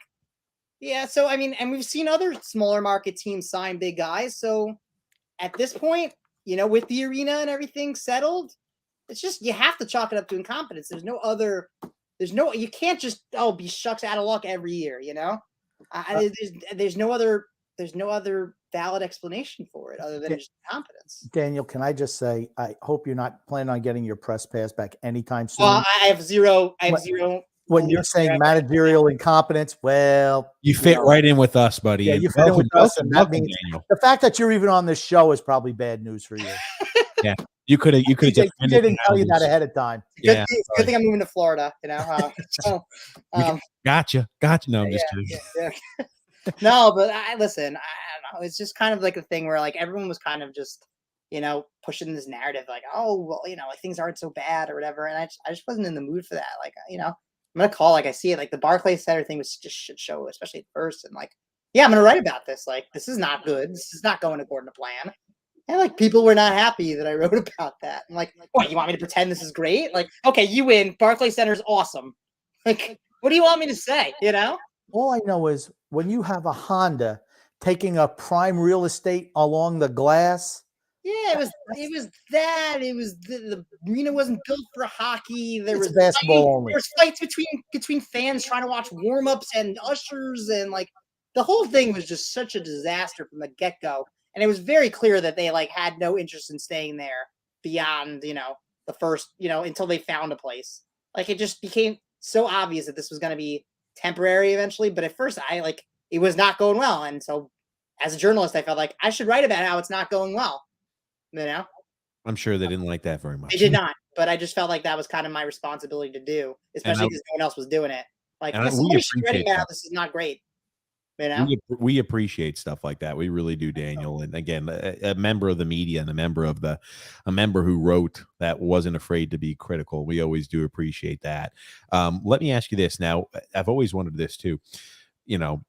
yeah. So I mean, and we've seen other smaller market teams sign big guys. So at this point, with the arena and everything settled, it's just you have to chalk it up to incompetence. You can't just be shucks out of luck every year, there's no other valid explanation for it other than just incompetence. Daniel, can I just say, I hope you're not planning on getting your press pass back anytime soon. Well, I have zero. When you're saying managerial incompetence, well, you fit right in with us, buddy. Yeah, you fit in with us, and that means the fact that you're even on this show is probably bad news for you. Yeah, you could have. You didn't tell you that ahead of time. Yeah, good thing I'm moving to Florida. Gotcha. No, I'm just kidding. Yeah. No, but listen. I don't know. It's just kind of like a thing where like everyone was kind of just pushing this narrative like, oh well, like things aren't so bad or whatever, and I just wasn't in the mood for that. Like I'm gonna call like I see it. Like the Barclays Center thing was just shit show, especially at first, and like I'm gonna write about this. Like this is not good. This is not going according to plan. And like people were not happy that I wrote about that. And like, what, you want me to pretend this is great? Like, okay, you win. Barclays Center is awesome. Like, what do you want me to say? All I know is when you have a Honda taking up prime real estate along the glass. Yeah, it was that. It was the arena wasn't built for hockey. There was basketball only. There was fights between fans trying to watch warm-ups and ushers, and like the whole thing was just such a disaster from the get-go. And it was very clear that they like had no interest in staying there beyond, the first, until they found a place. Like it just became so obvious that this was going to be temporary eventually. But at first, it was not going well, and so as a journalist, I felt like I should write about how it's not going well. You know, I'm sure they didn't like that very much. they did not, but I just felt like that was kind of my responsibility to do, especially because no one else was doing it. Like, and somebody should write about how this is not great. You know? We appreciate stuff like that. We really do, Daniel. And again, a member of the media and a member who wrote that wasn't afraid to be critical. We always do appreciate that. Let me ask you this. Now, I've always wondered this too. You know,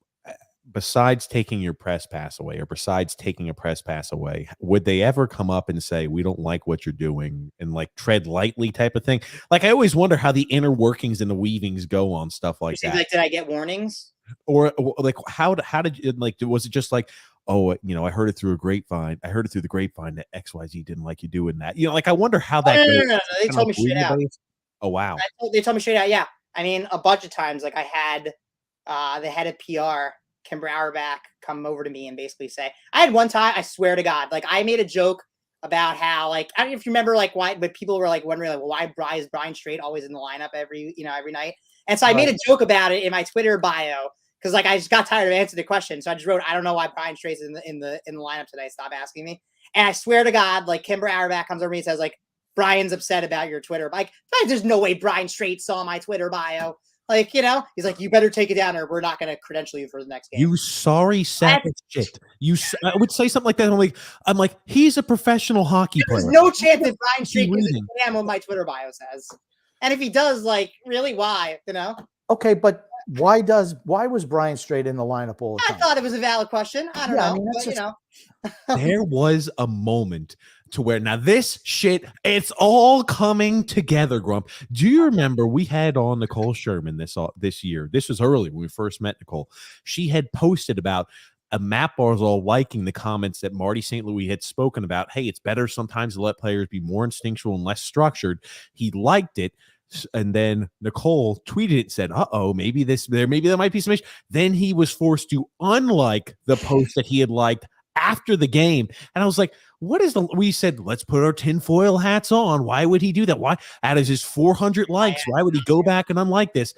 besides taking your press pass away, or besides taking a press pass away, would they ever come up and say, we don't like what you're doing, and like tread lightly type of thing? Like, I always wonder how the inner workings and the weavings go on stuff like that. Like, did I get warnings? Or like, how did you, like, was it just like, oh, you know, I heard it through a grapevine. I heard it through the grapevine that XYZ didn't like you doing that. You know, like, I wonder how that goes. No. They told me straight out. Oh, wow. They told me straight out. Yeah. I mean, a bunch of times, like, I had the head of PR, Kimber Auerbach, come over to me and basically say, I had one time, I swear to God, like, I made a joke about how, like, I don't know if you remember, like, why, but people were like wondering, like, well, why is Brian Strait always in the lineup every night? And so I made a joke about it in my Twitter bio, because, like, I just got tired of answering the question. So I just wrote, I don't know why Brian Strait's in the lineup today. Stop asking me. And I swear to God, like, Kimber Auerbach comes over to me and says, like, Brian's upset about your Twitter. Like, there's no way Brian Strait saw my Twitter bio. Like, you know, he's like, you better take it down, or we're not going to credential you for the next game. You sorry sack of shit. I would say something like that. I'm like, he's a professional hocky player. There's no chance that Brian Strait gives a damn what my Twitter bio says. And if he does, like, really, why? You know? Okay, but why was Brian Strait in the lineup all the time? I thought it was a valid question. I don't know. I mean, but, you know. There was a moment to where, now this shit, it's all coming together, Grump. Do you remember we had on Nicole Sherman this year? This was early when we first met Nicole. She had posted about Matt Barzal liking the comments that Marty St. Louis had spoken about. Hey, it's better sometimes to let players be more instinctual and less structured. He liked it. And then Nicole tweeted it and said, uh-oh, maybe there might be some issue. Then he was forced to unlike the post that he had liked after the game. And I was like, we said, let's put our tinfoil hats on. Why would he do that? Why? Out of his 400 likes, why would he go back and unlike this?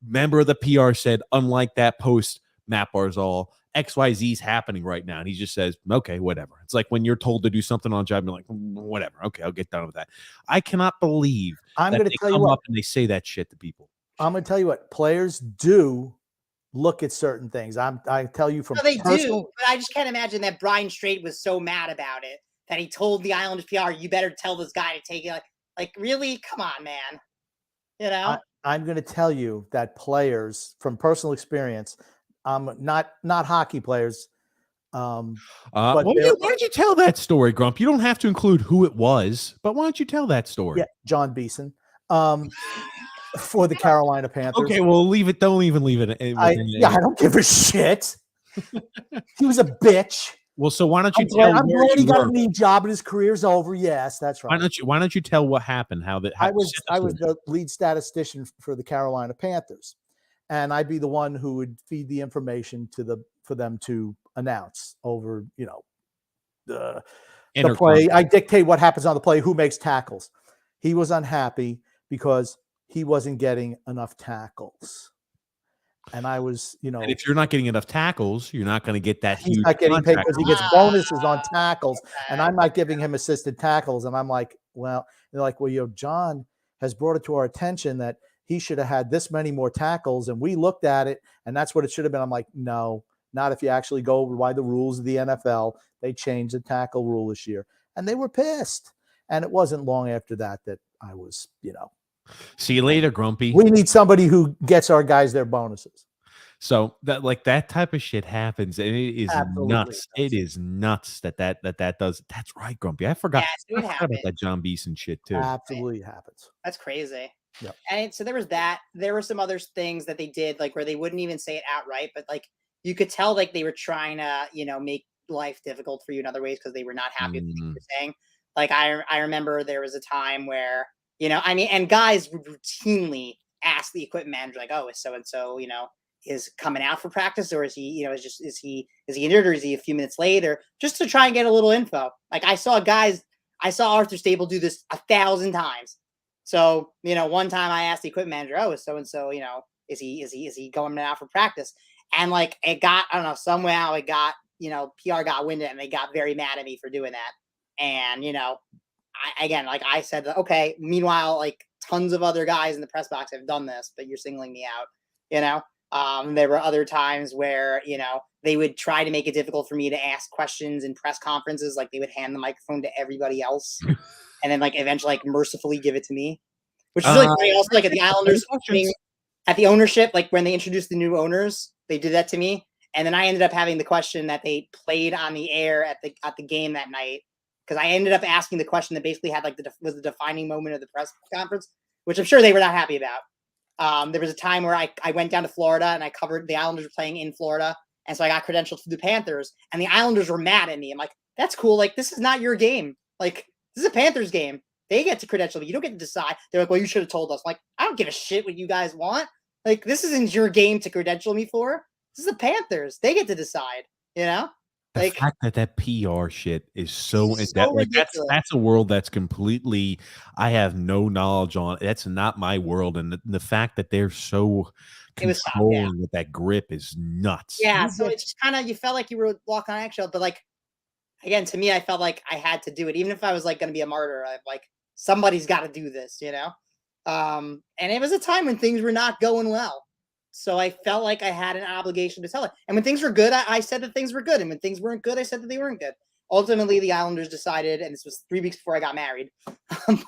Member of the PR said, unlike that post, Matt Barzal, XYZ's happening right now. And he just says, okay, whatever. It's like when you're told to do something on a job, you're like, whatever. Okay, I'll get done with that. I cannot believe I'm going to tell you what, and they say that shit to people. I'm going to tell you what, players do look at certain things. I tell you from they do, but I just can't imagine that Brian Strait was so mad about it that he told the Islanders PR, you better tell this guy to take it. Like really? Come on, man. You know? I'm going to tell you that players, from personal experience, not hockey players. Why don't you tell that story, Grump? You don't have to include who it was, but why don't you tell that story? Yeah, John Beeson. For the Carolina Panthers. Okay, well, leave it. Don't even leave it. I don't give a shit. He was a bitch. Well, so why don't you I'm glad he got a new job and his career's over. Yes, that's right. Why don't you tell what happened? I was the lead statistician for the Carolina Panthers, and I'd be the one who would feed the information for them to announce over, you know, the play. I dictate what happens on the play, who makes tackles. He was unhappy because he wasn't getting enough tackles. And I was, you know. And if you're not getting enough tackles, you're not going to get that huge. He's not getting paid because he gets bonuses on tackles. And I'm not giving him assisted tackles. And I'm like, well, they're like, well, John has brought it to our attention that he should have had this many more tackles. And we looked at it, and that's what it should have been. I'm like, no, not if you actually go by the rules of the NFL. They changed the tackle rule this year. And they were pissed. And it wasn't long after that I was, you know. See you later, Grumpy. We need somebody who gets our guys their bonuses. So that type of shit happens, and it is nuts. It is nuts that does. That's right, Grumpy. I forgot, about that John Beeson shit too. Absolutely happens. That's crazy. Yep. And so there was that. There were some other things that they did, like where they wouldn't even say it outright, but like you could tell, like they were trying to, you know, make life difficult for you in other ways because they were not happy with what you were saying. Like I remember there was a time where, you know, I mean, and guys would routinely ask the equipment manager, like, "Oh, is so and so, you know, is coming out for practice, or is he, you know, is he injured, or is he a few minutes late, or just to try and get a little info." Like I saw Arthur Stable do this 1,000 times. So, one time I asked the equipment manager, oh, is so-and-so, is he going out for practice? And like, it got, I don't know, somehow it got, PR got wind of it and they got very mad at me for doing that. And, I said, okay, meanwhile, like tons of other guys in the press box have done this, but you're singling me out, there were other times where, they would try to make it difficult for me to ask questions in press conferences. Like they would hand the microphone to everybody else and then like eventually like mercifully give it to me, which is really funny. Also, like at the Islanders at the ownership, like when they introduced the new owners, they did that to me. And then I ended up having the question that they played on the air at the game that night. Because I ended up asking the question that basically had like was the defining moment of the press conference, which I'm sure they were not happy about. There was a time where I went down to Florida and I covered the Islanders were playing in Florida. And so I got credentialed to the Panthers and the Islanders were mad at me. I'm like, that's cool. Like, this is not your game. Like, this is a Panthers game. They get to credential. You don't get to decide. They're like, well, you should have told us. I'm like, I don't give a shit what you guys want. Like, this isn't your game to credential me for. This is the Panthers. They get to decide, The fact that PR shit is so in depth, like that's a world that's completely I have no knowledge on. That's not my world, and the fact that they're so controlling with that grip is nuts. Yeah, so it's just kind of you felt like you were walking on eggshell, but like again, to me, I felt like I had to do it, even if I was like going to be a martyr. I'm like somebody's got to do this, And it was a time when things were not going well. So I felt like I had an obligation to tell it. And when things were good, I said that things were good. And when things weren't good, I said that they weren't good. Ultimately, the Islanders decided, and this was 3 weeks before I got married,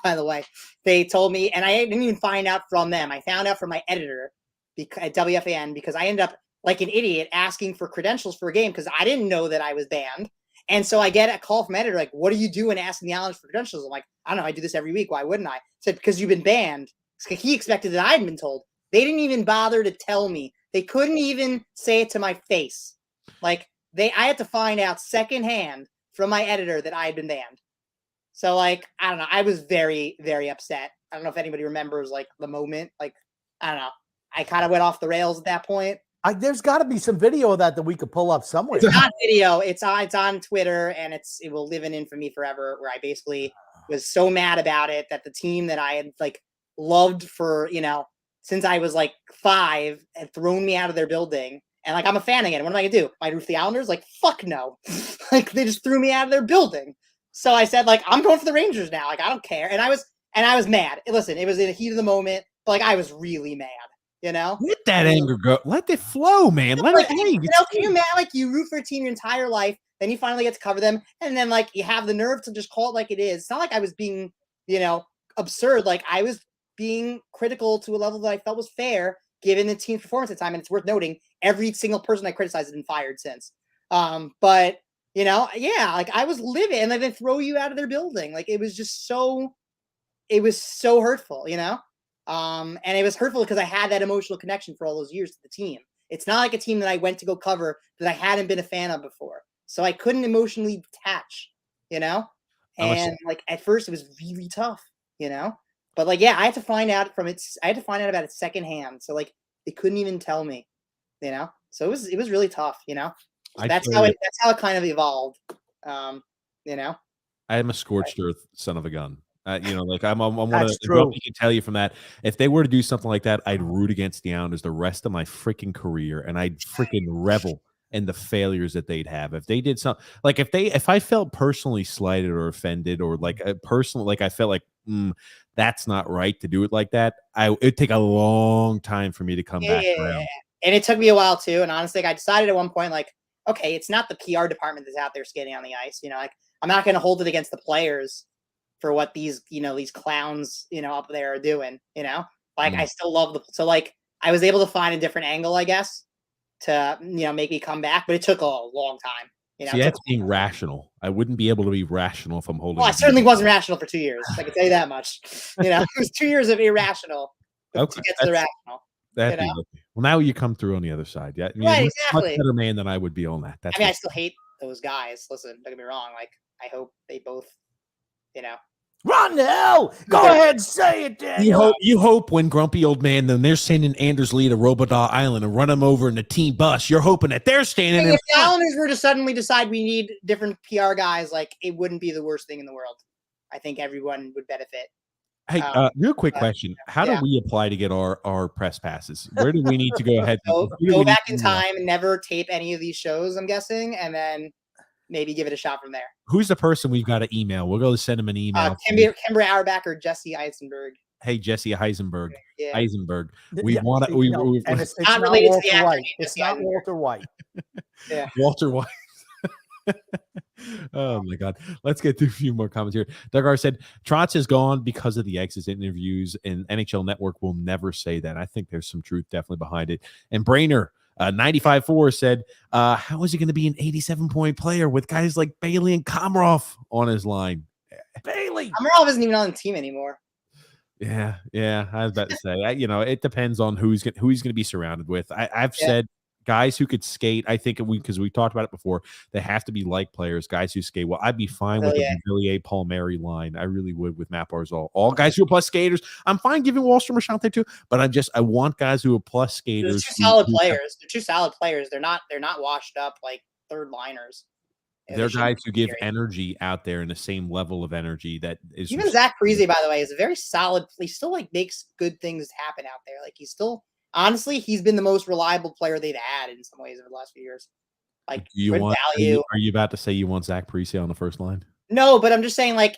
by the way, they told me, and I didn't even find out from them. I found out from my editor at WFAN because I ended up like an idiot asking for credentials for a game because I didn't know that I was banned. And so I get a call from editor like, what are you doing asking the Islanders for credentials? I'm like, I don't know. I do this every week. Why wouldn't I? I said, because you've been banned. He expected that I hadn't been told. They didn't even bother to tell me. They couldn't even say it to my face. Like I had to find out secondhand from my editor that I had been banned. So like, I don't know. I was very, very upset. I don't know if anybody remembers like the moment. Like, I don't know. I kind of went off the rails at that point. There's got to be some video of that we could pull up somewhere. It's not video. It's on Twitter, and it will live in infamy forever. Where I basically was so mad about it that the team that I had like loved for since I was like 5 had thrown me out of their building. And like, I'm a fan again. What am I gonna do? Am I root for the Islanders? Like, fuck no. Like they just threw me out of their building. So I said, like, I'm going for the Rangers now. Like, I don't care. And I was mad. Listen, it was in the heat of the moment, but like I was really mad, Let that anger go. Let it flow, man. Let it hang. Can you mad like you root for a team your entire life, then you finally get to cover them, and then like you have the nerve to just call it like it is. It's not like I was being, absurd. Like I was being critical to a level that I felt was fair given the team's performance at the time. And it's worth noting every single person I criticized has been fired since. But like I was livid and then they throw you out of their building. Like it was just so hurtful, and it was hurtful because I had that emotional connection for all those years to the team. It's not like a team that I went to go cover that I hadn't been a fan of before. So I couldn't emotionally detach, and like at first it was really tough, But like, I had to find out about it secondhand. So like, they couldn't even tell me, So it was really tough, So that's how it kind of evolved, I am a scorched earth son of a gun. Like I'm one of the you can tell you from that. If they were to do something like that, I'd root against the Islanders the rest of my freaking career, and I'd freaking revel in the failures that they'd have. If they did something like if I felt personally slighted or offended, or like personally, like I felt like that's not right to do it like that, it'd take a long time for me to come back around. And it took me a while too. And honestly, I decided at one point, like, okay, it's not the PR department that's out there skating on the ice. Like I'm not going to hold it against the players for what these clowns, up there are doing, like I still love so like I was able to find a different angle, I guess, to, make me come back, but it took a long time. See, that's being rational. I wouldn't be able to be rational if I'm holding. Well, I certainly wasn't rational for 2 years. I can tell you that much. It was 2 years of irrational to get to the rational. Well, now you come through on the other side. Yeah, right, exactly. Much better man than I would be on that. I still hate those guys. Listen, don't get me wrong. Like, I hope they both, Run the hell! Go ahead and say it, Daniel. You hope when grumpy old man, then they're sending Anders Lee to Robodaw Island and run him over in the team bus. You're hoping that they're standing. If the Islanders were to suddenly decide we need different PR guys, like it wouldn't be the worst thing in the world. I think everyone would benefit. Hey, real quick question: how do we apply to get our press passes? Where do we need to go ahead? Go back in time and never tape any of these shows. I'm guessing, and then maybe give it a shot from there. Who's the person we've got to email? We'll go to send him an email. Kimber Auerbach or Jesse Eisenberg. Hey, Jesse Heisenberg. Yeah. Eisenberg. We want to. And it's not not related to Walter the actor. White. It's not Walter White. Yeah. Walter White. Oh my God. Let's get through a few more comments here. Doug R said Trotz is gone because of the exit interviews, and NHL Network will never say that. I think there's some truth definitely behind it. And Brainer 95.4 said, how is he going to be an 87-point player with guys like Bailey and Komarov on his line? Bailey. Komarov isn't even on the team anymore. Yeah. I was about to say, it depends on who he's going to be surrounded with. I've said guys who could skate. I think because we talked about it before, they have to be like players, guys who skate. Well, I'd be fine with the Villiers Palmieri line. I really would with Matt Barzal. All guys who are plus skaters. I'm fine giving Wallstrom a shot there too, but I want guys who are plus skaters. They're two solid players. They're two solid players. They're not washed up like third liners. They're guys who give energy out there in the same level of energy that is. Even Zach Parise, by the way, is a very solid. He still makes good things happen out there. Like he's still. Honestly, he's been the most reliable player they've had in some ways over the last few years. Like value. Are you about to say you want Zach Parise on the first line? No, but I'm just saying, like,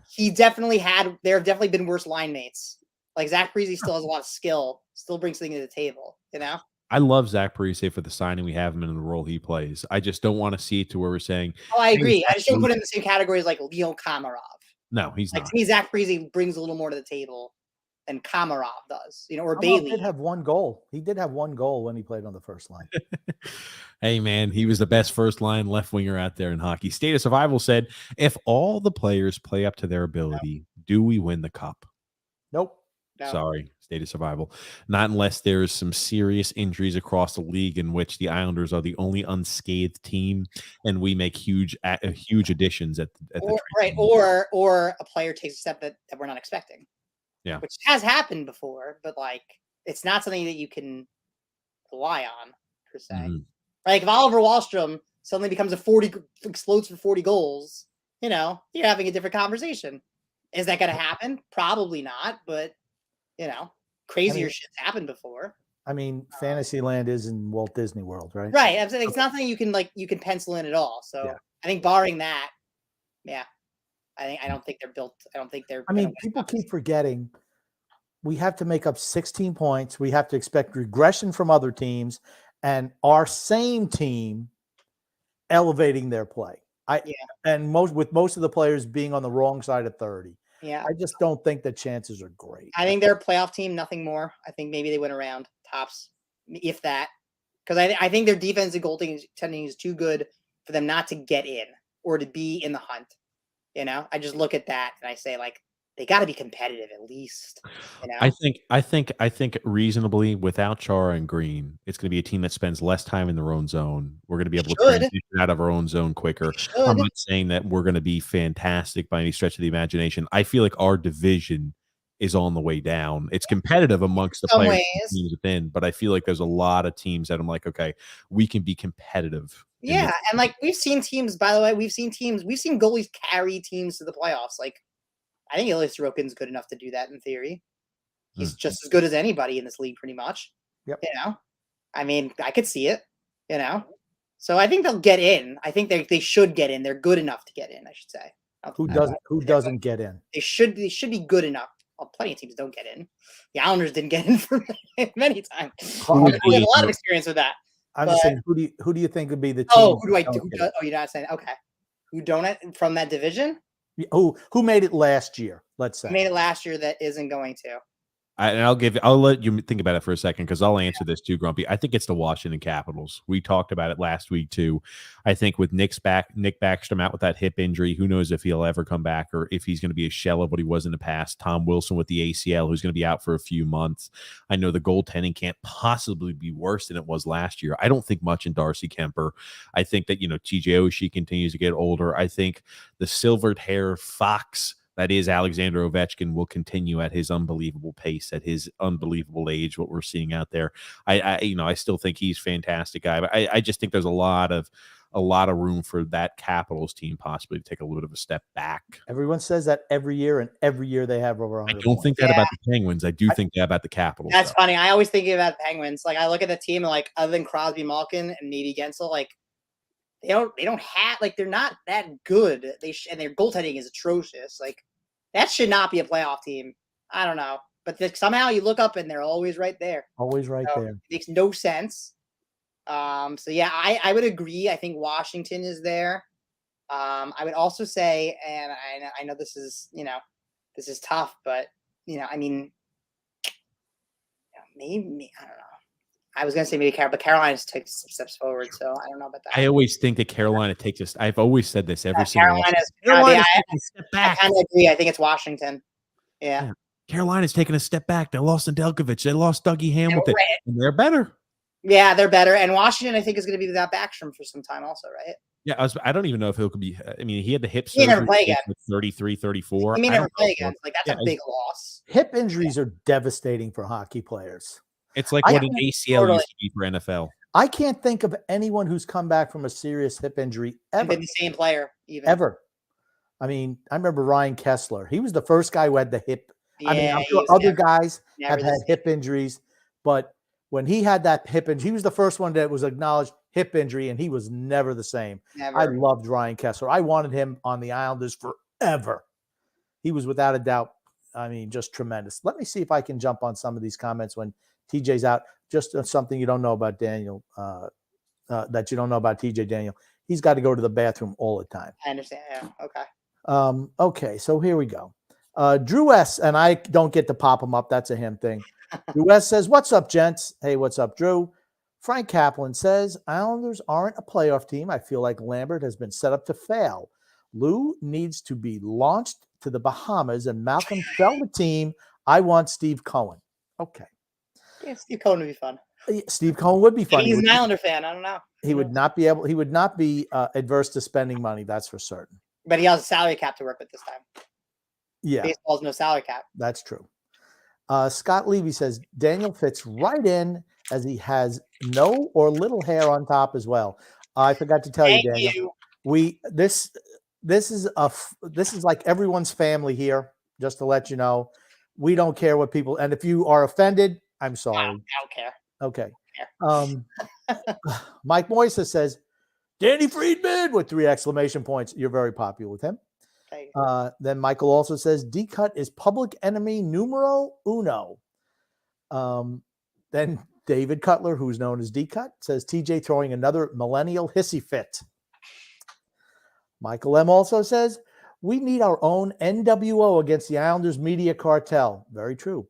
he definitely had. There have definitely been worse line mates. Like Zach Parise still has a lot of skill, still brings things to the table. You know. I love Zach Parise for the signing we have him in the role he plays. I just don't want to see it to where we're saying. Oh, I agree. I just don't put him in the same category as like Leo Komarov. No, he's like not. To me, Zach Parise brings a little more to the table than Komarov does, or Bailey. He did have one goal. He did have one goal when he played on the first line. Hey, man, he was the best first line left winger out there in hockey. State of Survival said, if all the players play up to their ability, do we win the cup? Nope. No. Sorry, State of Survival. Not unless there's some serious injuries across the league in which the Islanders are the only unscathed team, and we make huge additions at the right, or a player takes a step that we're not expecting. Yeah, which has happened before, but like it's not something that you can rely on per se. Mm-hmm. Like if Oliver Wahlstrom suddenly becomes explodes for 40 goals, you're having a different conversation. Is that going to happen? Probably not, but crazier shit's happened before. I mean, Fantasyland is in Walt Disney World, right? Right. I'm saying it's nothing you can pencil in at all. So I think barring that, I don't think they're built. I don't think they're. I mean, people keep forgetting we have to make up 16 points. We have to expect regression from other teams, and our same team elevating their play. And most of the players being on the wrong side of 30. Yeah, I just don't think the chances are great. I think they're a playoff team, nothing more. I think maybe they win around tops, if that, because I think their defensive goaltending is too good for them not to get in or to be in the hunt. I just look at that and I say, like, they got to be competitive at least. I think reasonably without Chara and Green, it's going to be a team that spends less time in their own zone. We're going to be able to transition out of our own zone quicker. I'm not saying that we're going to be fantastic by any stretch of the imagination. I feel like our division is on the way down. It's competitive amongst the players teams within, but I feel like there's a lot of teams that I'm like, okay, we can be competitive. Yeah, and like we've seen teams, by the way, we've seen goalies carry teams to the playoffs. Like, I think Ilya Sorokin's good enough to do that in theory. He's just as good as anybody in this league, pretty much. Yep. I mean, I could see it. So I think they'll get in. I think they should get in. They're good enough to get in, I should say. Who doesn't get in? They should be good enough. Well, plenty of teams don't get in. The Islanders didn't get in for many times. We have a lot of experience with that. I'm just saying, who do you think would be the team? Oh, who do I do? Oh, you're not saying okay. Who don't from that division? Who made it last year? Let's say made it last year that isn't going to. I'll let you think about it for a second because I'll answer this too, Grumpy. I think it's the Washington Capitals. We talked about it last week too. I think with Nick Backstrom out with that hip injury, who knows if he'll ever come back or if he's going to be a shell of what he was in the past. Tom Wilson with the ACL, who's going to be out for a few months. I know the goaltending can't possibly be worse than it was last year. I don't think much in Darcy Kemper. I think that, TJ Oshie continues to get older. I think the silvered hair fox that is Alexander Ovechkin will continue at his unbelievable pace, at his unbelievable age, what we're seeing out there. I still think he's a fantastic guy, but I just think there's a lot of a lot of room for that Capitals team possibly to take a little bit of a step back. Everyone says that every year, and every year they have over 100 I don't think that Yeah. about the Penguins. I do think that about the Capitals. That's though. funny. I always think about the Penguins. Like I look at the team and like other than Crosby, Malkin, and maybe Gensel, like they don't have like they're not that good. And their goaltending is atrocious. Like that should not be a playoff team. I don't know, but somehow you look up and they're always right there. Always right So there. it makes no sense. So yeah, I would agree. I think Washington is there. I would also say, and I know this is this is tough, but I mean, maybe I don't know. I was gonna say maybe Carolina's took some steps forward, so I don't know about that. I always think that Carolina takes us. I've always said this every single Carolina's Carolina's taking a step I back. kind of agree. I think it's Washington. Yeah. Carolina's taking a step back. They lost Nedeljkovic. They lost Dougie Hamilton. Right. And they're better. Yeah, they're better. And Washington, I think, is going to be without Backstrom for some time also, right? Yeah, I don't even know if he'll be. I mean, he had the hip He never surgery play again. at 33, 34. He may I never don't play know. again. Like, that's a big loss. Hip injuries are devastating for hockey players. It's like I what an think ACL totally. used to be for NFL. I can't think of anyone who's come back from a serious hip injury And ever. been the same player, even. Ever. I mean, I remember Ryan Kessler. He was the first guy who had the hip. Yeah, I mean, I'm he sure was other never- guys never have the had same. hip injuries, but when he had that hip injury, he was the first one that was acknowledged hip injury, and he was never the same. Never. I loved Ryan Kessler. I wanted him on the Islanders forever. He was without a doubt, I mean, just tremendous. Let me see if I can jump on some of these comments when TJ's out. Just something you don't know about Daniel, that you don't know about TJ Daniel. He's got to go to the bathroom all the time. I understand. Yeah. Okay. Okay, so here we go. Drew S, and I don't get to pop him up. That's a him thing. Drew S says, "What's up, gents?" Hey, what's up, Drew? Frank Kaplan says, "Islanders aren't a playoff team. I feel like Lambert has been set up to fail. Lou needs to be launched to the Bahamas, and Malcolm sell the team. I want Steve Cohen." Okay. Yeah, Steve Cohen would be fun. Steve Cohen would be fun. Maybe he's an Islander fan. I don't know. He would not be able. He would not be adverse to spending money. That's for certain. But he has a salary cap to work with this time. Yeah, Baseball's no salary cap. that's true. Scott Levy says Daniel fits right in as he has no or little hair on top as well. I forgot to tell you, Thank Daniel. you. This is like everyone's family here. Just to let you know, we don't care what people. And if you are offended, I'm sorry. I don't care. Okay. Mike Moisa says, Danny Friedman with 3 exclamation points. You're very popular with him. Thank you. Then Michael also says, D-Cut is public enemy numero uno. Then David Cutler, who's known as D-Cut, says TJ throwing another millennial hissy fit. Michael M. also says, we need our own NWO against the Islanders media cartel. Very true.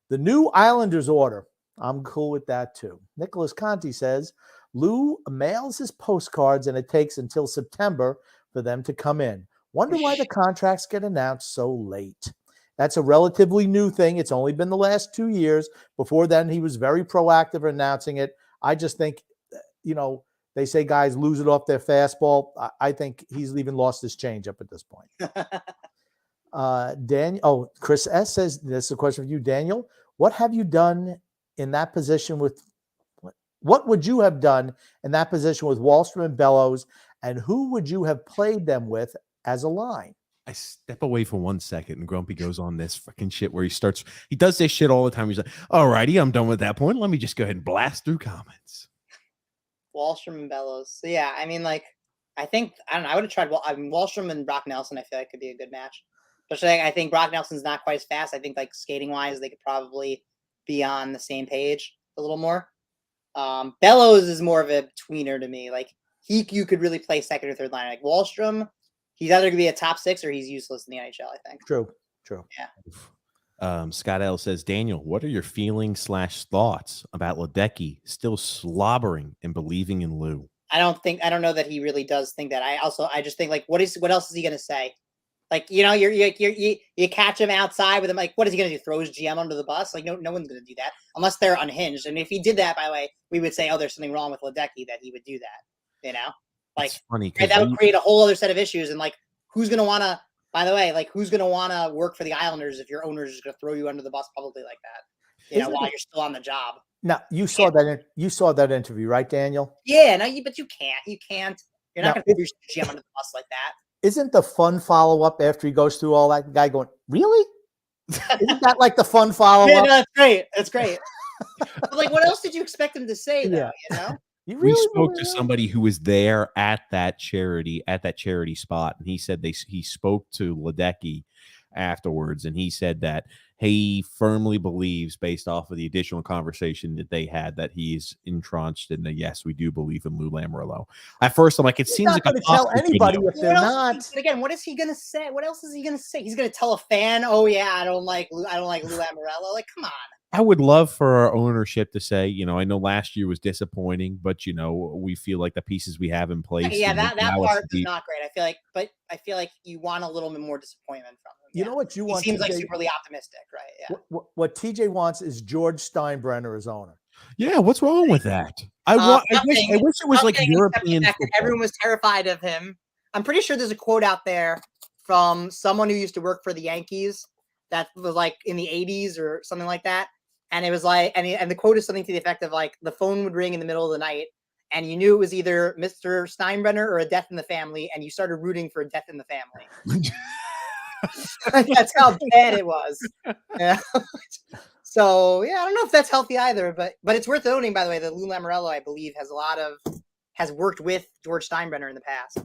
The new Islanders order. I'm cool with that too. Nicholas Conti says, Lou mails his postcards and it takes until September for them to come in. Wonder why the contracts get announced so late. That's a relatively new thing. It's only been the last 2 years. Before then, he was very proactive in announcing it. I just think, they say guys lose it off their fastball. I think he's even lost his changeup at this point. Chris S. says, this is a question for you, Daniel. What have you done in that position with what would you have done in that position with Wallstrom and Bellows, and who would you have played them with as a line? I step away for 1 second and Grumpy goes on this fucking shit where he does this shit all the time. He's like, all righty, I'm done with that point. Let me just go ahead and blast through comments. Wallstrom and Bellows. So yeah, I mean, like, I don't know. I would have tried. Wallstrom and Brock Nelson. I feel like could be a good match. Especially, I think Brock Nelson's not quite as fast. I think, like, skating wise, they could probably be on the same page a little more. Bellows is more of a tweener to me. Like, you could really play second or third line. Like Wallstrom, he's either gonna be a top 6 or he's useless in the NHL. I think. True. Yeah. Scott L says, Daniel, what are your feelings / thoughts about Ledecky still slobbering and believing in Lou? I don't know that he really does think that. I just think, like, what else is he gonna say? Like, you catch him outside with him. Like, what is he gonna do? Throw his GM under the bus? Like, no one's gonna do that unless they're unhinged. And if he did that, by the way, we would say, oh, there's something wrong with Ledecky that he would do that. Like, it's funny, right, that would create a whole other set of issues. And like, who's gonna wanna work for the Islanders if your owner is just gonna throw you under the bus publicly like that? While you're still on the job. Now you saw that interview, right, Daniel? Yeah, no, but you can't. You're not Now, going to put your GM under the bus like that. Isn't the fun follow-up after he goes through all that, the guy going, really? Isn't that like the fun follow-up? Yeah, no, that's great. That's great. But like, what else did you expect him to say, though? Yeah. You know? You We really spoke believe to that? somebody who was there at that charity spot, and he said he spoke to Ledecky afterwards, and he said that he firmly believes, based off of the additional conversation that they had, that he's entrenched in the yes, we do believe in Lou Lamoriello. At first, I'm like, it He's seems not like going a to tell hostage anybody video. if they're What else not. But again, what is he going to say? What else is he going to say? He's going to tell a fan, "Oh yeah, I don't like Lou Lamoriello." Like, come on. I would love for our ownership to say, I know last year was disappointing, but we feel like the pieces we have in place. Yeah, that allow us part to is be- not great. I feel like you want a little bit more disappointment from him. You know what you He want? seems like TJ superly optimistic, right? Yeah. What TJ wants is George Steinbrenner as owner. Yeah, what's wrong with that? I wish it was like Nothing except the European fact that football. everyone was terrified of him. I'm pretty sure there's a quote out there from someone who used to work for the Yankees that was like in the 80s or something like that. And it was like, and the quote is something to the effect of like, the phone would ring in the middle of the night and you knew it was either Mr. Steinbrenner or a death in the family, and you started rooting for a death in the family. That's how bad it was. Yeah. So yeah, I don't know if that's healthy either, but it's worth noting, by the way, that Lou Lamoriello, I believe, has worked with George Steinbrenner in the past.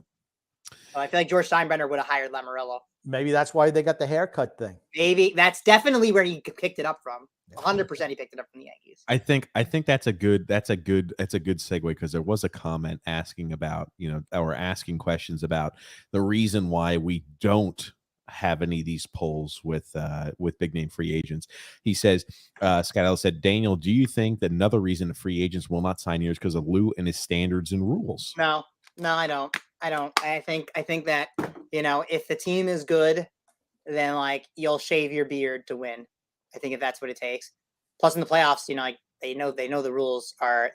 So I feel like George Steinbrenner would have hired Lamoriello. Maybe that's why they got the haircut thing. Maybe that's definitely where he picked it up from. 100% he picked it up from the Yankees. I think that's a good segue, because there was a comment asking about, or asking questions about the reason why we don't have any of these polls with big name free agents. He says, Scott Ellis said, Daniel, do you think that another reason that free agents will not sign here is because of Lou and his standards and rules? No, I don't. I think that, if the team is good, then like you'll shave your beard to win. I think if that's what it takes. Plus in the playoffs, like they know the rules are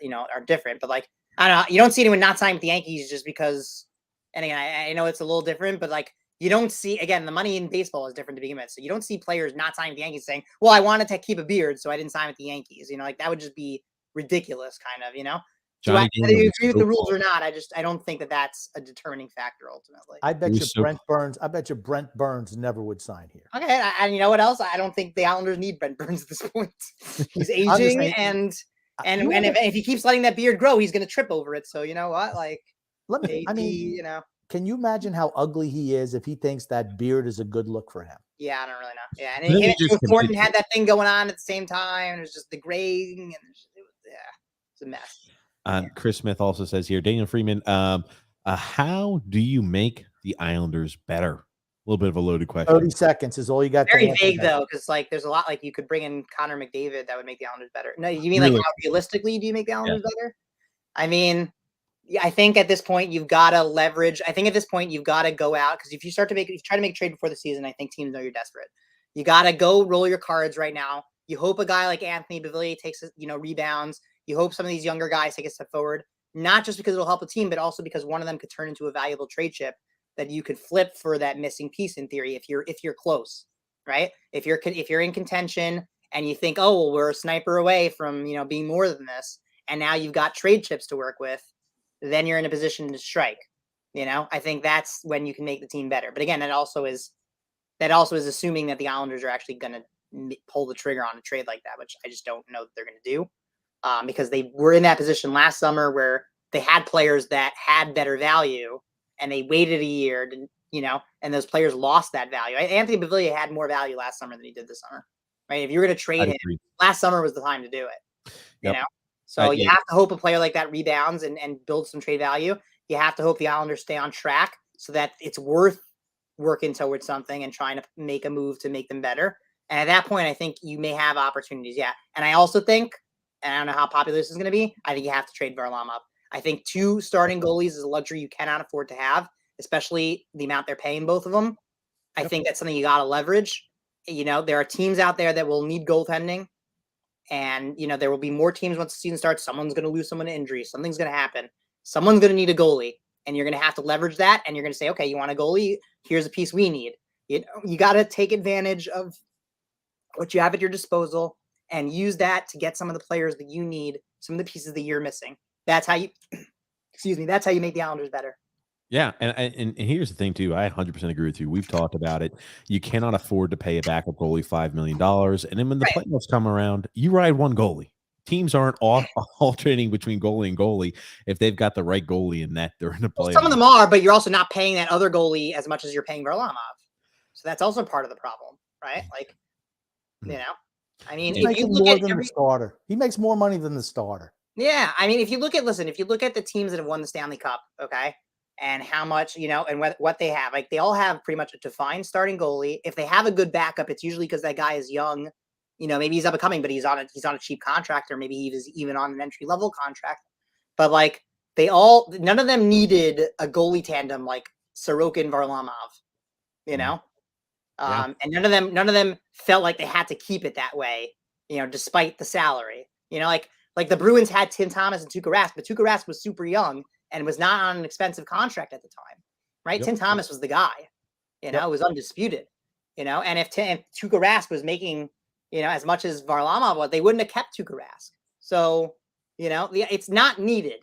different, but like, I don't know, you don't see anyone not sign with the Yankees just because, and again, I know it's a little different, but like you don't see, again, the money in baseball is different to begin with. So you don't see players not signing with the Yankees saying, well, I wanted to keep a beard, so I didn't sign with the Yankees. Like that would just be ridiculous kind of, So whether you agree with the rules or not, I don't think that that's a determining factor ultimately. I bet you Brent Burns never would sign here. Okay, and you know what else? I don't think the Islanders need Brent Burns at this point. He's aging, and if he keeps letting that beard grow, he's going to trip over it. So you know what? Like, can you imagine how ugly he is if he thinks that beard is a good look for him? Yeah, I don't really know. Yeah, and he Thornton had that thing going on at the same time, and it was just the graying, and it's a mess. Chris Smith also says here, Daniel Friedman, how do you make the Islanders better? A little bit of a loaded question. 30 seconds is all you got. Very vague though, because like there's a lot, like you could bring in Connor McDavid that would make the Islanders better. No, you mean like how realistically do you make the Islanders better? I mean, I think at this point you've got to leverage. I think at this point you've got to go out, because if you try to make a trade before the season, I think teams know you're desperate. You got to go roll your cards right now. You hope a guy like Anthony Beauvillier takes rebounds. You hope some of these younger guys take a step forward, not just because it'll help a team, but also because one of them could turn into a valuable trade chip that you could flip for that missing piece in theory if you're close, right? If you're in contention and you think, oh, well, we're a sniper away from being more than this, and now you've got trade chips to work with, then you're in a position to strike. I think that's when you can make the team better. But again, that also is assuming that the Islanders are actually going to pull the trigger on a trade like that, which I just don't know that they're going to do. Because they were in that position last summer where they had players that had better value and they waited a year to, and those players lost that value. Anthony Beauvillier had more value last summer than he did this summer, right? If you're going to trade him, last summer was the time to do it, So you have to hope a player like that rebounds and builds some trade value. You have to hope the Islanders stay on track so that it's worth working towards something and trying to make a move to make them better. And at that point, I think you may have opportunities. Yeah. And I also think, and I don't know how popular this is going to be, I think you have to trade Varlamov. I think 2 starting goalies is a luxury you cannot afford to have, especially the amount they're paying both of them. I think that's something you got to leverage. There are teams out there that will need goaltending, and there will be more teams once the season starts. Someone's going to lose someone to injury. Something's going to happen. Someone's going to need a goalie, and you're going to have to leverage that. And you're going to say, okay, you want a goalie? Here's a piece we need. You got to take advantage of what you have at your disposal and use that to get some of the players that you need, some of the pieces that you're missing. That's how you, that's how you make the Islanders better. Yeah, and here's the thing too. I 100% agree with you. We've talked about it. You cannot afford to pay a backup goalie $5 million, and then when the Right. playoffs come around, you ride one goalie. Teams aren't alternating between goalie and goalie if they've got the right goalie in net during the playoffs. Well, some of them are, but you're also not paying that other goalie as much as you're paying Varlamov. So that's also part of the problem, right? Like, you know, I mean, He's if you making look more at than the starter. He makes more money than the starter. yeah, I mean, if you look at the teams that have won the Stanley Cup, okay, and how much, and what they have, like they all have pretty much a defined starting goalie. If they have a good backup, it's usually because that guy is young. Maybe he's up and coming, but he's on a cheap contract, or maybe he was even on an entry level contract. But like none of them needed a goalie tandem like Sorokin Varlamov, Yeah. and none of them felt like they had to keep it that way, despite the salary. Like the Bruins had Tim Thomas and Tuukka Rask, but Tuukka Rask was super young and was not on an expensive contract at the time, right? Yep. Tim Thomas was the guy, it was undisputed, and if Tuukka Rask was making, as much as Varlamov was, they wouldn't have kept Tuukka Rask. So, it's not needed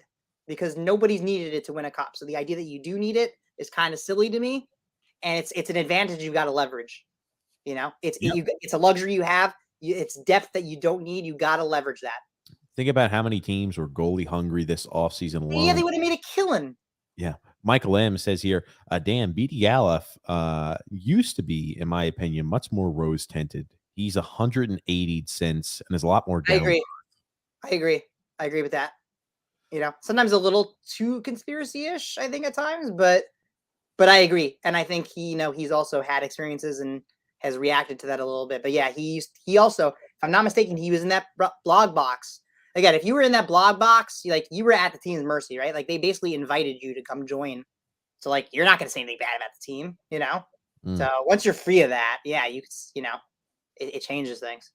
because nobody's needed it to win a cup. So the idea that you do need it is kind of silly to me, and it's an advantage you've got to leverage. It's a luxury you have. It's depth that you don't need. You got to leverage that. Think about how many teams were goalie hungry this offseason alone. Yeah, they would have made a killing. Yeah. Michael M says here, Dan, BD Gallup used to be, in my opinion, much more rose tinted. He's 180 since, and there's a lot more down. I agree with that. Sometimes a little too conspiracy-ish, I think, at times, but I agree. And I think he's also had experiences and has reacted to that a little bit. But yeah, he also, if I'm not mistaken, he was in that blog box. Again, if you were in that blog box, you were at the team's mercy, right? Like they basically invited you to come join. So like, you're not going to say anything bad about the team, So once you're free of that, yeah, it changes things.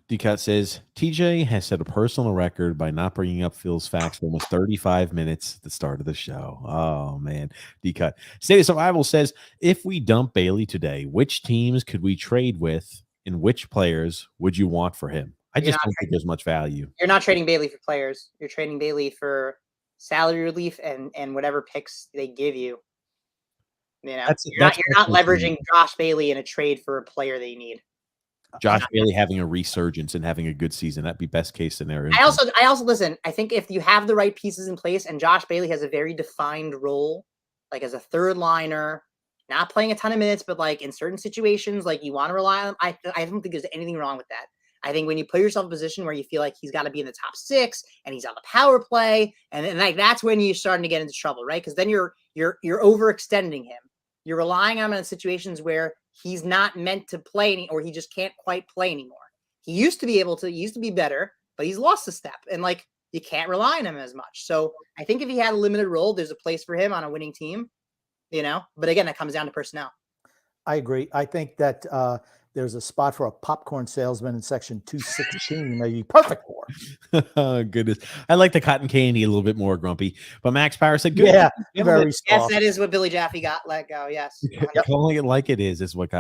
Decut says, TJ has set a personal record by not bringing up Phil's facts for almost 35 minutes at the start of the show. Oh, man. Decut. State of Survival says, if we dump Bailey today, which teams could we trade with and which players would you want for him? I just don't think there's much value. You're not trading Bailey for players. You're trading Bailey for salary relief and whatever picks they give you. You're not leveraging Josh Bailey in a trade for a player that you need. Josh Bailey having a resurgence and having a good season. That'd be best case scenario. I also listen, I think if you have the right pieces in place and Josh Bailey has a very defined role, like as a third liner, not playing a ton of minutes, but like in certain situations, like you want to rely on him. I don't think there's anything wrong with that. I think when you put yourself in a position where you feel like he's got to be in the top 6 and he's on the power play, and like that's when you're starting to get into trouble, right? Because then you're overextending him. You're relying on him in situations where he's not meant to play or he just can't quite play anymore. He used to be better, but he's lost a step, and like you can't rely on him as much. So I think if he had a limited role, there's a place for him on a winning team, But again, that comes down to personnel. I agree. I think that there's a spot for a popcorn salesman in section 216. Maybe perfect for. Oh, goodness. I like the cotton candy a little bit more, Grumpy. But Max Power said, good. Yeah, very Yes, soft. that is what Billy Jaffe got let go. Yes. Calling it like it is what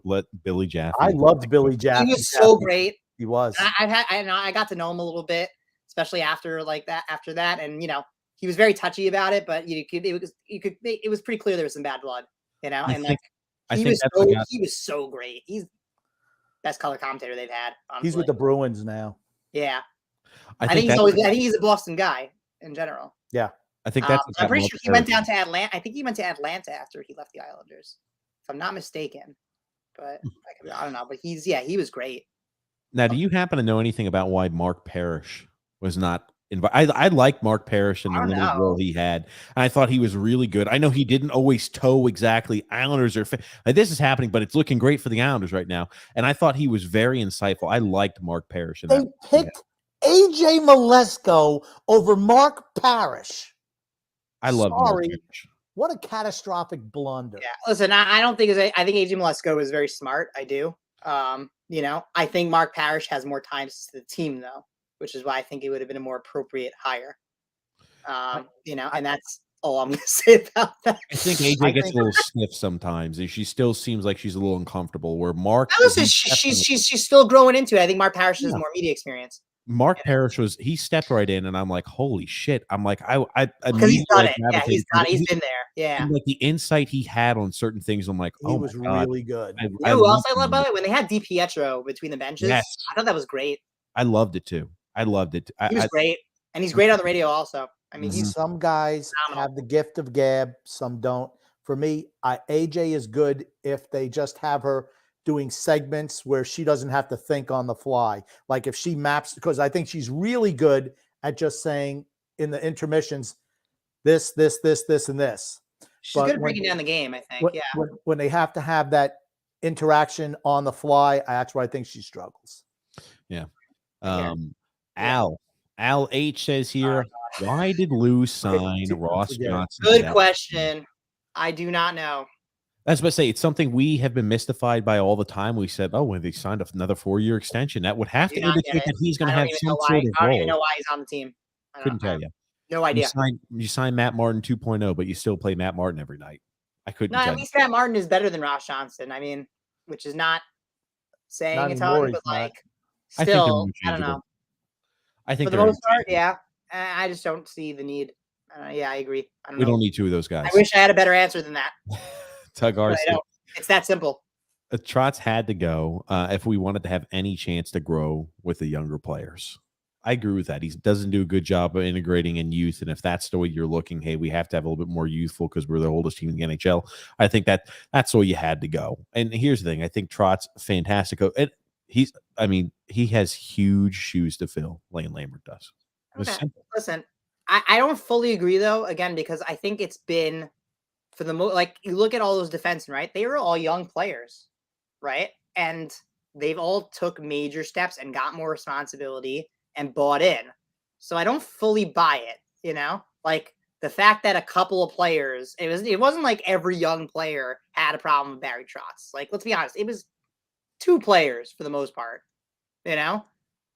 let Billy Jaffe. I loved Billy Jaffe. He was so great. He was. I got to know him a little bit, especially after that. And, he was very touchy about it, but it was pretty clear there was some bad blood, and like he was so great. He's best color commentator they've had. Honestly. He's with the Bruins now. Yeah. I think he's a Boston guy in general. Yeah. I think that's. I'm pretty sure he went down to Atlanta. I think he went to Atlanta after he left the Islanders, if I'm not mistaken. But I don't know. But he was great. Now, do you happen to know anything about why Mark Parrish was not invited? I like Mark Parrish and the little role he had. And I thought he was really good. I know he didn't always toe exactly Islanders or like this is happening, but it's looking great for the Islanders right now. And I thought he was very insightful. I liked Mark Parrish. They picked AJ Malesko over Mark Parrish. I love Mark Parrish. What a catastrophic blunder. Yeah. Listen, I don't think I think AJ Malesko is very smart. I do. I think Mark Parrish has more ties to the team though, which is why I think it would have been a more appropriate hire. And that's all I'm going to say about that. I think AJ gets a little sniff sometimes, and she still seems like she's a little uncomfortable. Where Mark, listen, she's still growing into it. I think Mark Parrish has more media experience. Mark Parrish he stepped right in, and I'm like, holy shit. I'm like, I because he's done it. Yeah, gravitated he's to done. it. He's been there. Yeah. And like the insight he had on certain things, I'm like, He oh was my God. really good. You know who else I love about it? When they had DiPietro between the benches, Yes. I thought that was great. I loved it too. I loved it. He was great, and he's great on the radio also. I mean, he's Some guys phenomenal. have the gift of gab, some don't. For me, AJ is good if they just have her doing segments where she doesn't have to think on the fly. Like if she maps, because I think she's really good at just saying in the intermissions, this, and this. She's But good at when- breaking down the game, I think. Yeah. When they have to have that interaction on the fly, that's where I think she struggles. Yeah. Yeah. Al H says here, why did Lou sign Ross forget it. Johnson? Good question. I do not know. I was about to say, it's something we have been mystified by all the time. We said, oh, when they signed another 4-year extension, that would have to Do not get indicate that it. he's going I to don't have even some know sort why. of I don't even role. know why he's on the team. Couldn't tell you. No idea. You signed Matt Martin 2.0, but you still play Matt Martin every night. I couldn't No, tell at you. least Matt Martin is better than Ross Johnson. I mean, which is not saying Not a anymore, ton, he's but not. like I think they're still, I don't interchangeable. know. I think For the they're most part, interchangeable. yeah. I just don't see the need. Yeah, I agree. I don't We know. don't need two of those guys. I wish I had a better answer than that. Tug But I don't. It's that simple. Trotz had to go if we wanted to have any chance to grow with the younger players. I agree with that. He doesn't do a good job of integrating in youth. And if that's the way you're looking, hey, we have to have a little bit more youthful because we're the oldest team in the NHL. I think that's the way you had to go. And here's the thing. I think Trotz, fantastic. He has huge shoes to fill. Lane Lambert does. It's Okay. simple. Listen, I don't fully agree though, again, because I think it's been for the most, like you look at all those defensemen, right? They were all young players, right? And they've all took major steps and got more responsibility and bought in. So I don't fully buy it, you know? Like the fact that a couple of players, it wasn't like every young player had a problem with Barry Trotz. Like, let's be honest, it was 2 players for the most part, you know?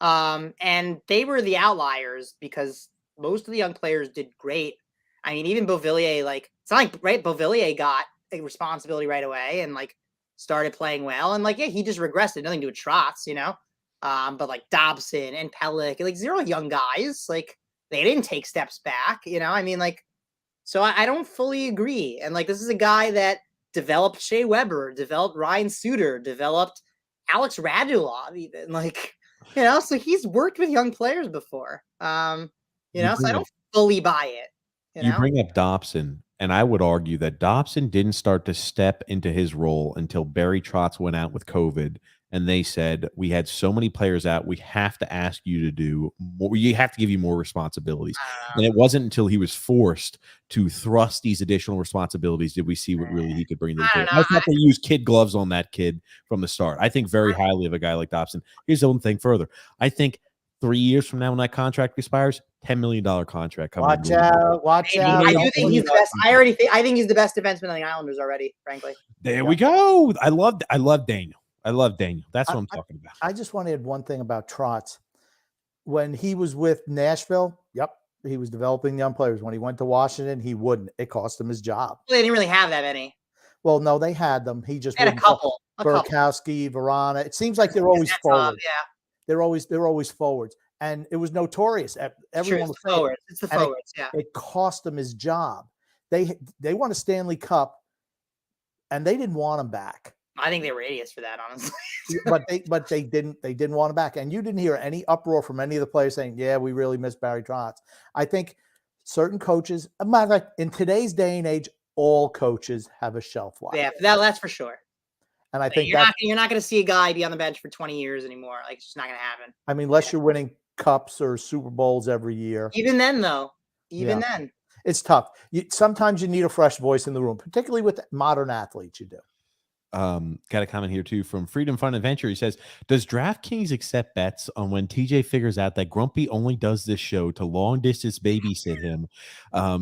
And they were the outliers because most of the young players did great. I mean, even Beauvillier, like, it's not like, right, Beauvillier got a responsibility right away and, like, started playing well. And, like, yeah, he just regressed. Nothing to do with Trotz, you know? But, like, Dobson and Pellick, like, 0 young guys. Like, they didn't take steps back, you know? I mean, like, so I don't fully agree. And, like, this is a guy that developed Shea Weber, developed Ryan Suter, developed Alex Radulov even. Like, you know, so he's worked with young players before. You know, so I don't fully buy it. You know? bring up Dobson, and I would argue that Dobson didn't start to step into his role until Barry Trotz went out with COVID, and they said, we had so many players out, we have to ask you to do more. We have to give you more responsibilities. And it wasn't until he was forced to thrust these additional responsibilities did we see what really he could bring to the table. I thought they used kid gloves on that kid from the start. I think very highly of a guy like Dobson. Here's the one thing further. I think 3 years from now when that contract expires, $10 million contract coming. Watch out. I do think he's the best. I think he's the best defenseman on the Islanders already, frankly. There we go. I love Daniel. That's what I'm talking about. I just want to add one thing about Trotz. When he was with Nashville, he was developing young players. When he went to Washington, he wouldn't. It cost him his job. They didn't really have that many. Well, no, they had them. He just Had a couple. Burkowski, Verana. It seems like they're always forward. Yeah, They're always forwards, and it was notorious. Everyone was forwards. It's the forwards. Yeah, it cost him his job. They won a Stanley Cup, and they didn't want him back. I think they were idiots for that, honestly. but they didn't want him back, and you didn't hear any uproar from any of the players saying, "Yeah, we really miss Barry Trotz." I think certain coaches, matter of fact, in today's day and age, all coaches have a shelf life. Yeah, that's for sure. And I think you're not going to see a guy be on the bench for 20 years anymore. Like, it's just not going to happen. I mean, unless you're winning cups or Super Bowls every year. Even then, though, then, it's tough. Sometimes you need a fresh voice in the room, particularly with modern athletes. You do. Got a comment here too from Freedom Fun Adventure. He says, does DraftKings accept bets on when TJ figures out that Grumpy only does this show to long distance babysit him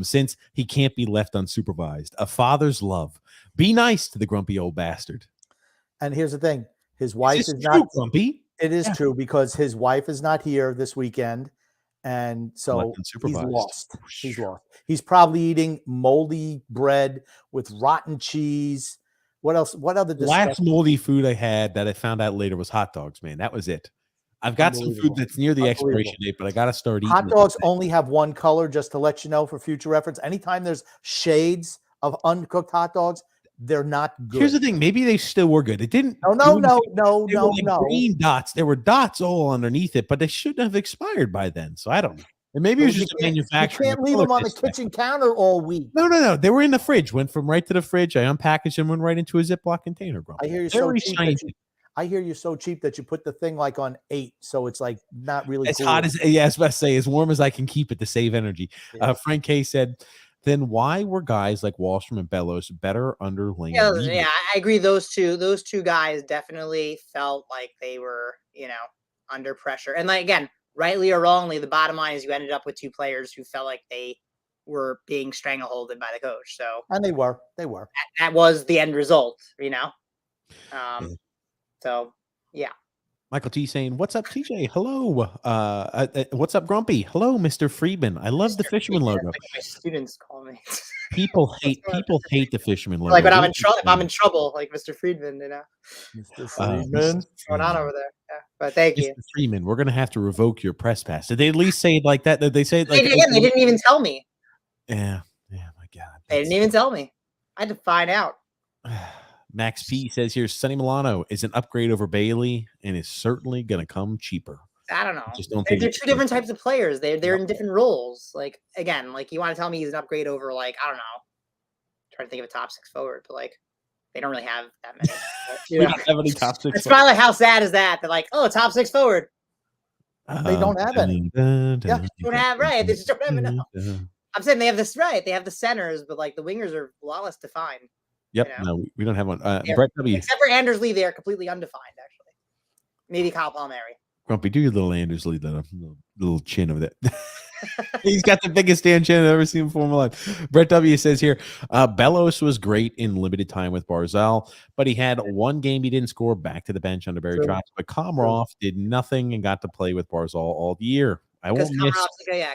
since he can't be left unsupervised? A father's love. Be nice to the grumpy old bastard. And here's the thing. His wife is not true, grumpy. It is true because his wife is not here this weekend. And so he's lost. He's lost. He's probably eating moldy bread with rotten cheese. What else? What other last moldy food I had that I found out later was hot dogs, man. That was it. I've got some food Unbelievable. that's near the expiration Unbelievable. date, but I got to start eating. Hot it. dogs only have one color, just to let you know for future reference. Anytime there's shades of uncooked hot dogs, they're not good. Here's the thing. Maybe they still were good. It didn't. No. They were like green dots. There were dots all underneath it, but they shouldn't have expired by then. So I don't know. And maybe it was just a manufacturing. You can't leave them on the kitchen counter all week. No. They were in the fridge. Went from right to the fridge. I unpackaged them, went right into a Ziploc container. I hear you're I hear you're so cheap that you put the thing like on 8, so it's like not really as cool. hot as I was about to say, as warm as I can keep it to save energy. Yeah. Frank K said, then why were guys like Wallstrom and Bellows better under Lane? Yeah, I agree. Those two guys definitely felt like they were, under pressure. And like, again, rightly or wrongly, the bottom line is you ended up with two players who felt like they were being strangleholded by the coach. So, and they were. That was the end result, So, yeah. Michael T saying, "What's up, TJ? Hello. What's up, Grumpy? Hello, Mr. Friedman. I love the Fisherman logo. Like my students call me. People hate the Fisherman logo. Like when I'm in trouble, if I'm in trouble, like Mr. Friedman, Mr. Friedman. What's going on over there? Yeah. But thank you, Mr. Freeman. We're gonna have to revoke your press pass. Did they at least say it like that? Did they say it like? They didn't even tell me. Yeah. My God. They didn't even tell me. I had to find out. Max P says here, Sonny Milano is an upgrade over Bailey and is certainly going to come cheaper. I don't know. I just don't They're think two different types of players. They're in different roles. Like, again, like you want to tell me he's an upgrade over, like, I don't know. I'm trying to think of a top 6 forward, but like they don't really have that many. We don't have any top 6. It's probably like, how sad is that? They're like, oh, top 6 forward. They don't have any. Yeah, they don't have right. They just don't have enough. I'm saying they have this right. They have the centers, but like the wingers are a lot less defined. Yep. No, we don't have one. Brett W. Except for Andersley, they're completely undefined, actually. Maybe Kyle Palmieri. Grumpy, do your little Andersley, the little chin of that. He's got the biggest stand chin I've ever seen before in my life. Brett W. says here, Bellows was great in limited time with Barzal, but he had one game he didn't score, back to the bench under Barry Trotz. But Komarov did nothing and got to play with Barzal all year. I won't miss.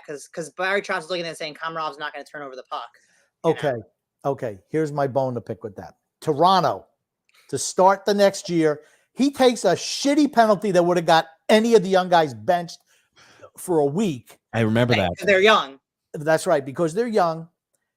Because Barry Trotz is looking at it saying Komarov's not going to turn over the puck. Okay. Here's my bone to pick with that. Toronto, to start the next year, he takes a shitty penalty that would have got any of the young guys benched for a week. I remember that. Because they're young. That's right. Because they're young.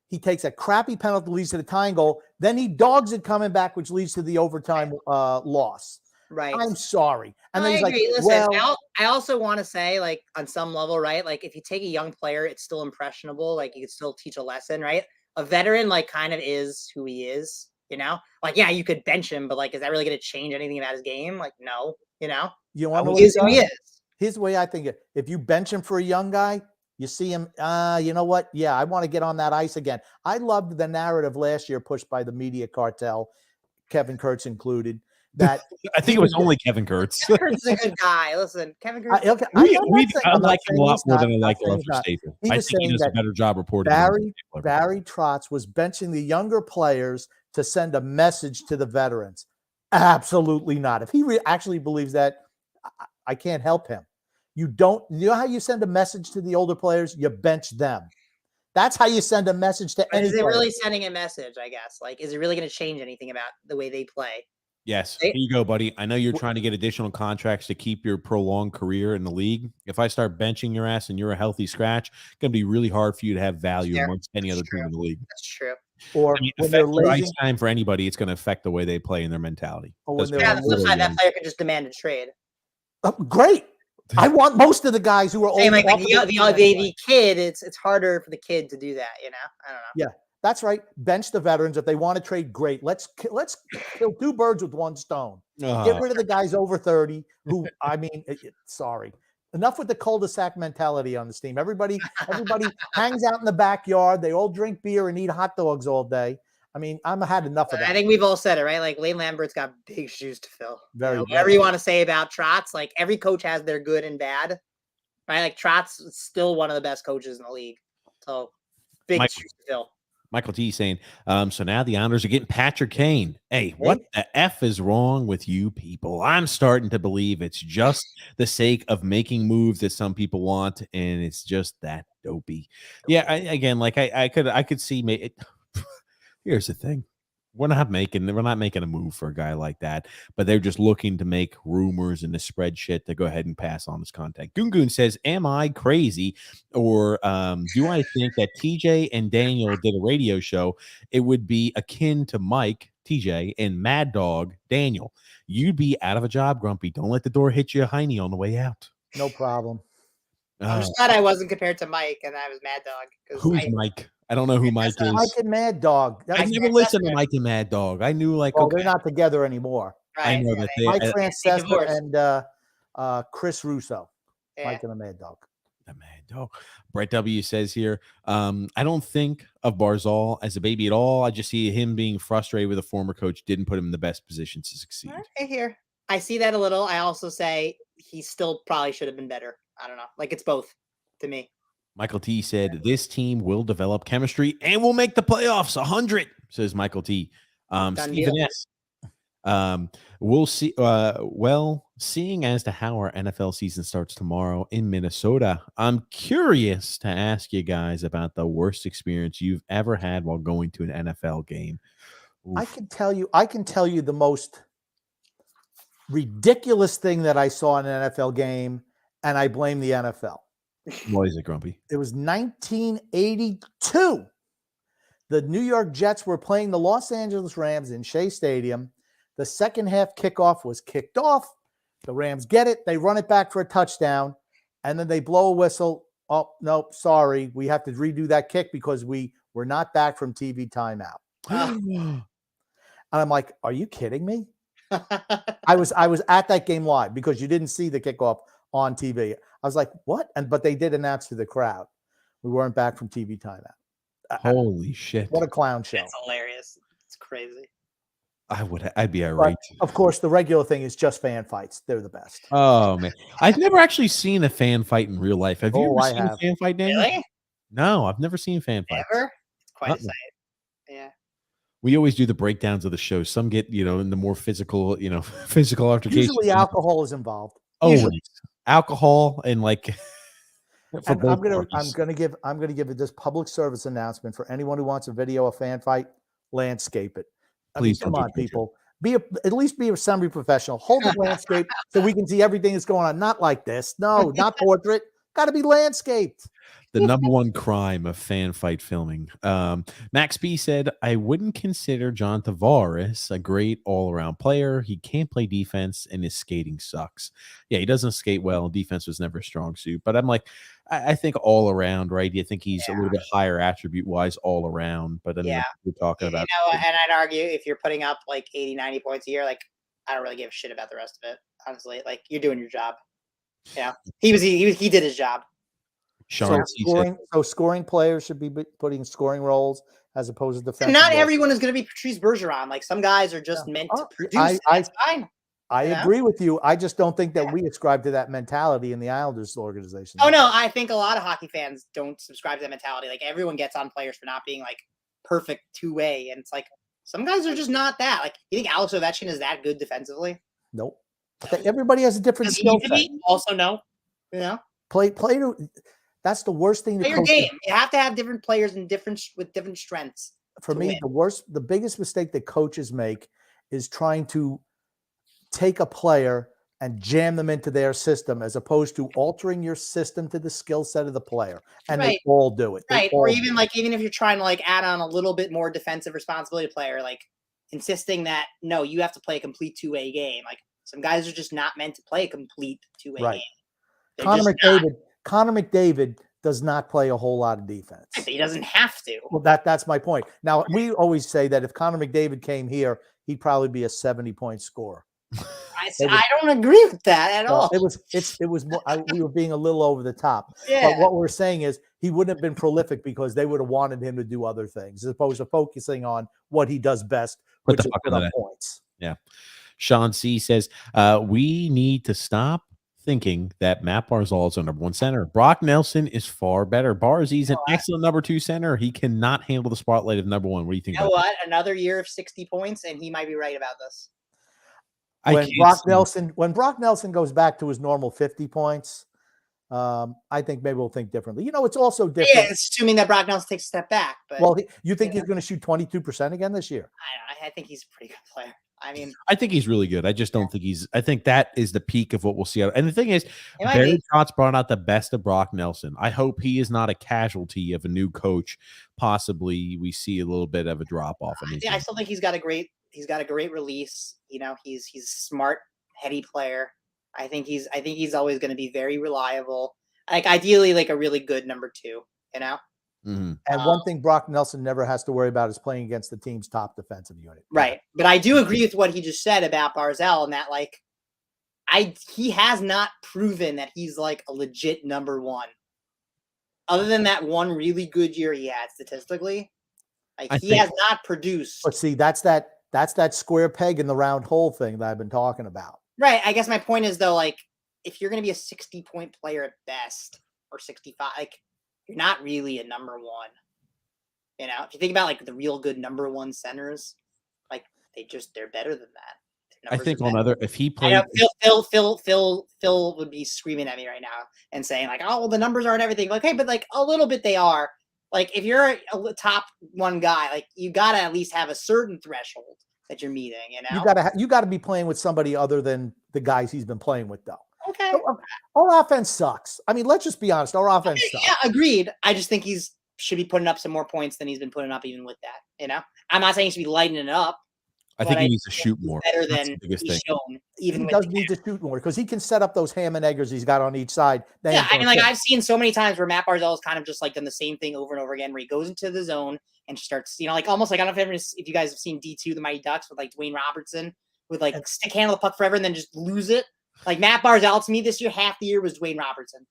He takes a crappy penalty that leads to the tying goal. Then he dogs it coming back, which leads to the overtime loss. Right. I'm sorry. And then I he's agree. like, listen, I also want to say, like, on some level, right? Like, if you take a young player, it's still impressionable. Like, you can still teach a lesson, right? A veteran, like, kind of is who he is, Like, yeah, you could bench him, but, like, is that really going to change anything about his game? Like, no, You want to know he is who he is. Here's the way I think it. If you bench him for a young guy, you see him, you know what? Yeah, I want to get on that ice again. I loved the narrative last year pushed by the media cartel, Kevin Kurtz included, that I think it was only Kevin Kurtz. Kevin Kurtz is a good guy. Listen, Kevin Kurtz. I like him a lot more than I like Arthur Staple. I think he does a better job reporting. Barry Trotz was benching the younger players to send a message to the veterans. Absolutely not. If he actually believes that, I can't help him. You know how you send a message to the older players? You bench them. That's how you send a message to any. Is it really sending a message, I guess? Like, is it really going to change anything about the way they play? Yes. Here you go, buddy. I know you're trying to get additional contracts to keep your prolonged career in the league. If I start benching your ass and you're a healthy scratch, it's going to be really hard for you to have value amongst any other team in the league. That's true. Or when they're lazy, ice time for anybody, it's going to affect the way they play and their mentality. Or when the flip side, that player can just demand a trade. Great. I want most of the guys who are old. Like the kid, it's harder for the kid to do that, I don't know. Yeah, that's right. Bench the veterans. If they want to trade, great. Let's kill 2 birds with 1 stone. Get rid of the guys over 30 who, sorry. Enough with the cul-de-sac mentality on this team. Everybody hangs out in the backyard. They all drink beer and eat hot dogs all day. I've had enough of that. I think we've all said it, right? Like, Lane Lambert's got big shoes to fill. Whatever you want to say about Trotz, like, every coach has their good and bad, right? Like, Trotz is still one of the best coaches in the league. So, big shoes to fill. Michael T saying, so now the Islanders are getting Patrick Kane. Hey, what the F is wrong with you people? I'm starting to believe it's just the sake of making moves that some people want, and it's just that dopey. Yeah, I could see. Here's the thing. We're not making a move for a guy like that, but they're just looking to make rumors and to spread shit to go ahead and pass on his contact. Goon says, "Am I crazy, or do I think that TJ and Daniel did a radio show? It would be akin to Mike, TJ, and Mad Dog, Daniel. You'd be out of a job, Grumpy. Don't let the door hit you a hiney on the way out." No problem. I'm just glad I wasn't compared to Mike and I was Mad Dog. Who's Mike? I don't know who Mike is. Mike and Mad Dog. I never listened to Mike and Mad Dog. I knew well, they're not together anymore. Right, I know that they. Mike Francesa and Chris Russo. Yeah. Mike and the Mad Dog. The Mad Dog. Brett W says here, I don't think of Barzal as a baby at all. I just see him being frustrated with a former coach didn't put him in the best position to succeed. I hear. I see that a little. I also say he still probably should have been better. I don't know. Like, it's both to me. Michael T said, this team will develop chemistry and will make the playoffs 100, says Michael T. Stephen S. We'll see. Well, seeing as to how our NFL season starts tomorrow in Minnesota, I'm curious to ask you guys about the worst experience you've ever had while going to an NFL game. Oof. I can tell you the most ridiculous thing that I saw in an NFL game, and I blame the NFL. Why is it, Grumpy? It was 1982. The New York Jets were playing the Los Angeles Rams in Shea Stadium. The second half kickoff was kicked off. The Rams get it. They run it back for a touchdown, and then they blow a whistle. Oh, no, sorry. We have to redo that kick because we were not back from TV timeout. And I'm like, are you kidding me? I was at that game live because you didn't see the kickoff on TV. I was like, what? But they did announce to the crowd, we weren't back from TV timeout. Holy shit. What a clown show. It's hilarious. It's crazy. I'd be irate. But of course, the regular thing is just fan fights. They're the best. Oh, man. I've never actually seen a fan fight in real life. Have you ever seen a fan fight, Daniel? Really? No, I've never seen fan fights. Ever? It's quite a sight. Yeah. We always do the breakdowns of the show. Some get, in the more physical, physical altercation. Usually alcohol is involved. Always. Alcohol and like and I'm gonna give this public service announcement for anyone who wants a video of a fan fight. Landscape it. Please come on, people. At least be a semi-professional. Hold the landscape so we can see everything that's going on. Not like this. No, not portrait. Got to be landscaped. The number one crime of fan fight filming. Max B said, I wouldn't consider John Tavares a great all-around player. He can't play defense, and his skating sucks. Yeah, he doesn't skate well. Defense was never a strong suit. But I'm like, I think all around, right? You think he's a little bit higher attribute-wise all around. But I mean, we're talking about. And I'd argue if you're putting up like 80, 90 points a year, like, I don't really give a shit about the rest of it, honestly. Like, you're doing your job. Yeah, he did his job. So scoring players should be putting scoring roles as opposed to defensive. Not everyone is going to be Patrice Bergeron. Like, some guys are just meant to produce. That's fine. I agree with you. I just don't think that we ascribe to that mentality in the Islanders organization. Oh no, I think a lot of hockey fans don't subscribe to that mentality. Like, everyone gets on players for not being like perfect two-way, and it's like some guys are just not that. Like, you think Alex Ovechkin is that good defensively? Nope. Everybody has a different skill set. Also, no. Play. That's the worst thing. Play your game. You have to have different players with different strengths. For me, the biggest mistake that coaches make is trying to take a player and jam them into their system as opposed to altering your system to the skill set of the player. And they all do it. Right. Or even if you're trying to like add on a little bit more defensive responsibility player, like insisting that, no, you have to play a complete two-way game. Like, some guys are just not meant to play a complete two-way game. Connor McDavid does not play a whole lot of defense. He doesn't have to. Well, that's my point. Now, we always say that if Connor McDavid came here, he'd probably be a 70-point scorer. I don't agree with that at all. It was more, we were being a little over the top. Yeah. But what we're saying is he wouldn't have been prolific because they would have wanted him to do other things as opposed to focusing on what he does best, which is put up points. Yeah. Sean C says, we need to stop thinking that Matt Barzal is our number one center. Brock Nelson is far better. Barzy's an excellent number two center. He cannot handle the spotlight of number one. What do you think? You know what? Another year of 60 points, and he might be right about this. When Brock Nelson goes back to his normal 50 points, I think maybe we'll think differently. It's also different. Yeah, it's assuming that Brock Nelson takes a step back. But Well, you think he's going to shoot 22% again this year? I think he's a pretty good player. I mean, I think he's really good. I just don't think he's. I think that is the peak of what we'll see. And the thing is, It might Barry be. Trotz brought out the best of Brock Nelson. I hope he is not a casualty of a new coach. Possibly, we see a little bit of a drop off. I still think he's got a great release. He's a smart, heady player. I think he's always going to be very reliable. Like ideally, like a really good number 2. And one thing Brock Nelson never has to worry about is playing against the team's top defensive unit. Right. But I do agree with what he just said about Barzell, and that he has not proven that he's like a legit number 1. Other than that one really good year he had statistically, he has not produced. But see, that's that square peg in the round hole thing that I've been talking about. Right. I guess my point is though, if you're going to be a 60-point player at best or 65, you're not really a number 1. If you think about the real good number 1 centers, they're better than that. I think if he played, Phil would be screaming at me right now and saying oh, well, the numbers aren't everything. Hey, but a little bit they are. If you're a top 1 guy, you got to at least have a certain threshold that you're meeting. You got to be playing with somebody other than the guys he's been playing with, though. Okay. Our offense sucks. I mean, let's just be honest. Our offense sucks. Yeah, agreed. I just think should be putting up some more points than he's been putting up even with that. I'm not saying he should be lighting it up. I think he needs to shoot more. Better That's than the biggest he's thing. shown. Even He with does need to shoot more because he can set up those ham and eggers he's got on each side. Yeah, I mean, I've seen so many times where Matt Barzell has kind of just done the same thing over and over again, where he goes into the zone and starts, almost I don't know if you guys have seen D2, the Mighty Ducks, with Dwayne Robertson, with stick handle the puck forever and then just lose it. Matt Barzell to me this year, half the year was Dwayne Robertson.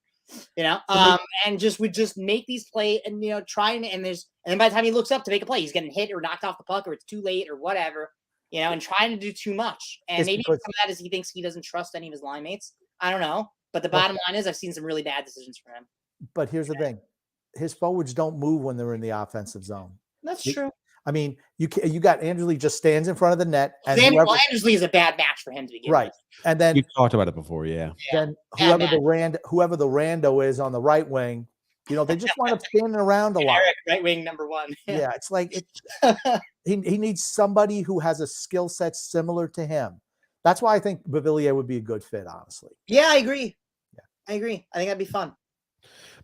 And would just make these play and try and then by the time he looks up to make a play, he's getting hit or knocked off the puck or it's too late or whatever. And trying to do too much. And maybe some of that is he thinks he doesn't trust any of his line mates. I don't know. But the bottom line is I've seen some really bad decisions from him. But here's the thing. His forwards don't move when they're in the offensive zone. That's true. I mean, you got Andrew Lee just stands in front of the net. And Andrew Lee is a bad match for him to begin with. And then we talked about it before, yeah. Then whoever the rando is on the right wing, they just wind up standing around a lot. Eric, right wing number 1. Yeah, it's he needs somebody who has a skill set similar to him. That's why I think Beauvillier would be a good fit, honestly. Yeah, I agree. Yeah, I agree. I think that'd be fun.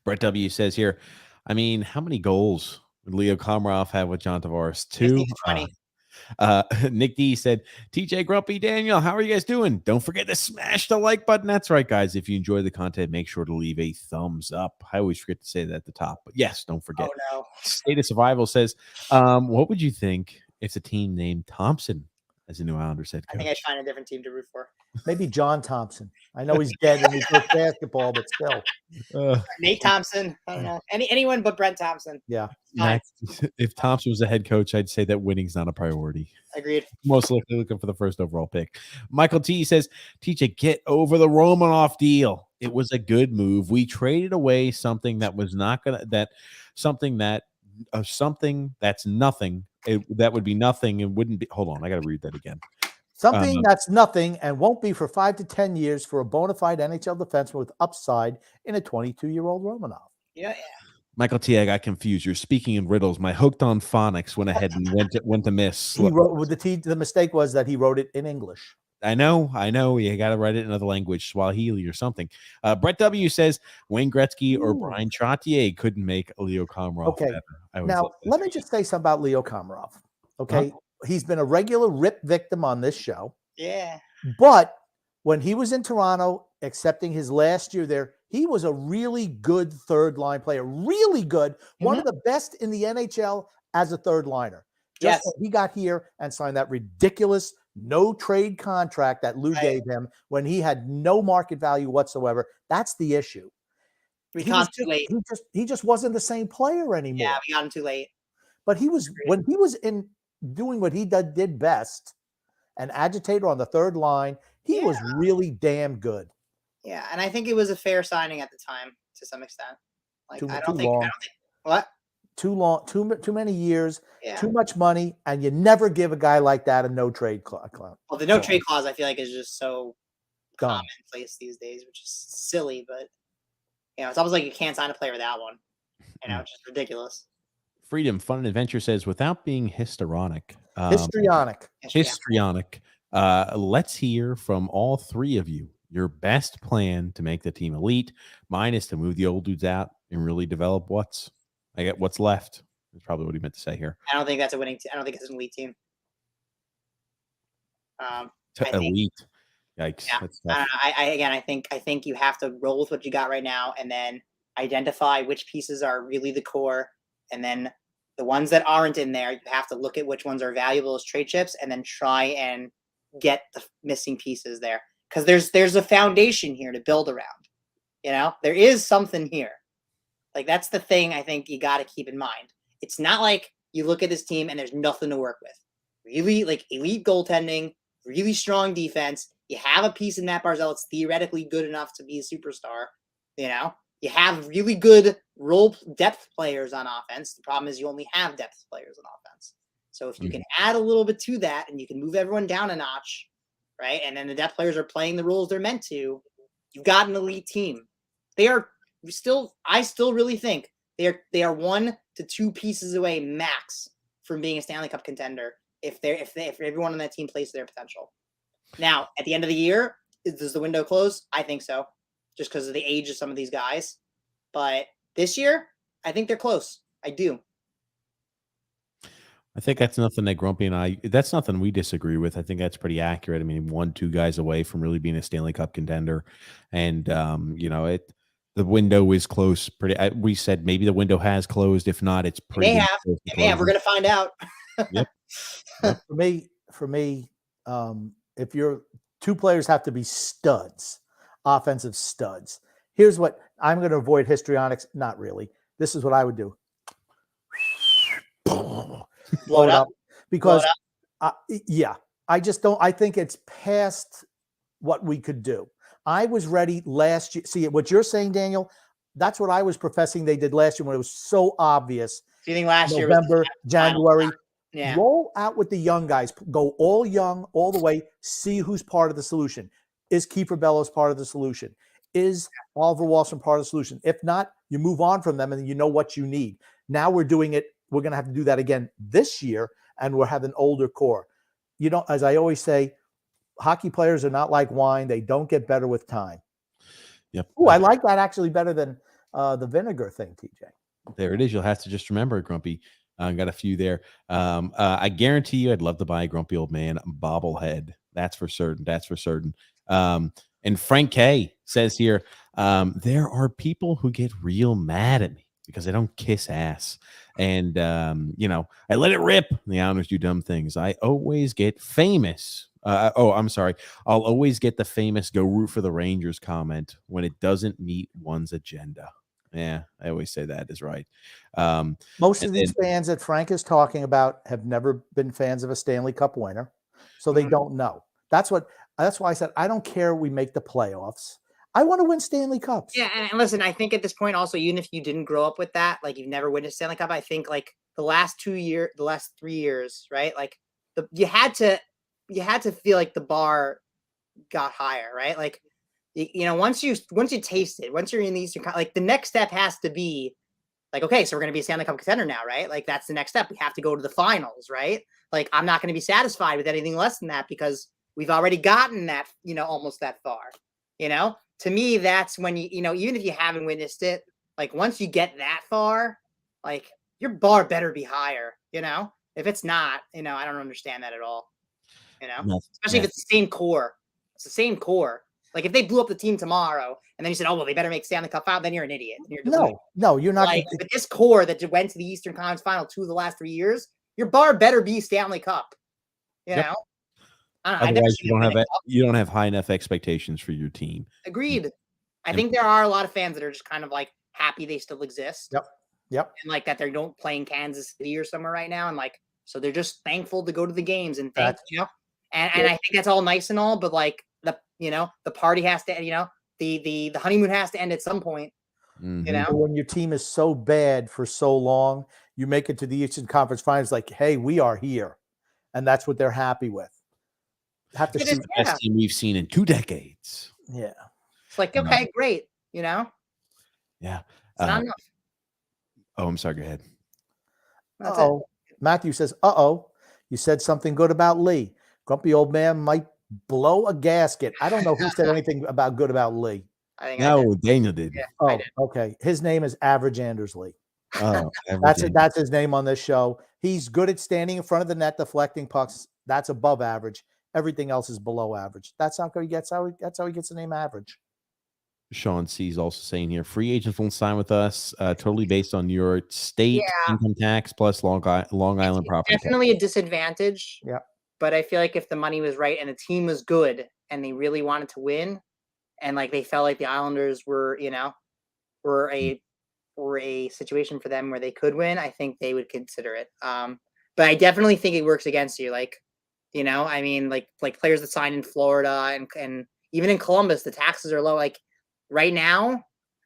Brett W says here, I mean, how many goals would Leo Komarov have with John Tavares? 2. 20. Nick D said, TJ, Grumpy, Daniel, how are you guys doing? Don't forget to smash the like button. That's right, guys. If you enjoy the content, make sure to leave a thumbs up. I always forget to say that at the top, but yes, don't forget. Oh, no. State of Survival says, what would you think if a team named Thompson as a new Islanders head coach? I think I'd find a different team to root for. Maybe John Thompson. I know he's dead and he plays basketball, but still. Nate Thompson. I don't know. Anyone but Brent Thompson. Yeah. If Thompson was a head coach, I'd say that winning's not a priority. Agreed. Most likely looking for the first overall pick. Michael T says, TJ, get over the Romanoff deal. It was a good move. We traded away something that was not gonna something that's nothing. That would be nothing and wouldn't be. Hold on, I got to read that again. Something that's nothing and won't be for 5 to 10 years for a bona fide NHL defenseman with upside in a 22-year-old Romanov. Yeah. Michael T, I got confused. You're speaking in riddles. My hooked on phonics went ahead and went to miss. He wrote with the mistake was that he wrote it in English. I know. You got to write it in another language, Swahili or something. Brett W says Wayne Gretzky or Brian Trottier couldn't make Leo Komarov. Okay. Now, let me just say something about Leo Komarov. Okay. Huh? He's been a regular rip victim on this show. Yeah. But when he was in Toronto, accepting his last year there, he was a really good third line player. Really good. One of the best in the NHL as a third liner. Just when he got here and signed that ridiculous no trade contract that Lou gave him when he had no market value whatsoever. That's the issue. He just wasn't the same player anymore. Yeah, we got him too late. But when he was in doing what he did best, an agitator on the third line, he was really damn good. Yeah, and I think it was a fair signing at the time to some extent. I don't think what? Too many years, too much money, and you never give a guy like that a no trade clause. Well, the no trade clause, I feel like, is just so commonplace these days, which is silly. But It's almost like you can't sign a player without one. It's just ridiculous. Freedom, Fun and Adventure says, without being histrionic, Histrionic. let's hear from all three of you your best plan to make the team elite. Mine is to move the old dudes out and really develop what's left. Is probably what he meant to say here. I don't think that's a winning team. I don't think it's an elite team. Elite. Yikes. Yeah. That's tough. I think you have to roll with what you got right now, and then identify which pieces are really the core, and then the ones that aren't in there, you have to look at which ones are valuable as trade chips, and then try and get the missing pieces there. Because there's a foundation here to build around. There is something here. Like, that's the thing I think you got to keep in mind. It's not like you look at this team and there's nothing to work with. Really, like, elite goaltending, really strong defense. You have a piece in Matt Barzal that's theoretically good enough to be a superstar. You have really good role depth players on offense. The problem is you only have depth players on offense. So if you can add a little bit to that, and you can move everyone down a notch, right? And then the depth players are playing the roles they're meant to, you've got an elite team. I still really think they are 1 to 2 pieces away max from being a Stanley Cup contender if everyone on that team plays to their potential. Now, at the end of the year, does the window close? I think so, just because of the age of some of these guys. But this year, I think they're close. I do. I think that's nothing that Grumpy and that's nothing we disagree with. I think that's pretty accurate. I mean, 1-2 guys away from really being a Stanley Cup contender. And, the window is close. We said maybe the window has closed. If not, it's pretty. It may have. We're going to find out. Yep. For me, if your 2 players have to be studs, offensive studs. Here's what I'm going to avoid histrionics. Not really. This is what I would do. Blow it up. Because, I just don't. I think it's past what we could do. I was ready last year. See, what you're saying, Daniel, that's what I was professing they did last year when it was so obvious. Do you think last year November, January. Yeah. Roll out with the young guys. Go all young, all the way. See who's part of the solution. Is Kiefer Bellows part of the solution? Is Oliver Wahlstrom part of the solution? If not, you move on from them and you know what you need. Now we're doing it. We're going to have to do that again this year, and we'll have an older core. As I always say, hockey players are not like wine. They don't get better with time. Yep. Oh, I like that actually better than the vinegar thing, TJ. There it is. You'll have to just remember it, Grumpy. Got a few there. I guarantee you I'd love to buy a grumpy old man bobblehead. That's for certain. And Frank K says here, there are people who get real mad at me because I don't kiss ass. And, I let it rip. The Islanders do dumb things. I always get famous. I'm sorry. I'll always get the famous go root for the Rangers comment when it doesn't meet one's agenda. Yeah, I always say that is right. Most of these fans that Frank is talking about have never been fans of a Stanley Cup winner, so they don't know. That's why I said I don't care. We make the playoffs. I want to win Stanley Cups. Yeah, and listen, I think at this point also, even if you didn't grow up with that, like you've never witnessed Stanley Cup, I think like the last 3 years, right? Like you had to feel like the bar got higher, right? Like once you taste it, once you're in the Eastern, like the next step has to be like, okay, so we're going to be a Stanley Cup contender now, right? Like that's the next step. We have to go to the finals, right? Like I'm not going to be satisfied with anything less than that because we've already gotten that, almost that far, To me, that's when even if you haven't witnessed it, like once you get that far, like your bar better be higher, If it's not, I don't understand that at all, Especially if it's the same core. It's the same core. Like if they blew up the team tomorrow and then you said, oh, well, they better make Stanley Cup final, then you're an idiot. No, you're not. Like with this core that went to the Eastern Conference Final 2 of the last 3 years, your bar better be Stanley Cup, Yep. Otherwise, you don't have high enough expectations for your team. Agreed. I think there are a lot of fans that are just kind of like happy they still exist. Yep. And like that they don't play in Kansas City or somewhere right now, and like so they're just thankful to go to the games and and I think that's all nice and all, but like the party has to the honeymoon has to end at some point. Mm-hmm. When your team is so bad for so long, you make it to the Eastern Conference Finals. Like, hey, we are here, and that's what they're happy with. Have to see the best team we've seen in 2 decades. Yeah, it's like okay, great, Yeah. It's not enough. Oh, I'm sorry. Go ahead. That's it. Uh-oh. Matthew says, uh-oh, you said something good about Lee. Grumpy old man might blow a gasket. I don't know who said anything about good about Lee. I think I did. No, Daniel did. Yeah, I Oh, did. okay. His name is Average Anders Lee. Oh, That's it. That's his name on this show. He's good at standing in front of the net, deflecting pucks. That's above average. Everything else is below average. That's how he gets. That's how he gets the name Average. Sean C is also saying here, free agents won't sign with us, totally based on your state income tax plus Long Island property tax. Definitely a disadvantage. Yeah. But I feel like if the money was right and the team was good and they really wanted to win, and like they felt like the Islanders were, were a situation for them where they could win, I think they would consider it. But I definitely think it works against you. Like, I mean, like players that sign in Florida and even in Columbus, the taxes are low. Like right now,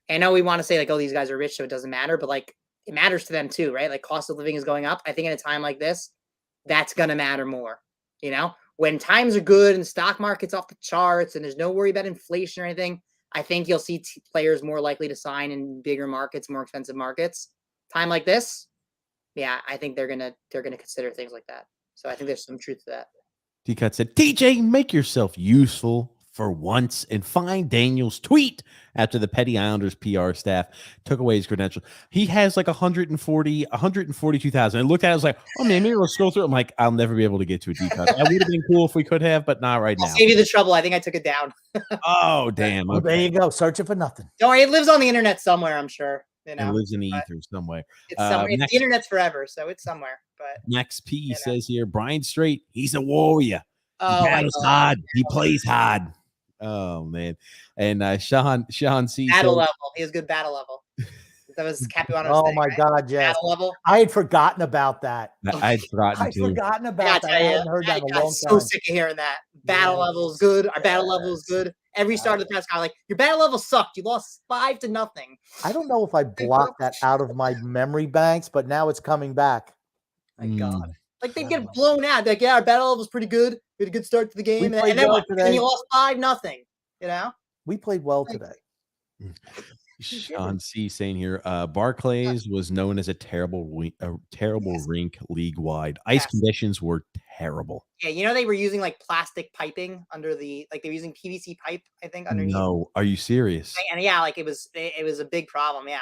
I know we want to say like, oh, these guys are rich, so it doesn't matter, but like it matters to them too, right? Like cost of living is going up. I think in a time like this, that's gonna matter more. When times are good and the stock market's off the charts and there's no worry about inflation or anything, I think you'll see players more likely to sign in bigger markets, more expensive markets. Time like this, yeah, I think they're gonna consider things like that. So I think there's some truth to that. D-Cut said, TJ, make yourself useful for once and find Daniel's tweet after the Petty Islanders PR staff took away his credentials. He has like 142,000. I looked at it, I was like, oh man, maybe we'll scroll through. I'm like, I'll never be able to get to a D-Cut. That would have been cool if we could have, but not right now. I'll save you the trouble. I think I took it down. Oh, damn. Well, there you go. Searching for nothing. Don't worry, it lives on the internet somewhere, I'm sure. It lives in the ether somewhere. It's somewhere. The internet's forever, so it's somewhere. But Max P says here, Brian Strait, he's a warrior. Oh, he battles hard. He plays hard. Oh man. And Sean C battle level. He has good battle level. That was Capuano's Oh thing, my right? God, yes. Battle level. I had forgotten about that. I'd forgotten about that. I hadn't heard that in a long time. So sick of hearing that. Battle level is good. Our battle level is good. Every start of the press conference, like your battle level sucked. You lost 5-0. I don't know if I blocked that out of my memory banks, but now it's coming back. My God. Like they get blown out. Like, yeah, our battle level was pretty good. We had a good start to the game. And then what? And you lost 5-0. We played well today. Sean C saying here, Barclays was known as a terrible rink league wide. Ice conditions were terrible. Yeah, they were using like plastic piping under they were using PVC pipe, I think, underneath. No, are you serious? And yeah, like it was a big problem. Yeah.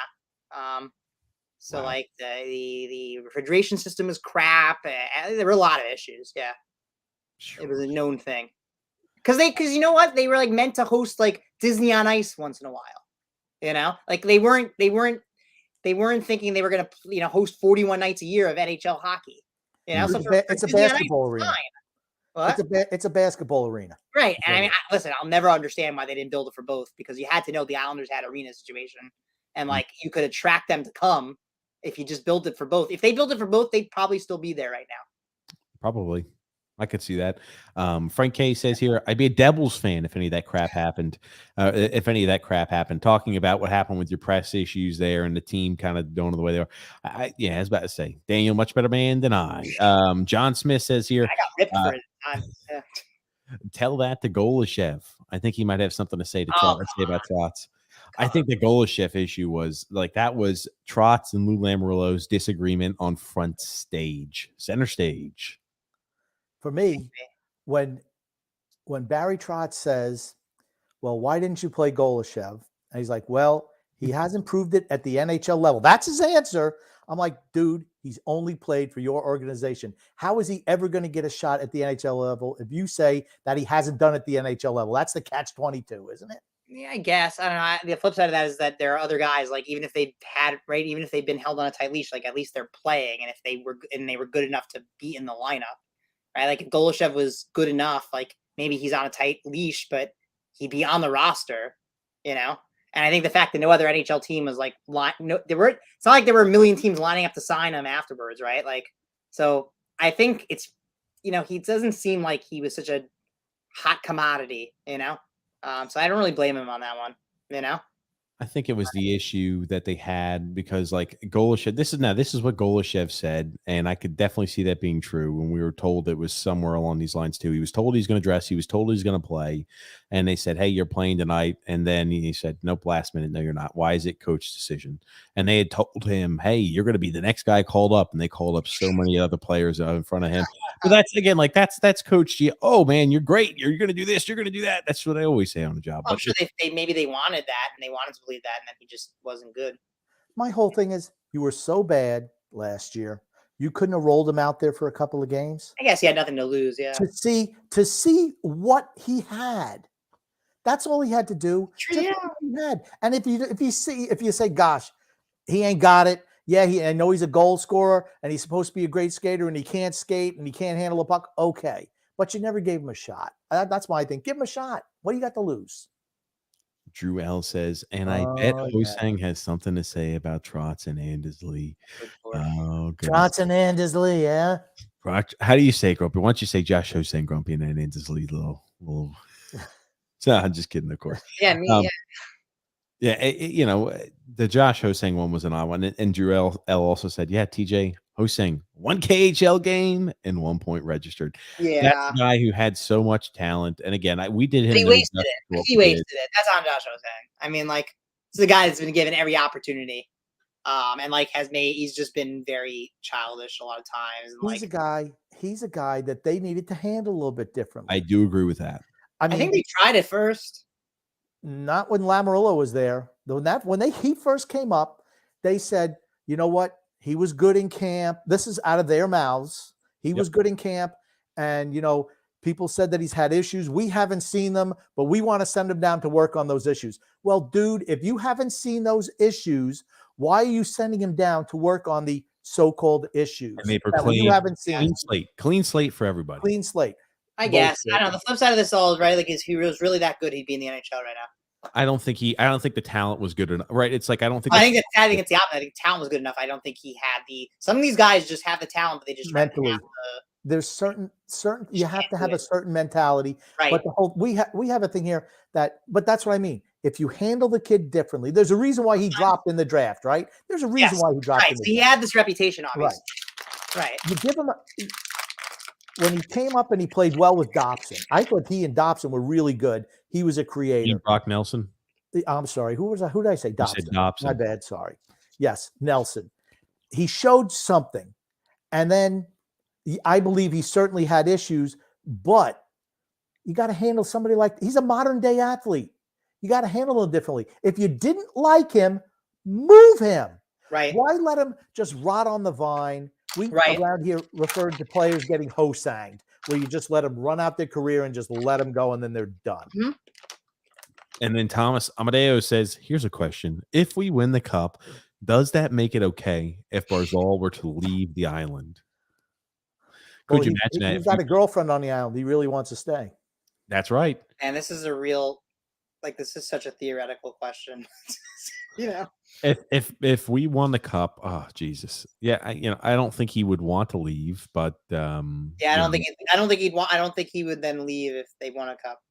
So like the refrigeration system was crap. There were a lot of issues. Yeah, it was a known thing. Because you know what, they were like meant to host like Disney on Ice once in a while. Like they weren't thinking they were gonna host 41 nights a year of NHL hockey. It's a basketball arena. It's a basketball arena. Right. And I mean, listen, I'll never understand why they didn't build it for both, because you had to know the Islanders had arena situation, and like you could attract them to come if you just built it for both. If they built it for both, they'd probably still be there right now. Probably. I could see that. Frank K says here, I'd be a Devils fan if any of that crap happened. Talking about what happened with your press issues there and the team kind of going the way they are. I was about to say, Daniel, much better man than I. John Smith says here, I got ripped for it. Tell that to Golashev. I think he might have something to say about Trotz. I think the Golashev issue was like that was Trotz and Lou Lamoriello's disagreement on center stage. For me, when Barry Trotz says, well, why didn't you play Golashev? And he's like, well, he hasn't proved it at the NHL level. That's his answer. I'm like, dude, he's only played for your organization. How is he ever going to get a shot at the NHL level if you say that he hasn't done it at the NHL level? That's the catch-22, isn't it? Yeah, I guess. I don't know. The flip side of that is that there are other guys, like even if they've been held on a tight leash, like at least they're playing, and if they were good enough to be in the lineup. Right, like if Golashev was good enough, like maybe he's on a tight leash, but he'd be on the roster, And I think the fact that no other NHL team was like, it's not like there were a million teams lining up to sign him afterwards, right? Like, so I think it's, he doesn't seem like he was such a hot commodity, So I don't really blame him on that one, I think it was the issue that they had because like Golashev, this is what Golashev said. And I could definitely see that being true when we were told it was somewhere along these lines too. He was told he's going to dress. He was told he's going to play. and they said, "Hey, you're playing tonight," and then he said, "Nope, last minute, no, you're not. Why is it coach's decision?" And they had told him, "Hey, you're going to be the next guy called up," and they called up so many other players in front of him. But that's again, like that's Coach G. Oh man, you're great. You're going to do this. You're going to do that. That's what I always say on the job. I'm But sure they maybe they wanted that and they wanted to believe that, and then he just wasn't good. My whole thing is you were so bad last year. You couldn't have rolled him out there for a couple of games I guess he had nothing to lose. Yeah. to see what he had. That's all he had to do. Just Yeah. what he had. And if you say, gosh, he ain't got it. Yeah, I know he's a goal scorer and he's supposed to be a great skater and he can't skate and he can't handle a puck. Okay. But you never gave him a shot. That's why I think give him a shot. What do you got to lose? Drew L says, and I bet Oh, Hosang has something to say about Trotz and Andersley. Oh, goodness. Trotz and Andersley, yeah. How do you say Grumpy? Why don't you say Josh Hosang Grumpy and then Andersley little? So I'm just kidding, of course. Yeah, me. Yeah, you know, the Josh Hosang one was an odd one, and Drew L also said, yeah, TJ Hosang, 1 KHL game and 1 point registered. Yeah. That's a guy who had so much talent, and again, we did him. He wasted it. He wasted it. That's on Josh Hosang. I mean, like, it's the guy that's been given every opportunity, and like he's just been very childish a lot of times. And, He's a guy that they needed to handle a little bit differently. I do agree with that. I mean, think they tried it first. Not when Lamoriello was there. When he first came up, they said, you know what? He was good in camp. This is out of their mouths. He was good in camp. And, you know, people said that he's had issues. We haven't seen them, but we want to send him down to work on those issues. Well, dude, if you haven't seen those issues, why are you sending him down to work on the so-called issues? And they you haven't seen clean slate for everybody. Clean slate. I guess. I don't know. The flip side of this all is right. Like, if he was really that good, he'd be in the NHL right now. I don't think the talent was good enough. Right? It's like I think it's the opposite. I think talent was good enough. I don't think he had some of these guys just have the talent, but they just mentally. There's certain you have to have a certain mentality. Right. But we have a thing here but that's what I mean. If you handle the kid differently, there's a reason why he dropped in the draft, right? There's a reason why he dropped in the draft. He had this reputation, obviously. Right. You give him when he came up and he played well with Dobson. I thought he and Dobson were really good. He was a creator. Brock Nelson. I'm sorry. Who was that? Who did I say? Dobson. Dobson. My bad. Sorry. Yes, Nelson. He showed something. And then I believe he certainly had issues, but you got to handle somebody he's a modern day athlete. You got to handle him differently. If you didn't like him, move him. Right. Why let him just rot on the vine? We around here referred to players getting Hosanged, where you just let them run out their career and just let them go, and then they're done. Mm-hmm. And then Thomas Amadeo says, here's a question. If we win the cup, does that make it okay if Barzal were to leave the island? Could you imagine that? He's got a girlfriend on the island. He really wants to stay. That's right. And this is this is such a theoretical question. You know, if we won the cup, oh Jesus, yeah, I don't think he would want to leave, but I don't think he would then leave if they won a cup.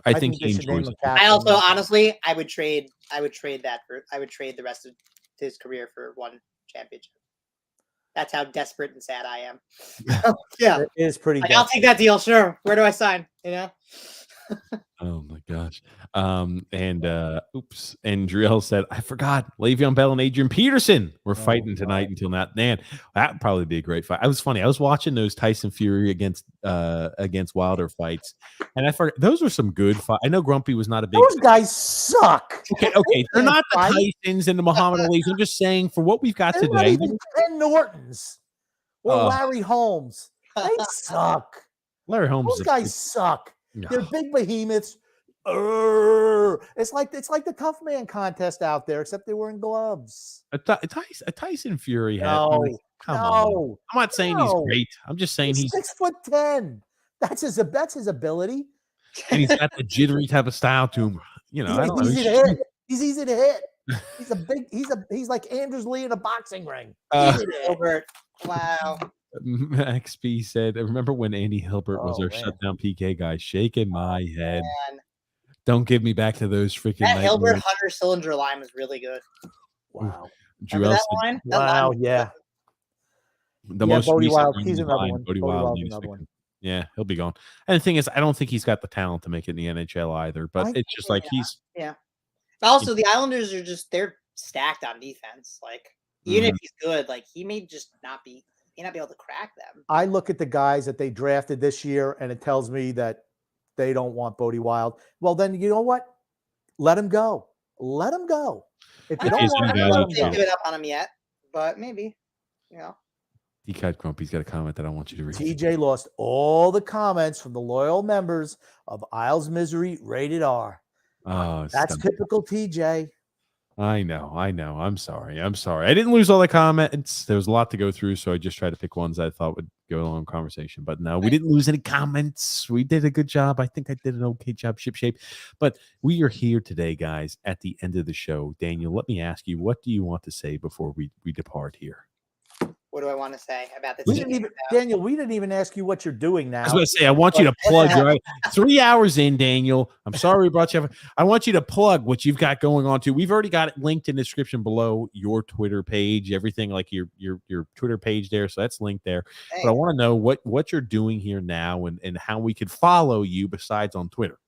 I think he enjoys it. I also honestly, I would trade the rest of his career for one championship. That's how desperate and sad I am. Yeah, it is pretty. I'll take that deal. Sure. Where do I sign? You know. Oh my gosh. And Driel said, I forgot Le'Veon Bell and Adrian Peterson were fighting tonight until now. Man, that'd probably be a great fight. I was watching those Tyson Fury against Wilder fights, and I forgot those were some good fights. I know Grumpy was not a big. Those guys suck. Okay, they're not the Tysons and the Muhammad Ali's. I'm just saying for what we've got they're today. Not even Ken Nortons or Larry Holmes. They suck. Larry Holmes. Those guys suck. No. They're big behemoths. It's like the tough man contest out there, except they were in gloves. A Tyson Fury. Come on. I'm not saying he's great. I'm just saying he's 6'10". That's his ability. And he's got the jittery type of style to him. You know, he's easy to hit. He's easy to hit. He's like Andrews Lee in a boxing ring. Hilbert. Wow. Max B said, remember when Andy Hilbert was our shutdown PK guy? Shaking my head. Man. Don't give me back to those freaking that Hilbert Hunter cylinder line was really good. Wow. Remember that line? Wow, yeah. The most Bodie recent Wild. He's another one. Bodie Wild. Yeah, he'll be gone. And the thing is, I don't think he's got the talent to make it in the NHL either. But I- it's just like he's Yeah. But also, the Islanders are they're stacked on defense. Like, even if he's good, like, he may just not be able to crack them. I look at the guys that they drafted this year, and it tells me that they don't want Bodie Wild. Well, then you know what? Let him go. Let him go. If you I don't he's want him, invaluable. let him haven't go. given up on him yet, but maybe, D-Cut Grumpy's got a comment that I want you to read. TJ lost all the comments from the loyal members of Isles Misery Rated R. Oh, That's stop. typical TJ. I know. I'm sorry. I didn't lose all the comments. There was a lot to go through, so I just tried to pick ones I thought would go along in conversation. But no, we didn't lose any comments. We did a good job. I think I did an okay job, shipshape. But we are here today, guys, at the end of the show. Daniel, let me ask you, what do you want to say before we depart here? what do I want to say about this? We didn't even, Daniel, we didn't even ask you what you're doing now. I was going to say, I want you to plug. Right? 3 hours in, Daniel. I'm sorry we brought you up. I want you to plug what you've got going on too. We've already got it linked in the description below, your Twitter page, everything like your Twitter page there. So that's linked there. Hey. But I want to know what you're doing here now and how we could follow you besides on Twitter.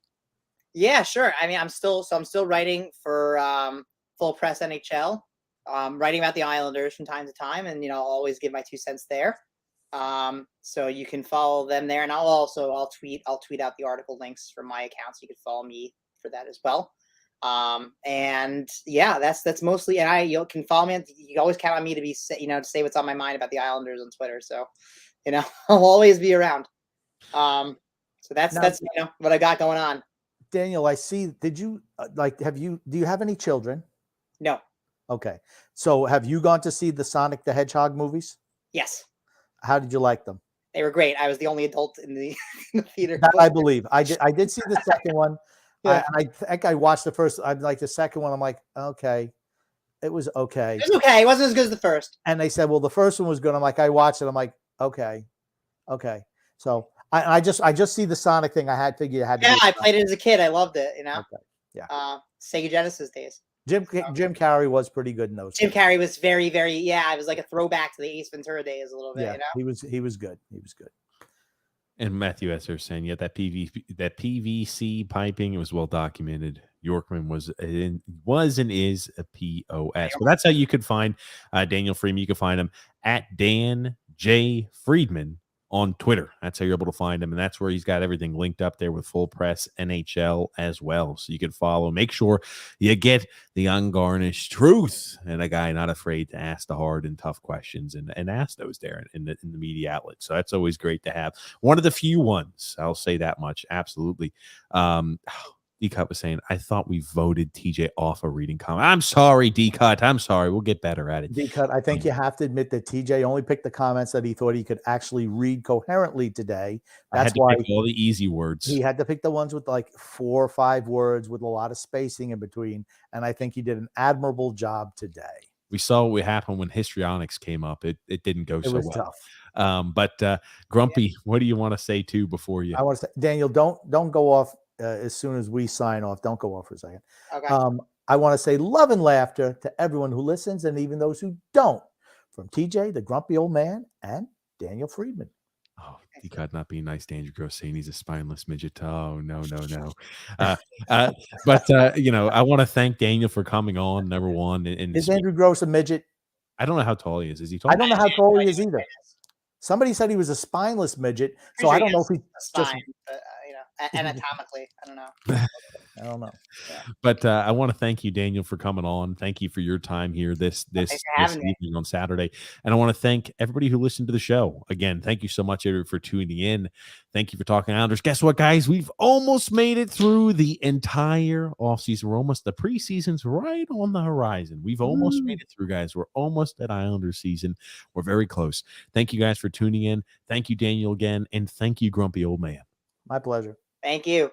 Yeah, sure. I mean, I'm still writing for Full Press NHL. Writing about the Islanders from time to time, and I'll always give my 2 cents there. So you can follow them there, and I'll tweet out the article links from my account, so you can follow me for that as well. And yeah, that's mostly. And you can follow me. You can always count on me to be to say what's on my mind about the Islanders on Twitter. So I'll always be around. So that's what I got going on. Daniel, I see. Did you do you have any children? No. Okay. So have you gone to see the Sonic the Hedgehog movies? Yes. How did you like them? They were great. I was the only adult in the theater. That I believe. I did see the second one. Yeah. I think I watched the first. I like the second one. I'm like, okay. It was okay. It was okay. It wasn't as good as the first. And they said, well, the first one was good. I'm like, I watched it. I'm like, okay. So I just see the Sonic thing. I had figured it had to Yeah, be I played it as a kid. I loved it, Okay. Yeah. Sega Genesis days. Jim Carrey was pretty good in those. Jim Carrey was very, very, it was like a throwback to the Ace Ventura days a little bit, Yeah, he was good. He was good. And Matthew Esser saying, yeah, that PVC piping, it was well documented. Yorkman was and is a POS. But that's how you could find Daniel Friedman. You can find him at Dan J. Friedman on Twitter. That's how you're able to find him. And that's where he's got everything linked up there with Full Press NHL as well. So you can follow. Make sure you get the ungarnished truth and a guy not afraid to ask the hard and tough questions and ask those there in the media outlet. So that's always great to have. One of the few ones. I'll say that much. Absolutely. D-Cut was saying, I thought we voted TJ off a reading comment. I'm sorry, D-Cut. I'm sorry. We'll get better at it. D-Cut, I think you have to admit that TJ only picked the comments that he thought he could actually read coherently today. That's why pick all the easy words. He had to pick the ones with like 4 or 5 words with a lot of spacing in between. And I think he did an admirable job today. We saw what happened when histrionics came up. It didn't go so well. It was tough. But Grumpy, what do you want to say too before you? I want to say, Daniel, don't go off as soon as we sign off. Don't go off for a second. Okay. I want to say love and laughter to everyone who listens and even those who don't. From TJ, the grumpy old man, and Daniel Friedman. Oh, D-Cut not being nice to Andrew Gross saying he's a spineless midget. Oh, no. But I want to thank Daniel for coming on, number one. And Is Andrew Gross a midget? I don't know how tall he is. Is he tall? I don't know how tall he is either. Somebody said he was a spineless midget, so I don't know if he's just anatomically. I don't know. I don't know. Yeah. But I want to thank you, Daniel, for coming on. Thank you for your time here this evening on Saturday. And I want to thank everybody who listened to the show. Again, thank you so much for tuning in. Thank you for talking Islanders. Guess what, guys? We've almost made it through the entire offseason. We're almost, the preseason's right on the horizon. We've almost made it through, guys. We're almost at Islanders season. We're very close. Thank you guys for tuning in. Thank you, Daniel, again. And thank you, Grumpy Old Man. My pleasure. Thank you.